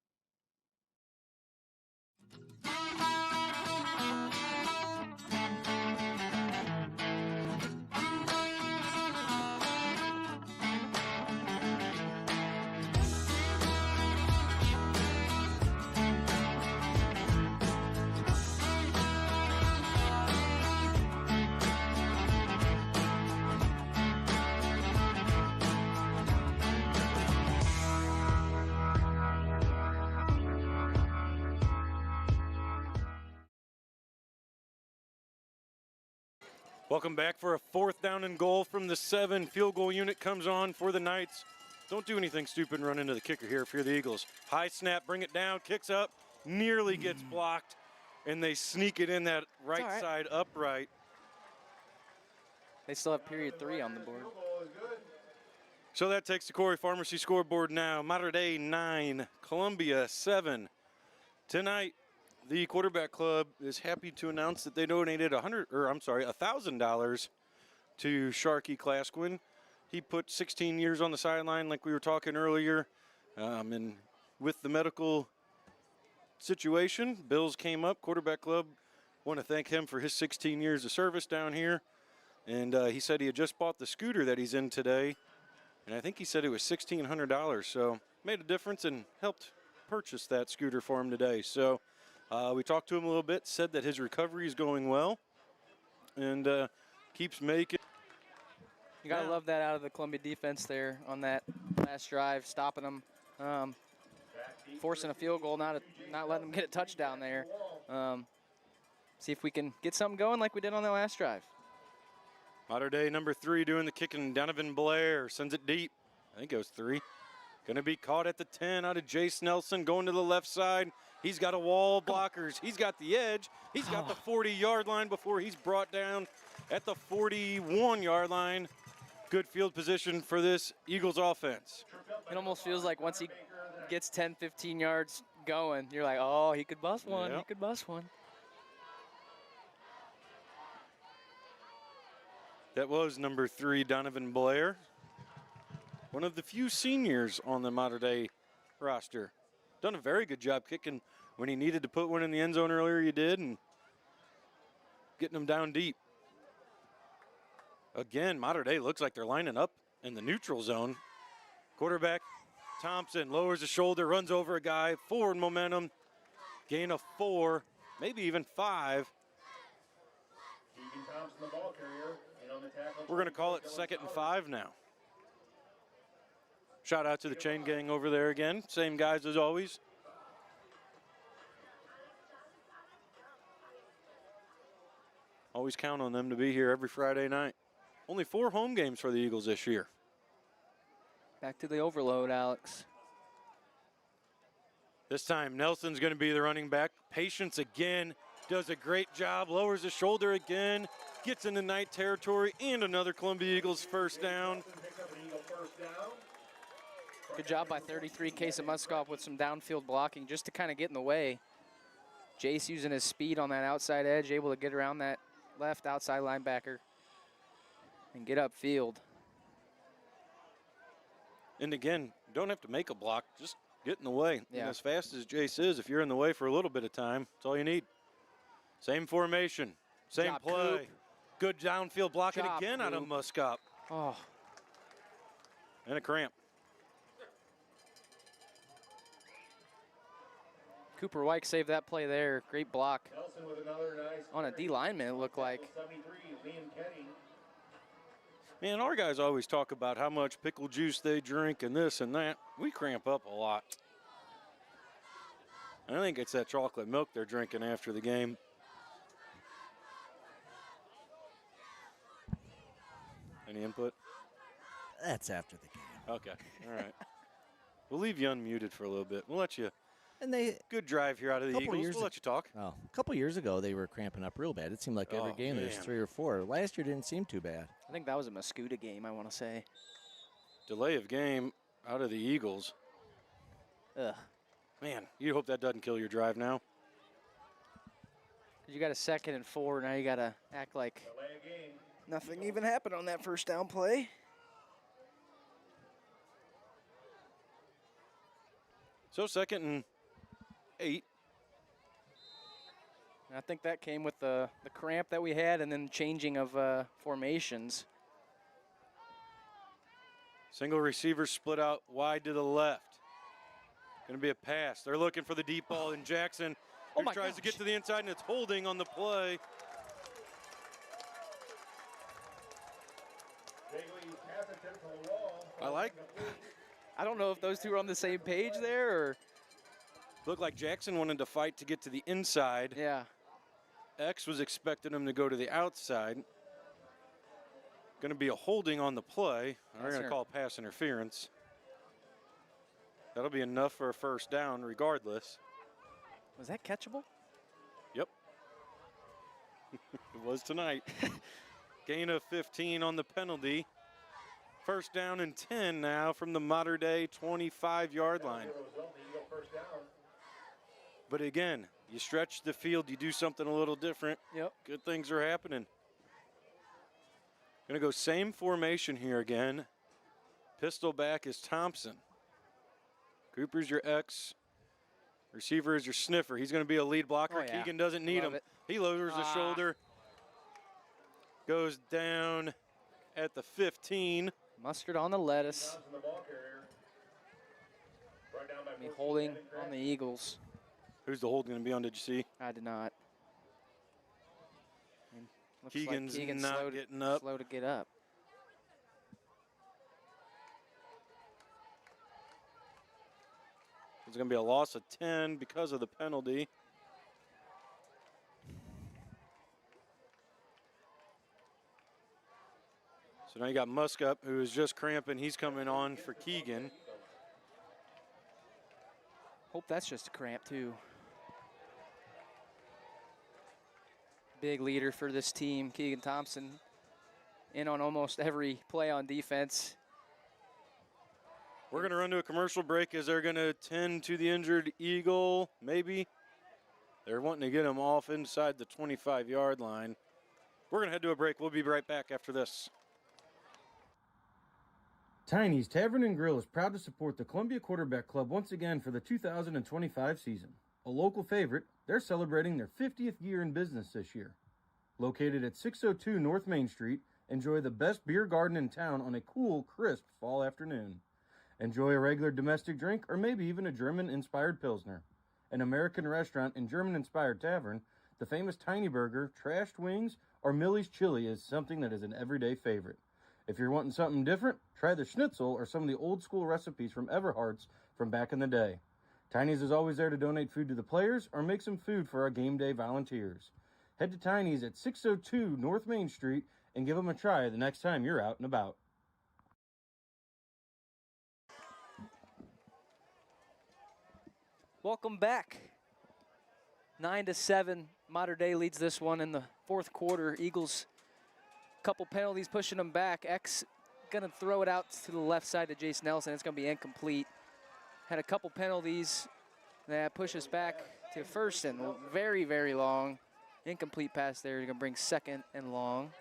Welcome back for a 4th down and goal from the 7. Field goal unit comes on for the Knights. Don't do anything stupid and run into the kicker here if you're the Eagles. High snap, bring it down, kicks up, nearly gets blocked, and they sneak it in that right side upright. They still have period 3 on the board. So that takes the Corey Pharmacy scoreboard now. Mater Dei 9, Columbia 7. Tonight, the quarterback club is happy to announce that they donated $1,000 to Sharky Clasquin. He put 16 years on the sideline like we were talking earlier. And with the medical situation, bills came up. Quarterback club want to thank him for his 16 years of service down here. And he said he had just bought the scooter that he's in today. And I think he said it was $1,600. So made a difference and helped purchase that scooter for him today. So we talked to him a little bit, said that his recovery is going well, and keeps making. You got to love that out of the Columbia defense there on that last drive, stopping them, forcing a field goal, not letting them get a touchdown there. See if we can get something going like we did on that last drive. Mater Dei number 3 doing the kicking. Donovan Blair sends it deep. I think it was 3. Going to be caught at the 10 out of Jace Nelson going to the left side. He's got a wall of blockers. He's got the edge. He's got the 40-yard line before he's brought down at the 41-yard line. Good field position for this Eagles offense. It almost feels like once he gets 10, 15 yards going, you're like, oh, he could bust one. Yep. He could bust one. That was number 3, Donovan Blair. One of the few seniors on the Mater Dei roster. Done a very good job kicking when he needed to put one in the end zone earlier. He did, and getting them down deep. Again, Mater Dei looks like they're lining up in the neutral zone. Quarterback Thompson lowers the shoulder, runs over a guy, forward momentum, gain of 4, maybe even 5. We're going to call it 2nd and 5 now. Shout out to the chain gang over there again. Same guys as always. Always count on them to be here every Friday night. Only 4 home games for the Eagles this year. Back to the overload, Alex. This time, Nelson's going to be the running back. Patience again. Does a great job. Lowers his shoulder again. Gets into night territory. And another Columbia Eagles first down. Good job by 33, Case of Muskov with some downfield blocking just to kind of get in the way. Jace using his speed on that outside edge, able to get around that left outside linebacker and get upfield. And again, don't have to make a block, just get in the way. Yeah. And as fast as Jace is, if you're in the way for a little bit of time, that's all you need. Same formation, same Job, play. Coop. Good downfield blocking Job, again out of Coop. Muskop. Oh, And a cramp. Cooper White saved that play there. Great block Nelson with another nice on a D lineman, it looked like. 73, Liam Kenny. Man, our guys always talk about how much pickle juice they drink and this and that. We cramp up a lot. I think it's that chocolate milk they're drinking after the game. Any input? That's after the game. Okay, all right. We'll leave you unmuted for a little bit. We'll let you. And they Good drive here out of the Couple Eagles. years We'll let you talk. Oh, a couple years ago, they were cramping up real bad. It seemed like every Oh, game there's man. 3 or 4. Last year didn't seem too bad. I think that was a Mascuda game, I want to say. Delay of game out of the Eagles. Ugh. Man, you hope that doesn't kill your drive now. 'Cause you got a 2nd and 4, now you got to act like nothing even happened on that first down play. So 2nd and 8. And I think that came with the cramp that we had and then changing of formations. Single receiver split out wide to the left. Going to be a pass. They're looking for the deep ball, and Jackson Oh my tries to gosh. get to the inside, and it's holding on the play. I like. I don't know if those two are on the same page there or. Looked like Jackson wanted to fight to get to the inside. Yeah. X was expecting him to go to the outside. Going to be a holding on the play. They're going to call pass interference. That'll be enough for a first down regardless. Was that catchable? Yep. It was tonight. Gain of 15 on the penalty. First down and 10 now from the modern day 25-yard line. But again, you stretch the field, you do something a little different. Yep. Good things are happening. Going to go same formation here again. Pistol back is Thompson. Cooper's your X. Receiver is your sniffer. He's going to be a lead blocker. Oh, yeah. Keegan doesn't need him. He lowers the shoulder. Goes down at the 15. Mustard on the lettuce. I mean, holding on the Eagles. Who's the hold going to be on, did you see? I did not. I mean, looks Keegan's like Keegan's not slow getting up. Slow to get up. It's going to be a loss of 10 because of the penalty. So now you got Muskup, who is just cramping. He's coming on for Keegan. Hope that's just a cramp, too. Big leader for this team, Keegan Thompson, in on almost every play on defense. We're going to run to a commercial break as they're going to tend to the injured Eagle, maybe. They're wanting to get him off inside the 25-yard line. We're going to head to a break. We'll be right back after this. Tiny's Tavern and Grill is proud to support the Columbia Quarterback Club once again for the 2025 season. A local favorite, they're celebrating their 50th year in business this year. Located at 602 North Main Street, enjoy the best beer garden in town on a cool, crisp fall afternoon. Enjoy a regular domestic drink or maybe even a German-inspired Pilsner. An American restaurant and German-inspired tavern, the famous Tiny Burger, trashed wings, or Millie's Chili is something that is an everyday favorite. If you're wanting something different, try the schnitzel or some of the old-school recipes from Everhart's from back in the day. Tiny's is always there to donate food to the players or make some food for our game day volunteers. Head to Tiny's at 602 North Main Street and give them a try the next time you're out and about. Welcome back. 9-7. Modern Day leads this one in the fourth quarter. Eagles, couple penalties pushing them back. X gonna throw it out to the left side to Jace Nelson. It's gonna be incomplete. Had a couple penalties that push us back to first and very, very long. Incomplete pass there. You're gonna bring second and long.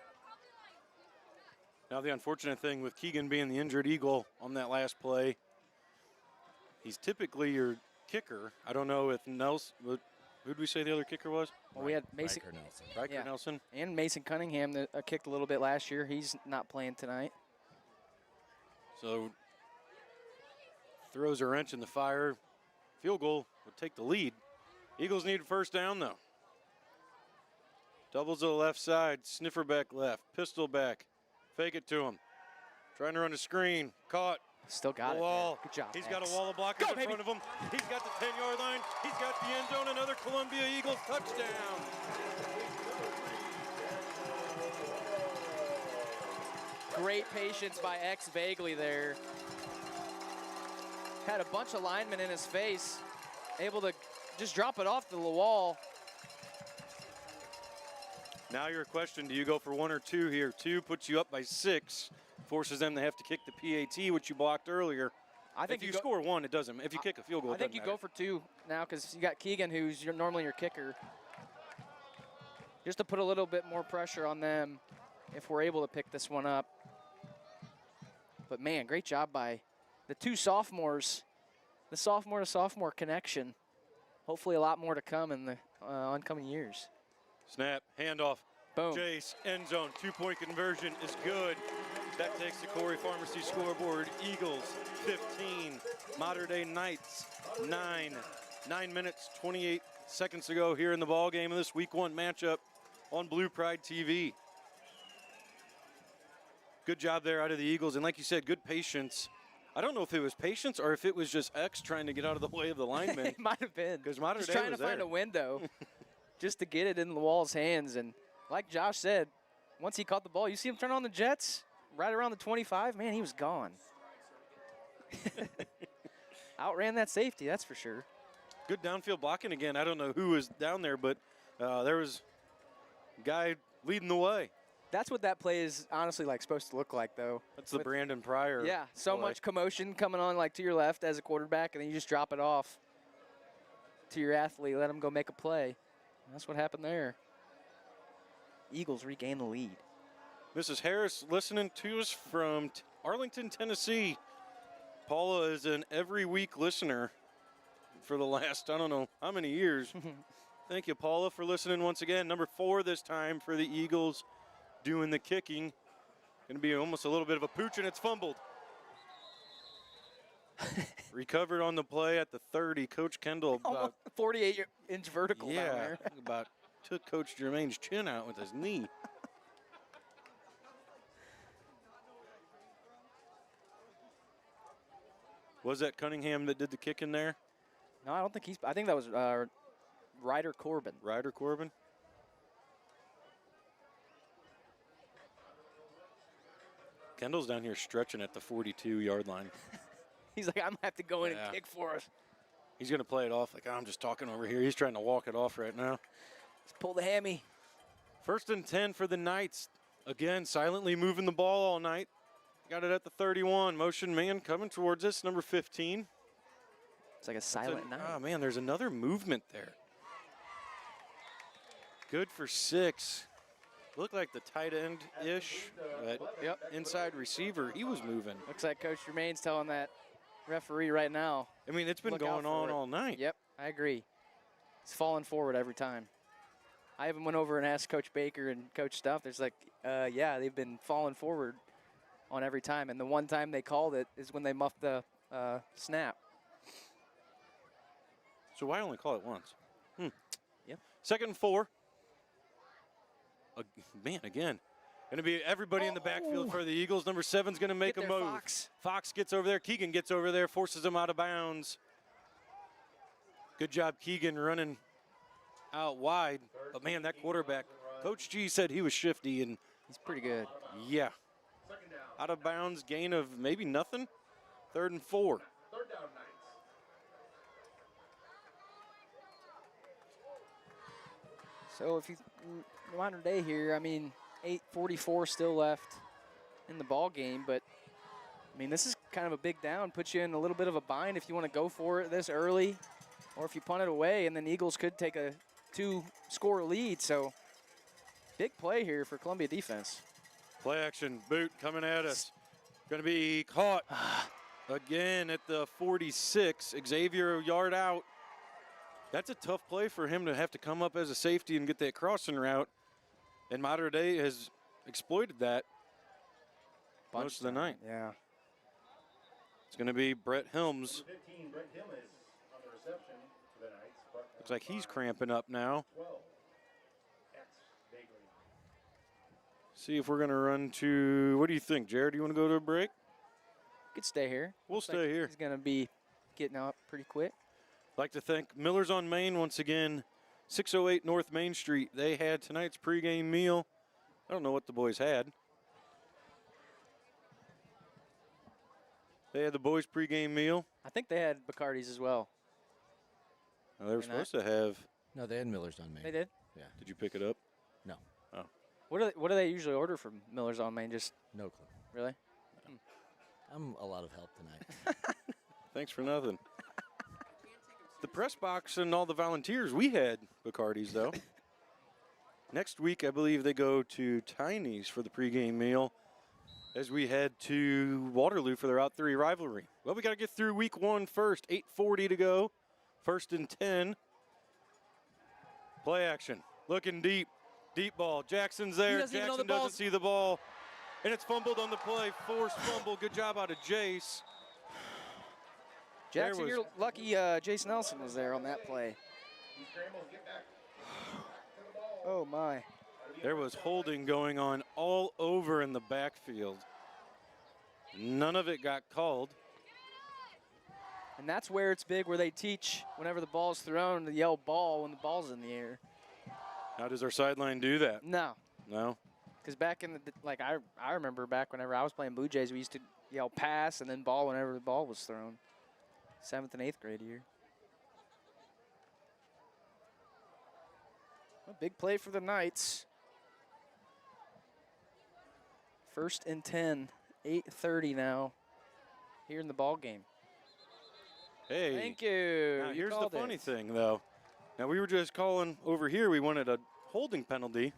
Now the unfortunate thing with Keegan being the injured Eagle on that last play, he's typically your kicker. I don't know if Nelson, who did we say the other kicker was? Well, we had Mason Riker Nelson. and Mason Cunningham that kicked a little bit last year. He's not playing tonight. So throws a wrench in the fire. Field goal would take the lead. Eagles need a first down though. Doubles to the left side, sniffer back left, pistol back, fake it to him. Trying to run a screen. Caught. Still got the it. wall. Man. Good job. He's got X. a wall of blockers Go, in front of him. He's got the 10-yard line. He's got the end zone. Another Columbia Eagles touchdown. Great patience by X Vaguely there. Had a bunch of linemen in his face. Able to just drop it off to the wall. Now your question, do you go for 1 or 2 here? 2 puts you up by 6. Forces them to have to kick the PAT, which you blocked earlier. I think if you score 1, it doesn't. If you kick a field goal, I think you go for 2 now because you got Keegan, who's normally your kicker. Just to put a little bit more pressure on them if we're able to pick this one up. But man, great job by the 2 sophomores. The sophomore to sophomore connection. Hopefully a lot more to come in the oncoming years. Snap, handoff. Boom. Jace, end zone, 2-point conversion is good. That takes the Corey Pharmacy scoreboard. Eagles 15, Mater Dei Knights 9. 9 minutes, 28 seconds to go here in the ball game of this Week 1 matchup on Blue Pride TV. Good job there out of the Eagles, and like you said, good patience. I don't know if it was patience or if it was just X trying to get out of the way of the lineman. It might have been. Because Mater Just Dei trying was to find there. a window just to get it in the wall's hands. And like Josh said, once he caught the ball, you see him turn on the Jets right around the 25. Man, he was gone. Outran that safety, that's for sure. Good downfield blocking again. I don't know who was down there, but there was a guy leading the way. That's what that play is honestly like supposed to look like, though. That's the Brandon Pryor. Yeah, so play. much commotion coming on like to your left as a quarterback, and then you just drop it off to your athlete, let him go make a play. And that's what happened there. Eagles regain the lead. Mrs. Harris listening to us from Arlington, Tennessee. Paula is an every week listener for the last, I don't know how many years. Thank you, Paula, for listening once again. Number 4 this time for the Eagles doing the kicking. Going to be almost a little bit of a pooch, and it's fumbled. Recovered on the play at the 30. Coach Kendall about 48-inch vertical down there. about took Coach Jermaine's chin out with his knee. Was that Cunningham that did the kick in there? No, I don't think he's. I think that was Ryder Corbin. Ryder Corbin? Kendall's down here stretching at the 42-yard line. He's like, I'm going to have to go in and kick for us. He's going to play it off like, I'm just talking over here. He's trying to walk it off right now. Let's pull the hammy. 1st and 10 for the Knights. Again, silently moving the ball all night. Got it at the 31. Motion man coming towards us, number 15. It's like a silent night. Oh, man, there's another movement there. Good for 6. Looked like the tight end-ish, but inside receiver, he was moving. Looks like Coach Jermaine's telling that referee right now. I mean, it's been Look out going for on it. all night. Yep, I agree. He's falling forward every time. I even went over and asked Coach Baker and Coach Stuff. There's like, yeah, they've been falling forward on every time. And the one time they called it is when they muffed the snap. So why only call it once? Yep. 2nd and 4. Man, again, going to be everybody in the backfield for the Eagles. Number 7's going to make Get a there, move. Fox Gets over there. Keegan gets over there, forces him out of bounds. Good job, Keegan, running out wide. But, man, that quarterback, Coach G said he was shifty. And he's pretty good. Yeah. Out of bounds, gain of maybe nothing. 3rd and 4. 3rd down, Knights. So if you Mater Dei here, I mean, 8:44 still left in the ball game, but I mean, this is kind of a big down, puts you in a little bit of a bind if you want to go for it this early, or if you punt it away, and then Eagles could take a 2-score lead. So big play here for Columbia defense. Play action, boot coming at us. Going to be caught again at the 46. Xavier a yard out. That's a tough play for him to have to come up as a safety and get that crossing route. And Mater Dei has exploited that most of the night. Yeah. It's going to be Brett Helms. 15, Brett Hill is on the reception for the Knights. But Looks like he's cramping up now. 12, X Bagley. See if we're going to run to, what do you think, Jared? Do you want to go to a break? Could stay here. We'll Looks stay like here. He's going to be getting out pretty quick. I'd like to thank Miller's on Main once again, 608 North Main Street. They had tonight's pregame meal. I don't know what the boys had. They had the boys' pregame meal. I think they had Bacardi's as well. Well, they were supposed to have. No, they had Miller's on Main. They did? Yeah. Did you pick it up? No. Oh. What do they usually order from Miller's on Main? Just No clue. really? I'm a lot of help tonight. Thanks for nothing. The press box and all the volunteers, we had Bacardi's, though. Next week, I believe they go to Tiny's for the pregame meal as we head to Waterloo for their Route 3 rivalry. Well, we got to get through week 1 first. 8:40 to go. 1st and 10. Play action. Looking deep. Deep ball. Jackson's there. Jackson doesn't see the ball. And it's fumbled on the play. Forced fumble. Good job out of Jace. Jackson, you're lucky Jason Nelson was there on that play. Oh, my. There was holding going on all over in the backfield. None of it got called. And that's where it's big, where they teach whenever the ball's thrown to yell ball when the ball's in the air. How does our sideline do that? No. No? Because back in the, like, I remember back whenever I was playing Blue Jays, we used to yell pass and then ball whenever the ball was thrown. 7th and 8th grade year. A big play for the Knights. 1st and 10, 8:30 now here in the ball game. Hey. Thank you. Now, You here's the called funny it. thing, though. Now, we were just calling over here. We wanted a holding penalty.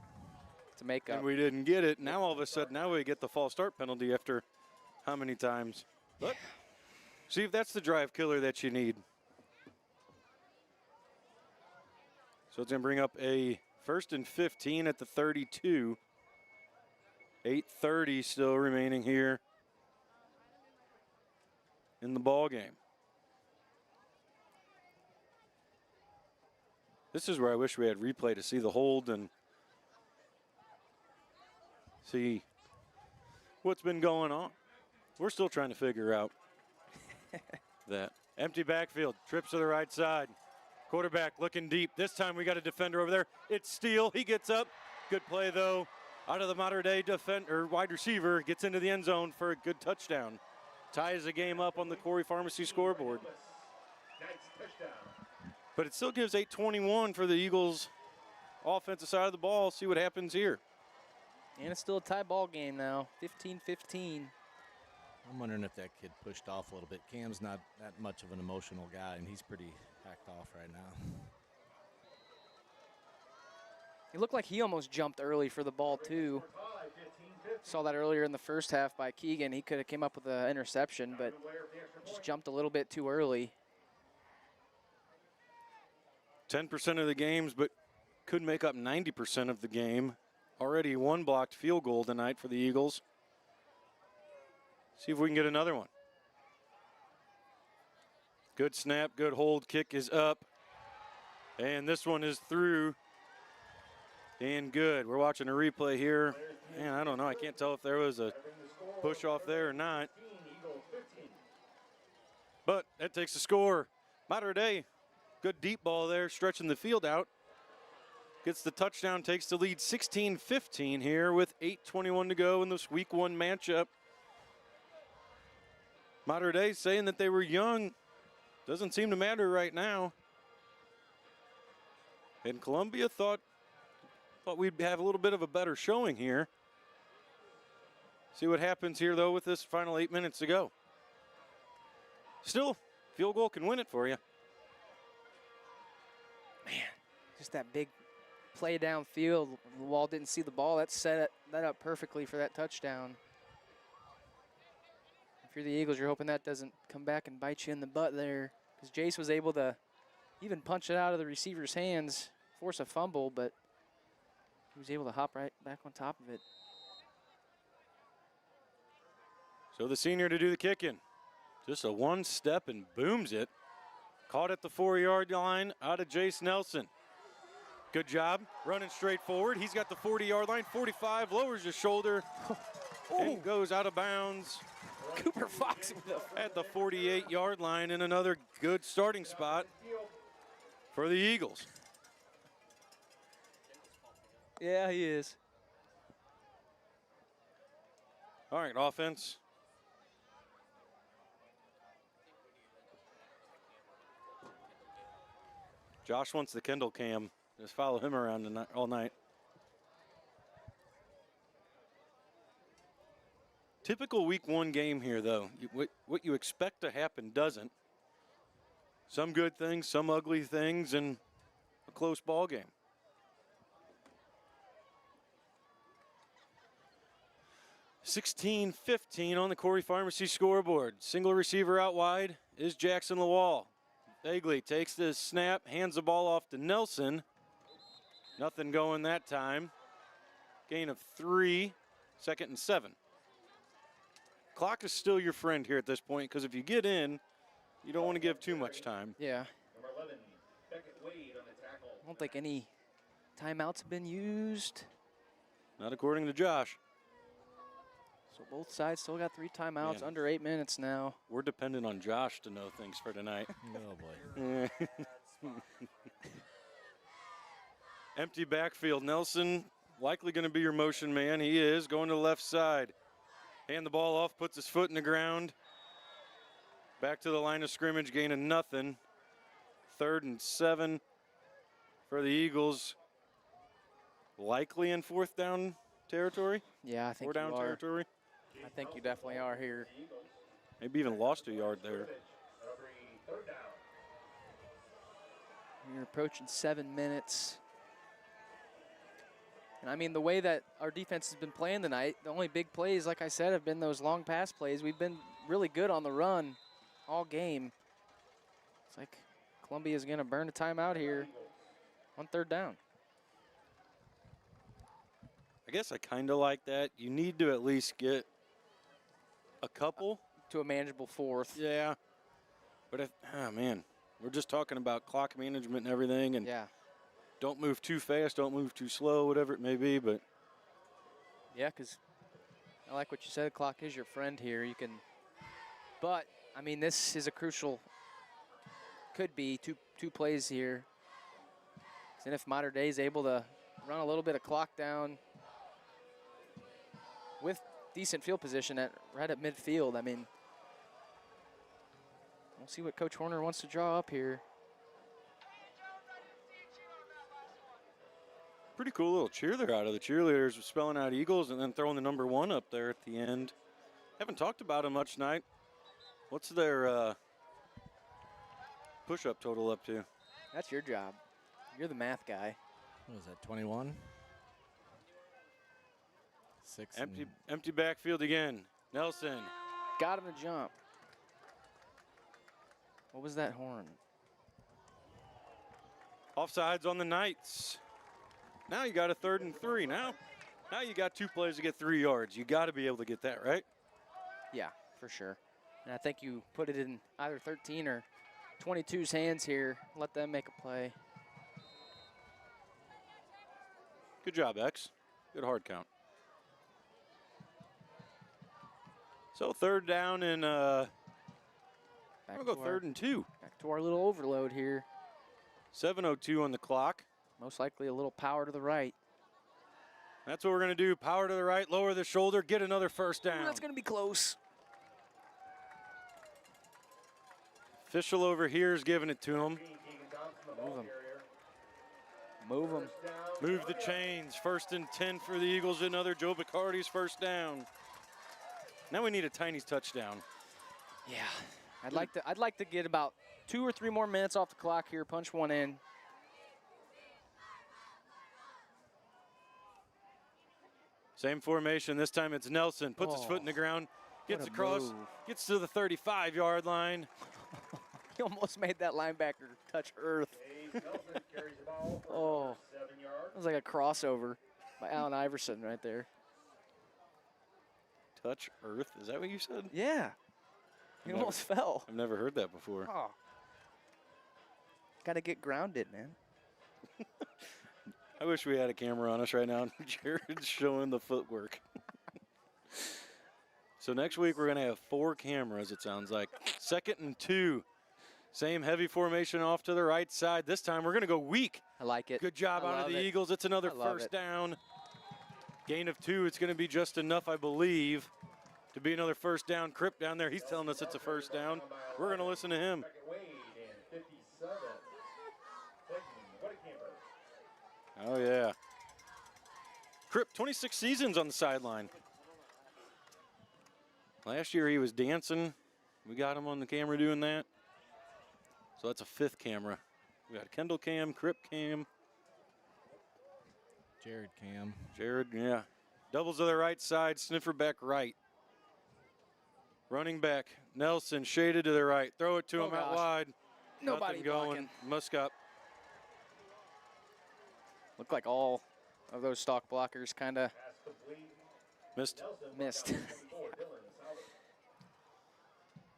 To make up. And we didn't get it. Now, all of a sudden, now we get the false start penalty after how many times? Look. See if that's the drive killer that you need. So it's going to bring up a 1st and 15 at the 32. 8:30 still remaining here in the ball game. This is where I wish we had replay to see the hold and see what's been going on. We're still trying to figure out that. Empty backfield, trips to the right side. Quarterback looking deep. This time we got a defender over there. It's Steele. He gets up. Good play, though, out of the modern-day wide receiver. Gets into the end zone for a good touchdown. Ties the game up on the Corey Pharmacy scoreboard. But it still gives 8:21 for the Eagles' offensive side of the ball. See what happens here. And it's still a tie ball game now, 15-15. I'm wondering if that kid pushed off a little bit. Cam's not that much of an emotional guy, and he's pretty hacked off right now. It looked like he almost jumped early for the ball, too. Saw that earlier in the first half by Keegan. He could have came up with an interception, but just jumped a little bit too early. 10% of the games, but could make up 90% of the game. Already one blocked field goal tonight for the Eagles. See if we can get another one. Good snap, good hold, kick is up. And this one is through. And good. We're watching a replay here. Man, I don't know. I can't tell if there was a push off there or not. But that takes the score. Mater Dei, good deep ball there, stretching the field out. Gets the touchdown, takes the lead 16-15 here with 8:21 to go in this week 1 matchup. Mater Dei saying that they were young. Doesn't seem to matter right now. And Columbia thought we'd have a little bit of a better showing here. See what happens here, though, with this final 8 minutes to go. Still, field goal can win it for you. Man, just that big play downfield. Wall didn't see the ball. That set that up perfectly for that touchdown. If you're the Eagles, you're hoping that doesn't come back and bite you in the butt there, because Jace was able to even punch it out of the receiver's hands, force a fumble, but he was able to hop right back on top of it. So the senior to do the kicking. Just a one step and booms it. Caught at the 4-yard line out of Jace Nelson. Good job running straight forward. He's got the 40-yard line, 45, lowers his shoulder, and goes out of bounds. Cooper Fox at the 48-yard line, and another good starting spot for the Eagles. Yeah, he is. All right, offense. Josh wants the Kendall cam. Just follow him around tonight, all night. Typical week 1 game here, though. What you expect to happen doesn't. Some good things, some ugly things, and a close ball game. $16-15 on the Corey Pharmacy scoreboard. Single receiver out wide is Jackson Lawal. Bagley takes the snap, hands the ball off to Nelson. Nothing going that time. Gain of 3, 2nd and 7. Clock is still your friend here at this point, because if you get in, you don't want to give too much time. Yeah. Number 11, Beckett Wade on the tackle. I don't think any timeouts have been used. Not according to Josh. So both sides still got 3 timeouts, Man. under 8 minutes now. We're dependent on Josh to know things for tonight. Oh, boy. Empty backfield. Nelson likely going to be your motion man. He is going to the left side. Hand the ball off, puts his foot in the ground. Back to the line of scrimmage, gain of nothing. 3rd and 7 for the Eagles. Likely in 4th down territory. Yeah, I think 4 down you are. territory. I think you definitely are here. Maybe even lost a yard there. You're approaching 7 minutes. And I mean, the way that our defense has been playing tonight, the only big plays, like I said, have been those long pass plays. We've been really good on the run all game. It's like Columbia is going to burn a timeout here on 3rd down. I guess I kind of like that. You need to at least get a couple. To a manageable 4th. Yeah. But if, oh man, we're just talking about clock management and everything, and Yeah. don't move too fast, don't move too slow, whatever it may be, but Yeah, because I like what you said. Clock is your friend here. You can, but I mean, this is a crucial. Could be two plays here. And if Mater Dei is able to run a little bit of clock down with decent field position right at midfield, I mean, we'll see what Coach Horner wants to draw up here. pretty cool little cheer there out of the cheerleaders, spelling out Eagles and then throwing the number 1 up there at the end. Haven't talked about them much tonight. What's their push-up total up to? That's your job. You're the math guy. What was that, 21? 6 Empty backfield again. Nelson. Got him to jump. What was that horn? Offsides on the Knights. Now you got a 3rd and 3. Now you got 2 plays to get 3 yards. You got to be able to get that, right? Yeah, for sure. And I think you put it in either 13 or 22's hands here. Let them make a play. Good job, X. Good hard count. So 3rd down and we'll go 3rd and 2. Back to our little overload here. 7:02 on the clock. Most likely a little power to the right. That's what we're going to do. Power to the right, lower the shoulder, get another 1st down. Ooh, that's going to be close. Official over here is giving it to him. Move him. Move him. Move the chains. 1st and 10 for the Eagles. Another Joe Bacardi's 1st down. Now we need a tiny touchdown. Yeah, I'd like to get about 2 or 3 more minutes off the clock here. Punch one in. Same formation. This time it's Nelson. Puts his foot in the ground. Gets across. Move. Gets to the 35-yard line. He almost made that linebacker touch earth. Oh, that was like a crossover by Allen Iverson right there. Touch earth? Is that what you said? Yeah. He almost fell. I've never heard that before. Oh. Got to get grounded, man. I wish we had a camera on us right now. Jared's showing the footwork. So next week we're going to have 4 cameras, it sounds like. 2nd and 2. Same heavy formation off to the right side. This time we're going to go weak. I like it. Good job out of the Eagles. It's another first down. Gain of 2. It's going to be just enough, I believe, to be another first down. Kripp down there, he's telling us it's a first down. We're going to listen to him. Oh, yeah. Kripp, 26 seasons on the sideline. Last year he was dancing. We got him on the camera doing that. So that's a 5th camera. We got Kendall cam, Kripp cam. Jared cam. Jared, yeah. Doubles to the right side, sniffer back right. Running back, Nelson shaded to the right. Throw it to him out wide. Nobody Nothing going. blocking. Muscap. Looked like all of those stock blockers kind of missed.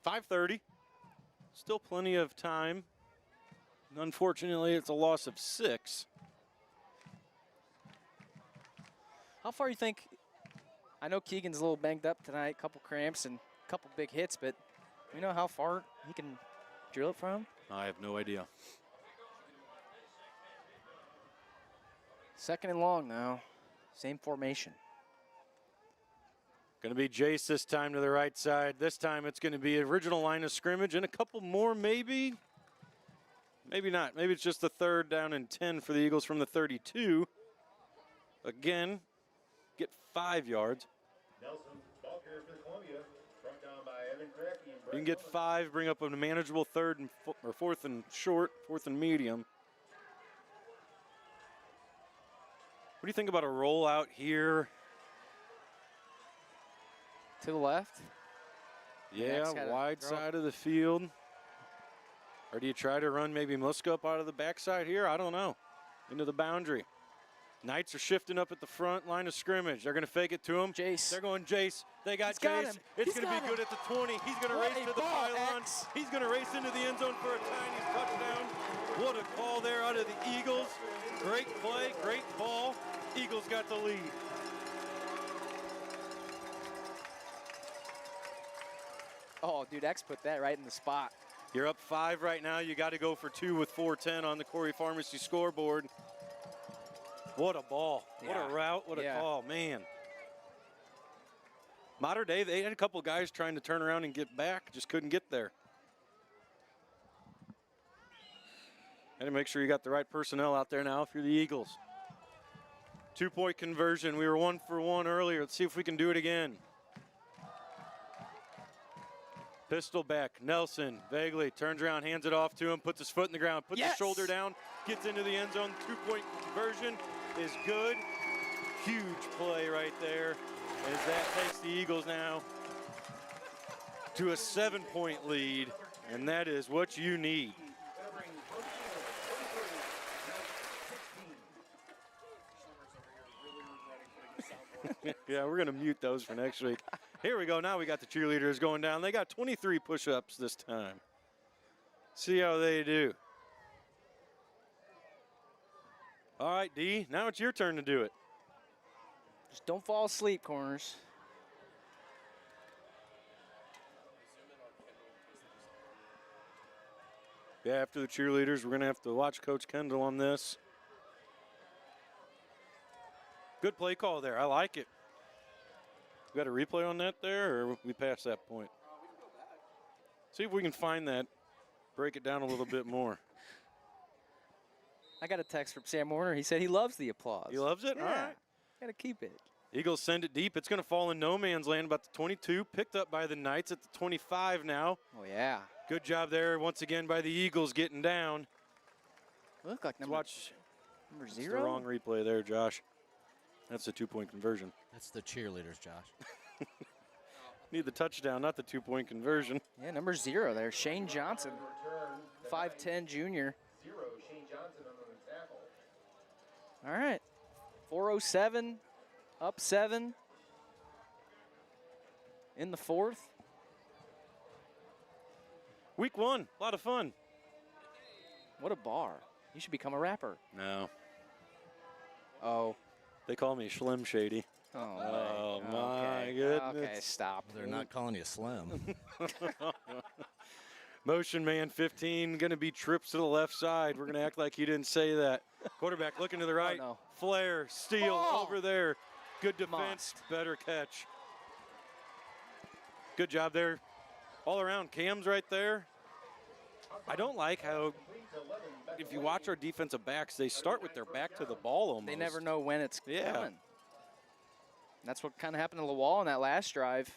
5:30. Still plenty of time. Unfortunately, it's a loss of 6. How far you think? I know Keegan's a little banged up tonight, couple cramps and a couple big hits, but you know how far he can drill it from? I have no idea. 2nd and long now. Same formation. Going to be Jace this time to the right side. This time it's going to be original line of scrimmage and a couple more maybe. Maybe not. Maybe it's just the 3rd down and 10 for the Eagles from the 32. Again, get 5 yards. Nelson, ball carrier for Columbia, brought down by Evan Cracky. You can get 5, bring up a manageable 3rd and or 4th and short, 4th and medium. What do you think about a rollout here? To the left? Yeah, wide side of the field. Or do you try to run maybe Muscap out of the backside here? I don't know. Into the boundary. Knights are shifting up at the front line of scrimmage. They're going to fake it to him. Jace. They're going Jace. They got Jace. It's going to be good at the 20. He's going to race to the pylon. He's going to race into the end zone for a tiny touchdown. What a call there out of the Eagles. Great play, great ball. Eagles got the lead. Oh, dude, X put that right in the spot. You're up 5 right now. You got to go for 2 with 4:10 on the Corey Pharmacy scoreboard. What a ball. What a route. What a call, man. Mater Dei, they had a couple guys trying to turn around and get back, just couldn't get there. Got to make sure you got the right personnel out there now if you're the Eagles. 2-point conversion. We were 1 for 1 earlier. Let's see if we can do it again. Pistol back, Nelson, vaguely turns around, hands it off to him, puts his foot in the ground, puts his shoulder down, gets into the end zone. 2-point conversion is good. Huge play right there as that takes the Eagles now to a 7-point lead, and that is what you need. Yeah, we're going to mute those for next week. Here we go. Now we got the cheerleaders going down. They got 23 push-ups this time. See how they do. All right, D, now it's your turn to do it. Just don't fall asleep, corners. Yeah, after the cheerleaders, we're going to have to watch Coach Kendall on this. Good play call there. I like it. We got a replay on that there, or we passed that point? See if we can find that. Break it down a little bit more. I got a text from Sam Warner. He said he loves the applause. He loves it? Yeah. All right. Got to keep it. Eagles send it deep. It's going to fall in no man's land, about the 22. Picked up by the Knights at the 25 now. Oh, yeah. Good job there once again by the Eagles getting down. Look like number 0. The wrong replay there, Josh. That's a 2-point conversion. That's the cheerleaders, Josh. Need the touchdown, not the 2-point conversion. Yeah, number 0 there, Shane Johnson, 5'10" junior. All right, 4:07, up 7 in the 4th. Week 1, a lot of fun. What a bar. You should become a rapper. No. Oh. They call me Slim Shady. Oh, my okay. goodness. Okay, stop. They're not calling you Slim. Motion man 15, going to be trips to the left side. We're going to act like he didn't say that. Quarterback looking to the right. no. Flare, steal over there. Good defense, Must. better catch. Good job there. All around, Cam's right there. I don't like how, if you watch our defensive backs, they start with their back to the ball almost. They never know when it's Yeah. coming. That's what kind of happened to Lawal in that last drive.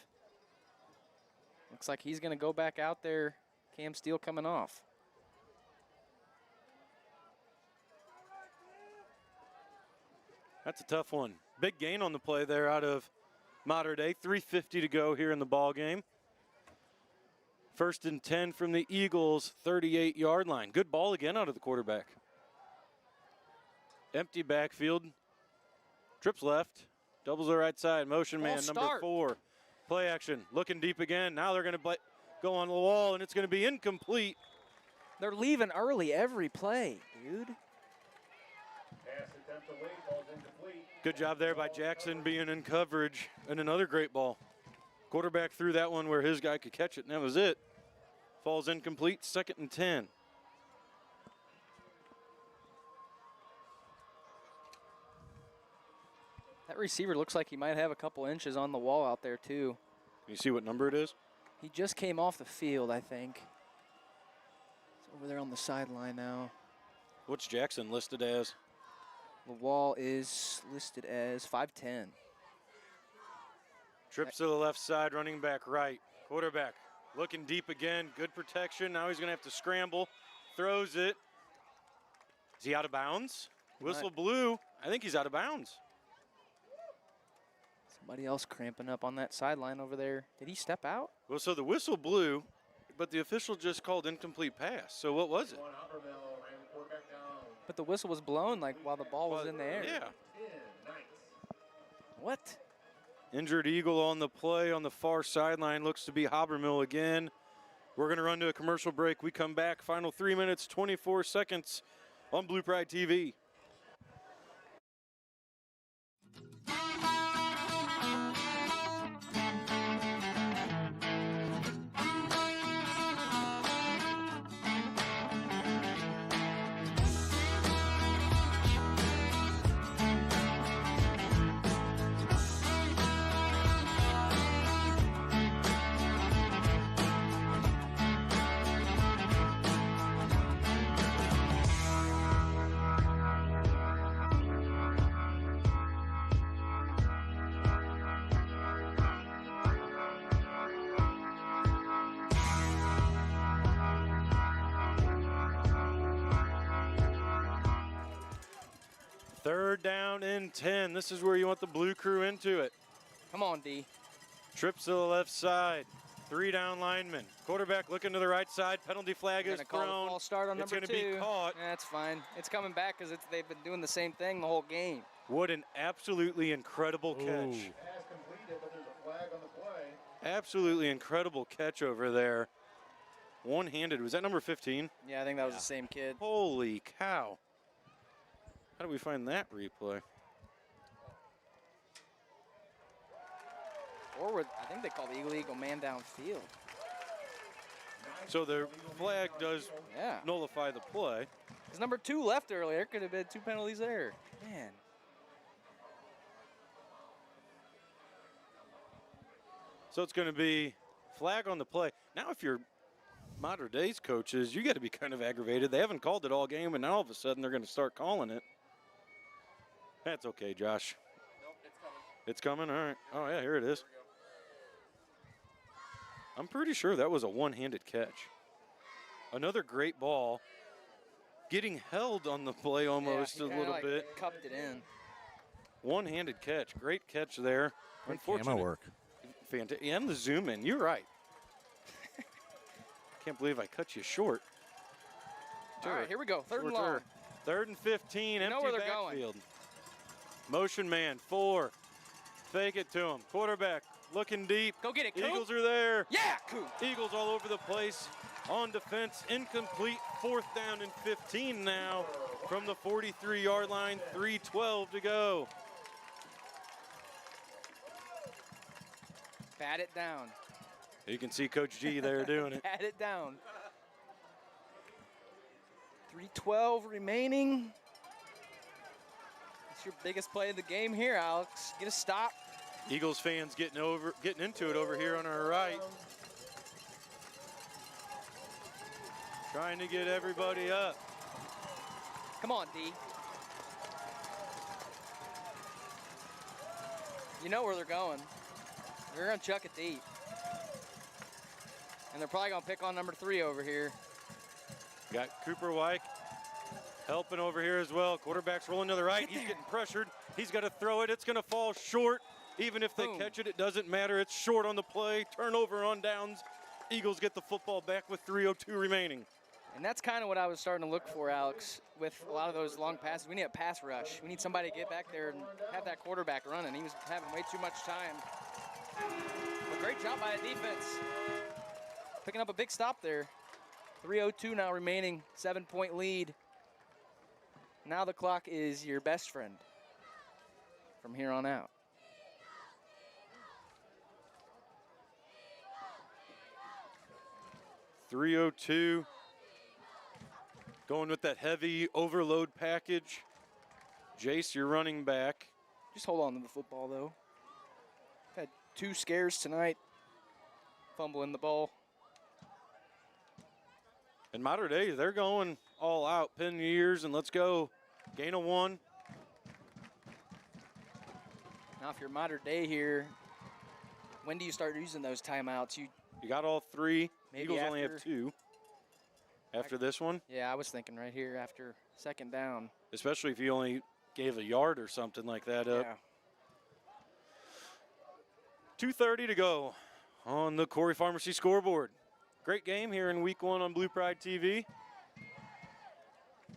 Looks like he's going to go back out there. Cam Steele coming off. That's a tough one. Big gain on the play there out of Mater Dei. 3:50 to go here in the ball game. 1st and 10 from the Eagles' 38-yard line. Good ball again out of the quarterback. Empty backfield. Trips left. Doubles the right side. Motion man number 4. Play action. Looking deep again. Now they're going to go on the wall, and it's going to be incomplete. They're leaving early every play, dude. Good job there by Jackson being in coverage. And another great ball. Quarterback threw that one where his guy could catch it, and that was it. Falls incomplete, 2nd and 10. That receiver looks like he might have a couple inches on the wall out there, too. Can you see what number it is? He just came off the field, I think. It's over there on the sideline now. What's Jackson listed as? The wall is listed as 5'10". Trips to the left side, running back right. Quarterback looking deep again. Good protection. Now he's going to have to scramble. Throws it. Is he out of bounds? Whistle blew. I think he's out of bounds. Somebody else cramping up on that sideline over there. Did he step out? Well, so the whistle blew, but the official just called incomplete pass. So what was it? But the whistle was blown like while the ball was in the air. Yeah. What? Injured Eagle on the play on the far sideline. Looks to be Habermill again. We're going to run to a commercial break. We come back. Final 3 minutes, 24 seconds on Blue Pride TV. Third down and 10. This is where you want the blue crew into it. Come on, D. Trips to the left side. 3 down linemen. Quarterback looking to the right side. Penalty flag is Call thrown. the false start on It's number going to 2. be caught. That's fine. It's coming back because they've been doing the same thing the whole game. What an absolutely incredible catch. Absolutely incredible catch over there. One-handed. Was that number 15? Yeah, I think that was the same kid. Holy cow. How do we find that replay? Forward, I think they call the illegal man downfield. So the flag does nullify the play. Because number 2 left earlier. There could have been 2 penalties there. Man. So it's going to be flag on the play. Now if you're Mater Dei's coaches, you got to be kind of aggravated. They haven't called it all game, and now all of a sudden they're going to start calling it. That's okay, Josh. Nope, it's coming. It's coming? All right. Oh, yeah, here it is. I'm pretty sure that was a one-handed catch. Another great ball. Getting held on the play almost a little bit. Cupped it in. One-handed catch. Great catch there. Unfortunate. Camera work. Fantastic. And the zoom in. You're right. Can't believe I cut you short. All right, here we go. Third and long. 3rd and 15. Know Empty where they're backfield. Motion man, 4. Fake it to him. Quarterback looking deep. Go get it, Coop. Eagles are there. Yeah, Coop. Eagles all over the place. On defense, incomplete. 4th down and 15 now from the 43-yard line. 3:12 to go. Bat it down. You can see Coach G there doing it. Bat it down. 3:12 remaining. It's your biggest play of the game here, Alex. Get a stop. Eagles fans getting into it over here on our right. Trying to get everybody up. Come on, D. You know where they're going. They're going to chuck it deep. And they're probably going to pick on number 3 over here. Got Cooper Wyke helping over here as well. Quarterback's rolling to the right. He's getting pressured. He's got to throw it. It's going to fall short. Even if they catch it, it doesn't matter. It's short on the play. Turnover on downs. Eagles get the football back with 3:02 remaining. And that's kind of what I was starting to look for, Alex, with a lot of those long passes. We need a pass rush. We need somebody to get back there and have that quarterback running. He was having way too much time. But great job by the defense. Picking up a big stop there. 3:02 now remaining, 7-point lead. Now the clock is your best friend from here on out. .302. Going with that heavy overload package. Jace, your running back. Just hold on to the football, though. Had 2 scares tonight. Fumbling the ball. And Mater Dei, they're going all out. Pin your ears and let's go. Gain of 1. Now, if you're Mater Dei here, when do you start using those timeouts? You got all 3. Maybe Eagles only have 2. After this one? Yeah, I was thinking right here after 2nd down. Especially if you only gave a yard or something like that up. Yeah. 2:30 to go on the Corey Pharmacy scoreboard. Great game here in week 1 on Blue Pride TV.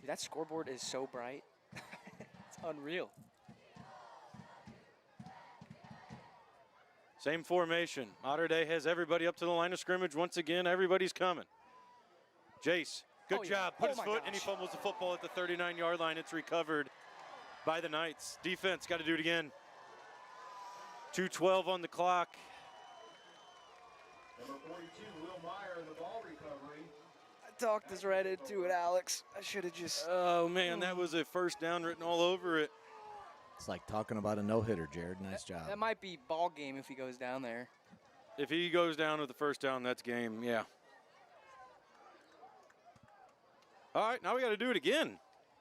Dude, that scoreboard is so bright. It's unreal. Same formation. Mater Dei has everybody up to the line of scrimmage. Once again, everybody's coming. Jace, good job. Put his foot and he fumbles the football at the 39-yard line. It's recovered by the Knights. Defense got to do it again. 2:12 on the clock. Number 42, Will Meyer, the ball recovery. I talked us right into it, Alex. I should have just... Oh, man, that was a first down written all over it. It's like talking about a no-hitter, Jared. Nice job. That might be ball game if he goes down there. If he goes down with the first down, that's game, yeah. All right, now we got to do it again.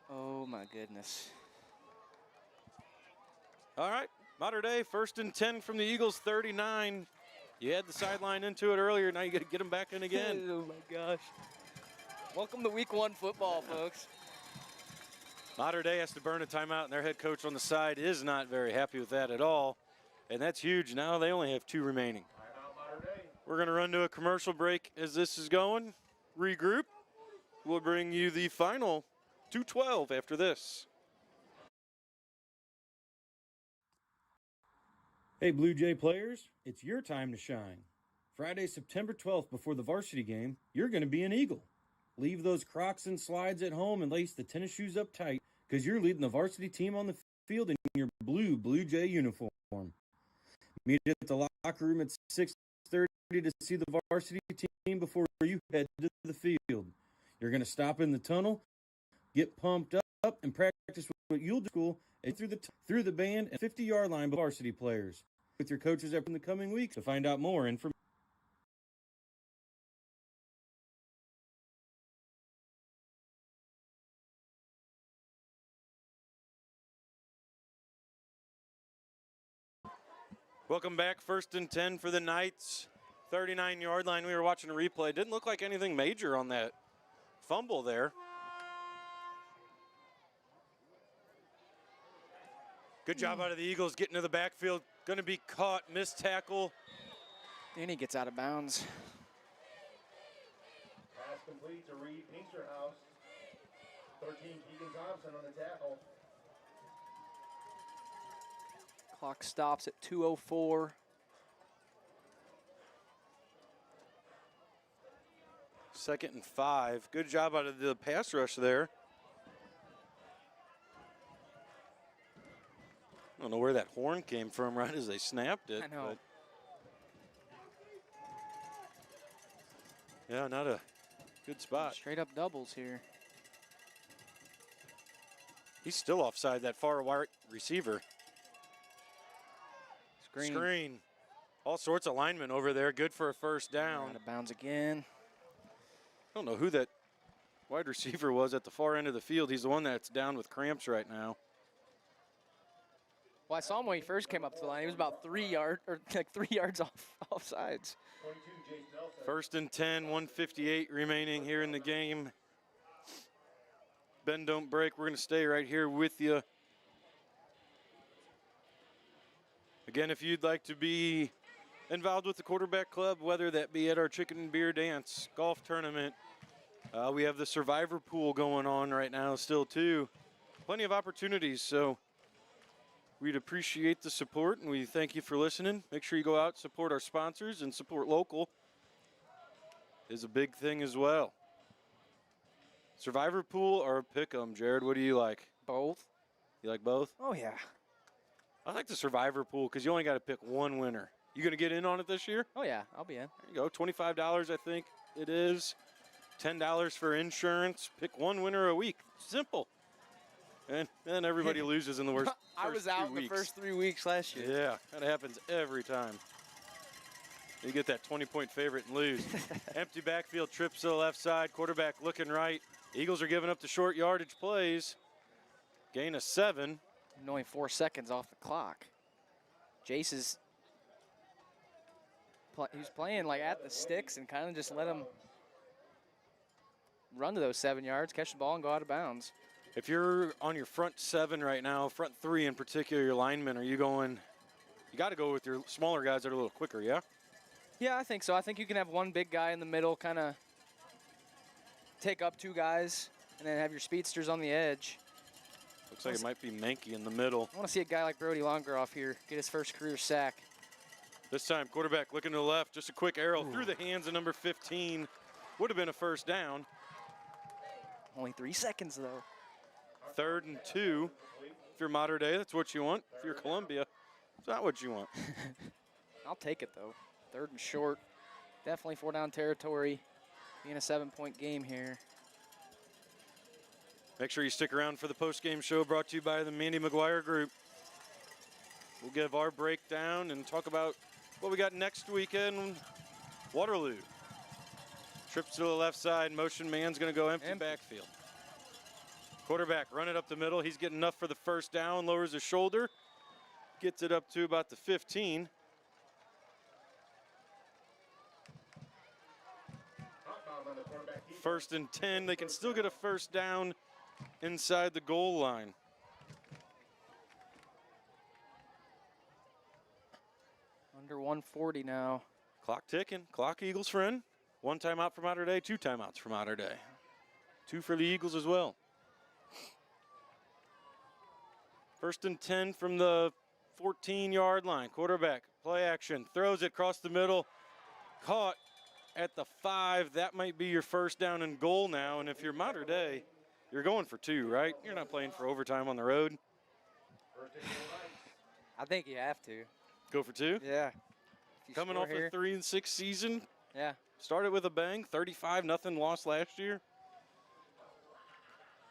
Oh, my goodness. All right, Mater Dei, 1st and 10 from the Eagles' 39. You had the sideline into it earlier. Now you got to get them back in again. Oh, my gosh. Welcome to week 1 football, folks. Mater Dei has to burn a timeout, and their head coach on the side is not very happy with that at all. And that's huge. Now they only have 2 remaining. We're going to run to a commercial break as this is going. Regroup. We'll bring you the final 2:12 after this. Hey, Blue Jay players, it's your time to shine. Friday, September 12th, before the varsity game, you're going to be an Eagle. Leave those Crocs and slides at home and lace the tennis shoes up tight because you're leading the varsity team on the field in your Blue Jay uniform. Meet at the locker room at 6:30 to see the varsity team before you head to the field. You're going to stop in the tunnel, get pumped up, and practice what you'll do at school and through the band and 50-yard line of varsity players with your coaches in the coming weeks. To find out more information. Welcome back. 1st and 10 for the Knights. 39-yard line. We were watching a replay. Didn't look like anything major on that fumble there. Good job out of the Eagles getting to the backfield. Going to be caught. Missed tackle. And he gets out of bounds. Pass complete to Reed Pinkerhouse. 13, Keegan Thompson on the tackle. Clock stops at 2:04. 2nd and 5. Good job out of the pass rush there. I don't know where that horn came from right as they snapped it. I know. But yeah, not a good spot. Straight up doubles here. He's still offside, that far wide receiver. Screen. All sorts of linemen over there. Good for a first down. Out of bounds again. I don't know who that wide receiver was at the far end of the field. He's the one that's down with cramps right now. Well, I saw him when he first came up to the line. He was about 3 yards, or like 3 yards off sides. 1st and 10, 1:58 remaining here in the game. Bend, don't break. We're going to stay right here with you. Again, if you'd like to be involved with the quarterback club, whether that be at our chicken and beer dance, golf tournament, we have the survivor pool going on right now still too. Plenty of opportunities, so we'd appreciate the support, and we thank you for listening. Make sure you go out, support our sponsors, and support local is a big thing as well. Survivor pool or pick'em, Jared? What do you like? Both. You like both? Oh, yeah. I like the survivor pool because you only got to pick one winner. You going to get in on it this year? Oh, yeah. I'll be in. There you go. $25, I think it is. $10 for insurance. Pick one winner a week. Simple. And then everybody loses in the worst. I was out in the first 3 weeks last year. Yeah, that happens every time. You get that 20-point favorite and lose. Empty backfield, trips to the left side. Quarterback looking right. Eagles are giving up the short yardage plays. Gain of 7. And only 4 seconds off the clock. Jace is he's playing like at the sticks and kind of just let him run to those 7 yards, catch the ball, and go out of bounds. If you're on your front 7 right now, front 3 in particular, your linemen, are you going? You got to go with your smaller guys that are a little quicker, yeah? Yeah, I think so. I think you can have one big guy in the middle, kind of take up 2 guys, and then have your speedsters on the edge. Looks like it might be Mankey in the middle. I want to see a guy like Brody Longeroff here get his first career sack. This time, quarterback looking to the left. Just a quick arrow through the hands of number 15. Would have been a first down. Only 3 seconds, though. 3rd and 2. If you're Mater Dei, that's what you want. If you're Columbia, it's not what you want. I'll take it, though. 3rd and short. Definitely 4-down territory. Being a 7-point game here. Make sure you stick around for the post-game show brought to you by the Mandy McGuire Group. We'll give our breakdown and talk about what we got next weekend. Waterloo. Trips to the left side. Motion man's going to go empty backfield. Quarterback run it up the middle. He's getting enough for the first down. Lowers his shoulder. Gets it up to about the 15. First and 10. They can still get a first down inside the goal line. Under 140 now. Clock ticking. Clock Eagles friend. 1 timeout for Mater Dei, 2 timeouts for Mater Dei. 2 for the Eagles as well. First and 10 from the 14-yard line. Quarterback, play action, throws it across the middle. Caught at the 5. That might be your first down and goal now. And if you're Mater Dei, you're going for 2, right? You're not playing for overtime on the road. I think you have to. Go for 2? Yeah. Coming off a 3-6 season. Yeah. Started with a bang, 35-0 loss last year.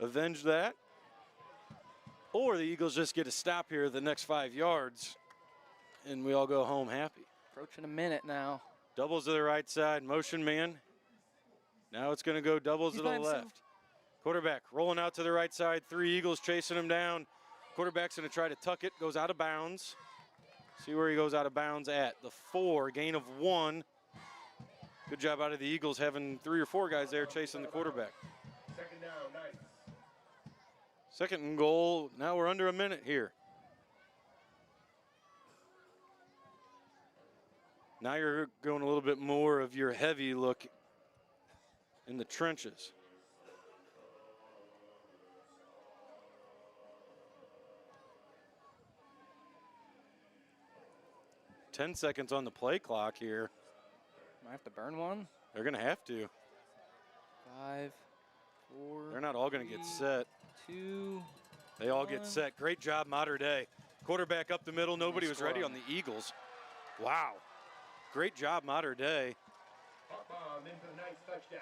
Avenge that. Or the Eagles just get a stop here the next 5 yards, and we all go home happy. Approaching a minute now. Doubles to the right side, motion man. Now it's going to go doubles to the left. Quarterback rolling out to the right side, 3 Eagles chasing him down. Quarterback's going to try to tuck it, goes out of bounds. See where he goes out of bounds at. The 4, gain of 1. Good job out of the Eagles having 3 or 4 guys there chasing the quarterback. 2nd down, nice. 2nd and goal. Now we're under a minute here. Now you're going a little bit more of your heavy look in the trenches. Ten seconds on the play clock here. Might have to burn one. They're going to have to. 5, 4. They're not all going to get 3, set. 2. They all get 1. set. Great job, Mater Dei. Quarterback up the middle. Nobody was ready scored. on the Eagles. Wow. Great job, Mater Dei. Pop bomb in for the ninth touchdown.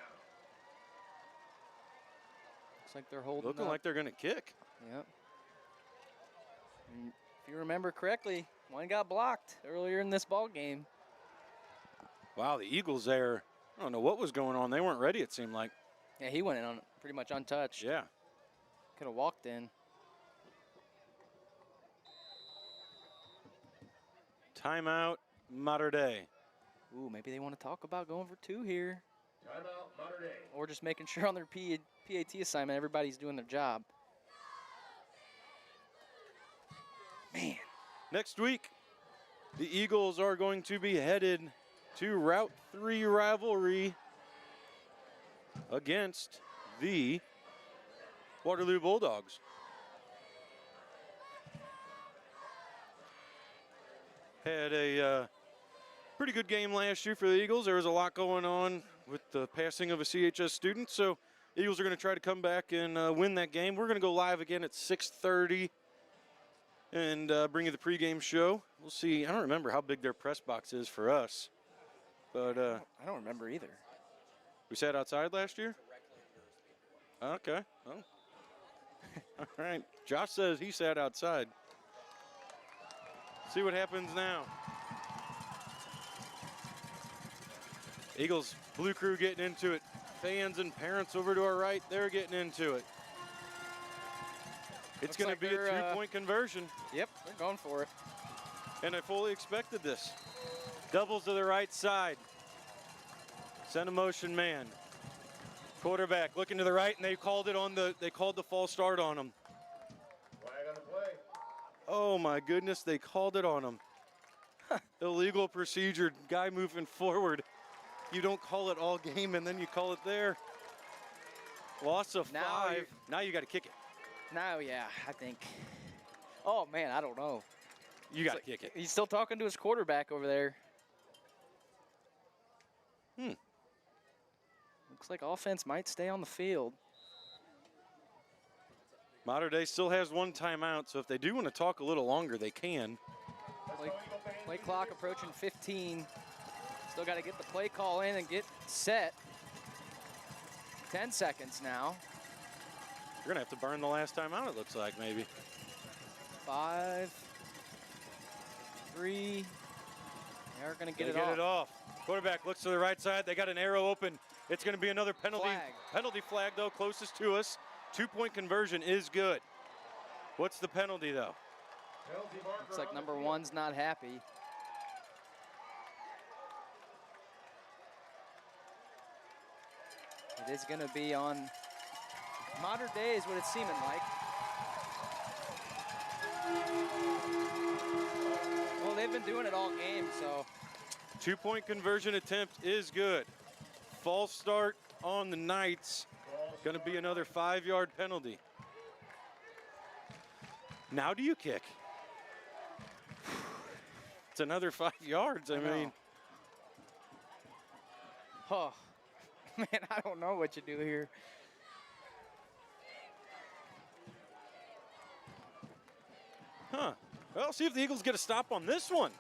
Looks like they're holding Looking up. like they're going to kick. Yep. And if you remember correctly, one got blocked earlier in this ball game. Wow, the Eagles there. I don't know what was going on. They weren't ready, it seemed like. Yeah, he went in on pretty much untouched. Yeah. Could have walked in. Timeout, Mater Dei. Ooh, maybe they want to talk about going for 2 here. Timeout, Mater Dei. Or just making sure on their PAT assignment everybody's doing their job. Man. Next week, the Eagles are going to be headed to Route 3 rivalry against the Waterloo Bulldogs. Had a pretty good game last year for the Eagles. There was a lot going on with the passing of a CHS student, so Eagles are going to try to come back and win that game. We're going to go live again at 6:30 and bring you the pregame show. We'll see. I don't remember how big their press box is for us, but I don't remember either. we sat outside last year? Okay. Oh. All right. Josh says he sat outside. See what happens now. Eagles blue crew getting into it. Fans and parents over to our right, they're getting into it. It's going to be a 3-point conversion. Yep, they're going for it. And I fully expected this. Doubles to the right side. Send a motion man. Quarterback looking to the right, and they called the false start on him. Flag on the play. Oh my goodness, they called it on him. Illegal procedure, guy moving forward. You don't call it all game and then you call it there. Loss of 5. Now you got to kick it. Now, yeah, I think. Oh, man, I don't know. You got to kick it. He's still talking to his quarterback over there. Looks like offense might stay on the field. Mater Dei still has 1 timeout, so if they do want to talk a little longer, they can. Play clock approaching 15. Still got to get the play call in and get set. 10 seconds now. You're going to have to burn the last timeout, it looks like, maybe. 5, 3. They're going to get it off. Quarterback looks to the right side. They got an arrow open. It's going to be another penalty. Penalty flag, though, closest to us. 2-point conversion is good. What's the penalty, though? Looks like number 1's not happy. It is going to be on Mater Dei is what it's seeming like. Well, they've been doing it all game, so. 2-point conversion attempt is good. False start on the Knights. Going to be another 5-yard penalty. Now do you kick? It's another 5 yards, I mean. Oh, man, I don't know what you do here. Huh. Well, see if the Eagles get a stop on this one.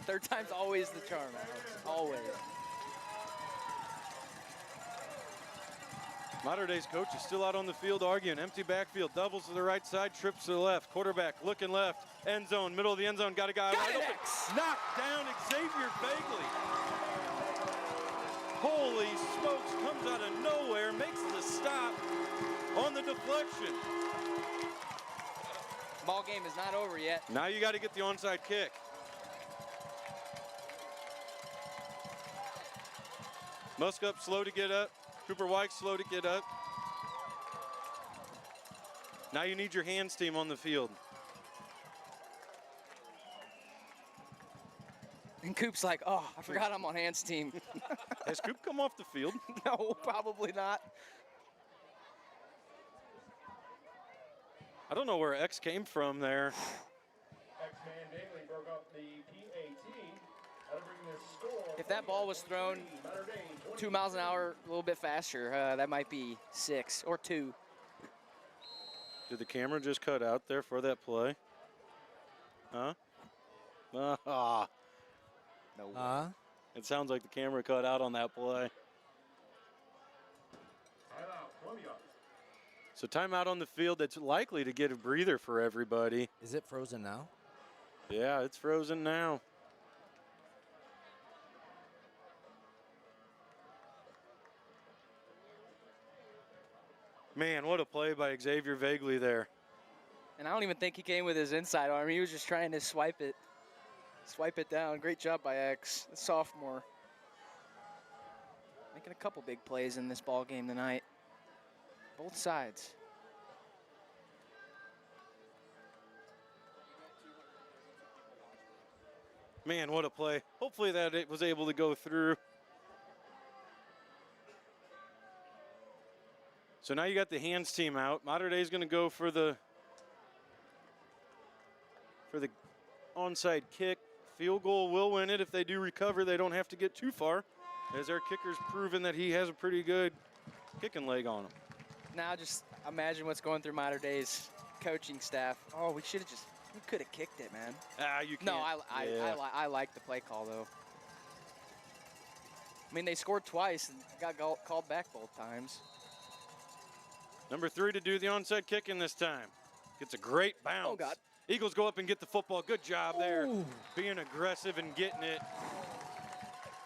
Third time's always the charm, Alex. Always. Mater Dei's coach is still out on the field arguing. Empty backfield, doubles to the right side, trips to the left. Quarterback looking left, end zone, middle of the end zone, got a guy wide open. Knocked down Xavier Bagley. Holy smokes, comes out of nowhere, makes the stop on the deflection. Ball game is not over yet. Now you got to get the onside kick. Muskup slow to get up. Cooper White slow to get up. Now you need your hands team on the field. And Coop's like, oh, I forgot I'm on hands team. Has Coop come off the field? No, probably not. I don't know where X came from there. X-Man Bailey broke up the PAT. That'll bring If that ball was thrown 2 miles an hour, a little bit faster, that might be 6 or 2. Did the camera just cut out there for that play? Huh? Ah. No. It sounds like the camera cut out on that play. So timeout on the field that's likely to get a breather for everybody. Is it frozen now? Yeah, it's frozen now. Man, what a play by Xavier Vagley there. And I don't even think he came with his inside arm. He was just trying to swipe it down. Great job by X, the sophomore. Making a couple big plays in this ball game tonight. Both sides. Man, what a play. Hopefully that it was able to go through. So now you got the hands team out. Mater Dei is going to go for the onside kick. Field goal will win it. If they do recover, they don't have to get too far, as their kicker's proven that he has a pretty good kicking leg on him. Now just imagine what's going through Mater Dei's coaching staff. Oh, we should have just, we could have kicked it, man. You can't. No, I like the play call, though. I mean, they scored twice and got called back both times. Number 3 to do the onside kick in this time. Gets a great bounce. Oh, God. Eagles go up and get the football. Good job there, Ooh. being aggressive and getting it.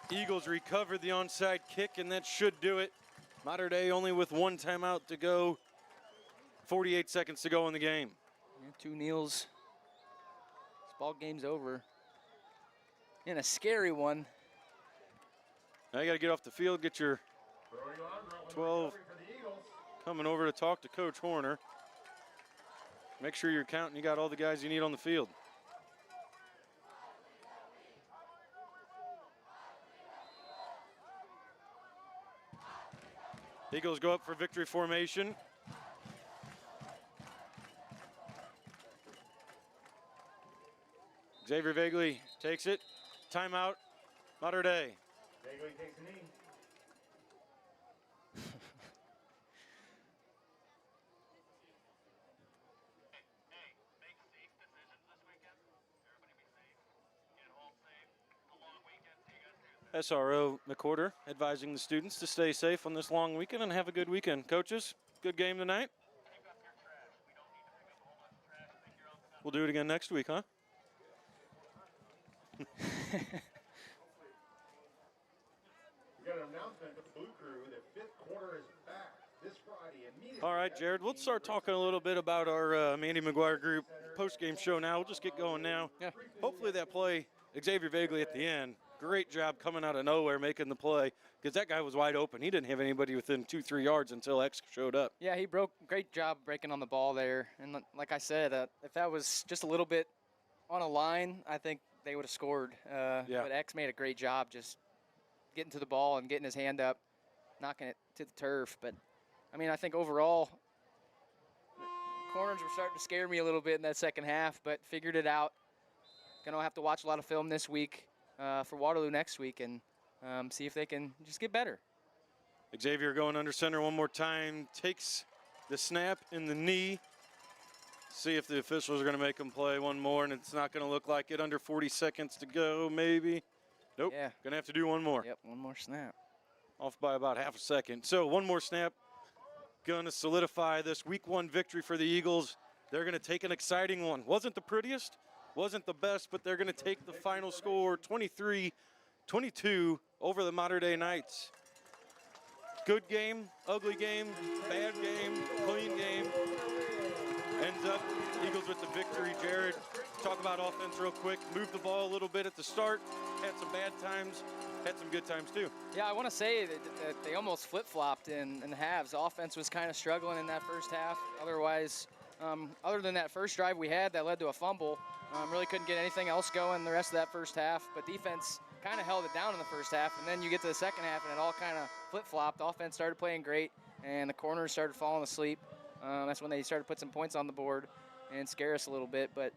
Eagles recovered the onside kick, and that should do it. Mater Dei only with 1 timeout to go. 48 seconds to go in the game. Yeah, 2 kneels. This ball game's over. And a scary one. Now you got to get off the field, get your 12 coming over to talk to Coach Horner. Make sure you're counting. You got all the guys you need on the field. Eagles go up for victory formation. Xavier Vagley takes it. Timeout, Mater Dei. Vagley takes a knee. SRO McWhorter advising the students to stay safe on this long weekend and have a good weekend. Coaches, good game tonight. We'll do it again next week, huh? We got an announcement with the Blue Crew. The 5th quarter is back this Friday. Immediately. All right, Jared, we'll start talking a little bit about our Mandy McGuire Group post-game show now. We'll just get going now. Yeah. Hopefully that play, Xavier Vagley at the end, great job coming out of nowhere making the play, because that guy was wide open. He didn't have anybody within 2-3 yards until X showed up. Yeah, he great job breaking on the ball there. And like I said, if that was just a little bit on a line, I think they would have scored. Yeah. But X made a great job just getting to the ball and getting his hand up, knocking it to the turf. But, I mean, I think overall, the corners were starting to scare me a little bit in that second half, but figured it out. Going to have to watch a lot of film this week for Waterloo next week and see if they can just get better. Xavier going under center one more time, takes the snap in the knee. See if the officials are going to make him play one more, and it's not going to look like it. Under 40 seconds to go, maybe. Nope, Yeah. going to have to do one more. Yep, one more snap. Off by about half a second. So one more snap. Going to solidify this week 1 victory for the Eagles. They're going to take an exciting one. Wasn't the prettiest, wasn't the best, but they're going to take the final score 23-22 over the Mater Dei Knights. Good game, ugly game, bad game, clean game. Ends up Eagles with the victory. Jared, talk about offense real quick. Moved the ball a little bit at the start. Had some bad times. Had some good times too. Yeah, I want to say that they almost flip-flopped in the halves. The offense was kind of struggling in that first half. Otherwise, other than that first drive we had that led to a fumble, really couldn't get anything else going the rest of that first half. But defense kind of held it down in the first half. And then you get to the second half and it all kind of flip-flopped. Offense started playing great and the corners started falling asleep. That's when they started to put some points on the board and scare us a little bit. But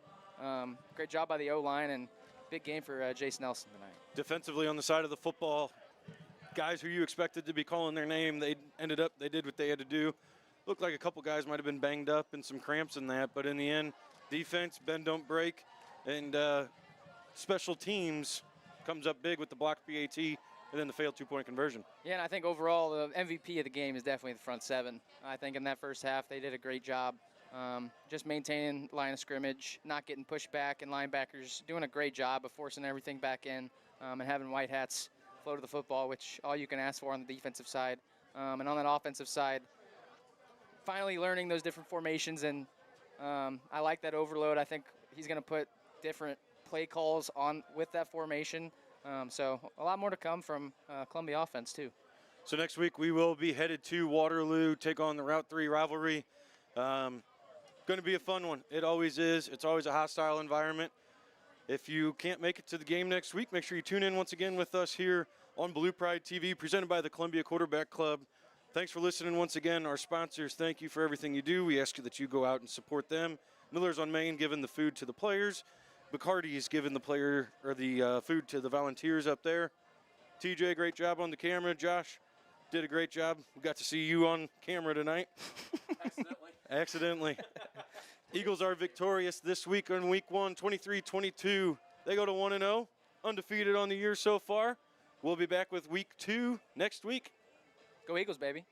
great job by the O-line and big game for Jace Nelson tonight. Defensively on the side of the football, guys who you expected to be calling their name, they did what they had to do. Looked like a couple guys might have been banged up and some cramps in that, but in the end, defense, bend don't break, and special teams comes up big with the blocked PAT and then the failed 2-point conversion. Yeah, and I think overall the MVP of the game is definitely the front seven. I think in that first half they did a great job. Just maintaining line of scrimmage, not getting pushed back, and linebackers doing a great job of forcing everything back in and having white hats flow to the football, which all you can ask for on the defensive side. And on that offensive side, finally learning those different formations, and I like that overload. I think he's going to put different play calls on with that formation. So a lot more to come from Columbia offense too. So next week we will be headed to Waterloo, take on the Route 3 rivalry. Going to be a fun one. It always is. It's always a hostile environment. If you can't make it to the game next week, make sure you tune in once again with us here on Blue Pride TV, presented by the Columbia Quarterback Club. Thanks for listening once again. Our sponsors, thank you for everything you do. We ask you that you go out and support them. Miller's on Main giving the food to the players. Bacardi's giving the food to the volunteers up there. TJ, great job on the camera. Josh did a great job. We got to see you on camera tonight. Accidentally. Eagles are victorious this week on week 1, 23-22. They go to 1-0, undefeated on the year so far. We'll be back with week 2 next week. Go Eagles, baby.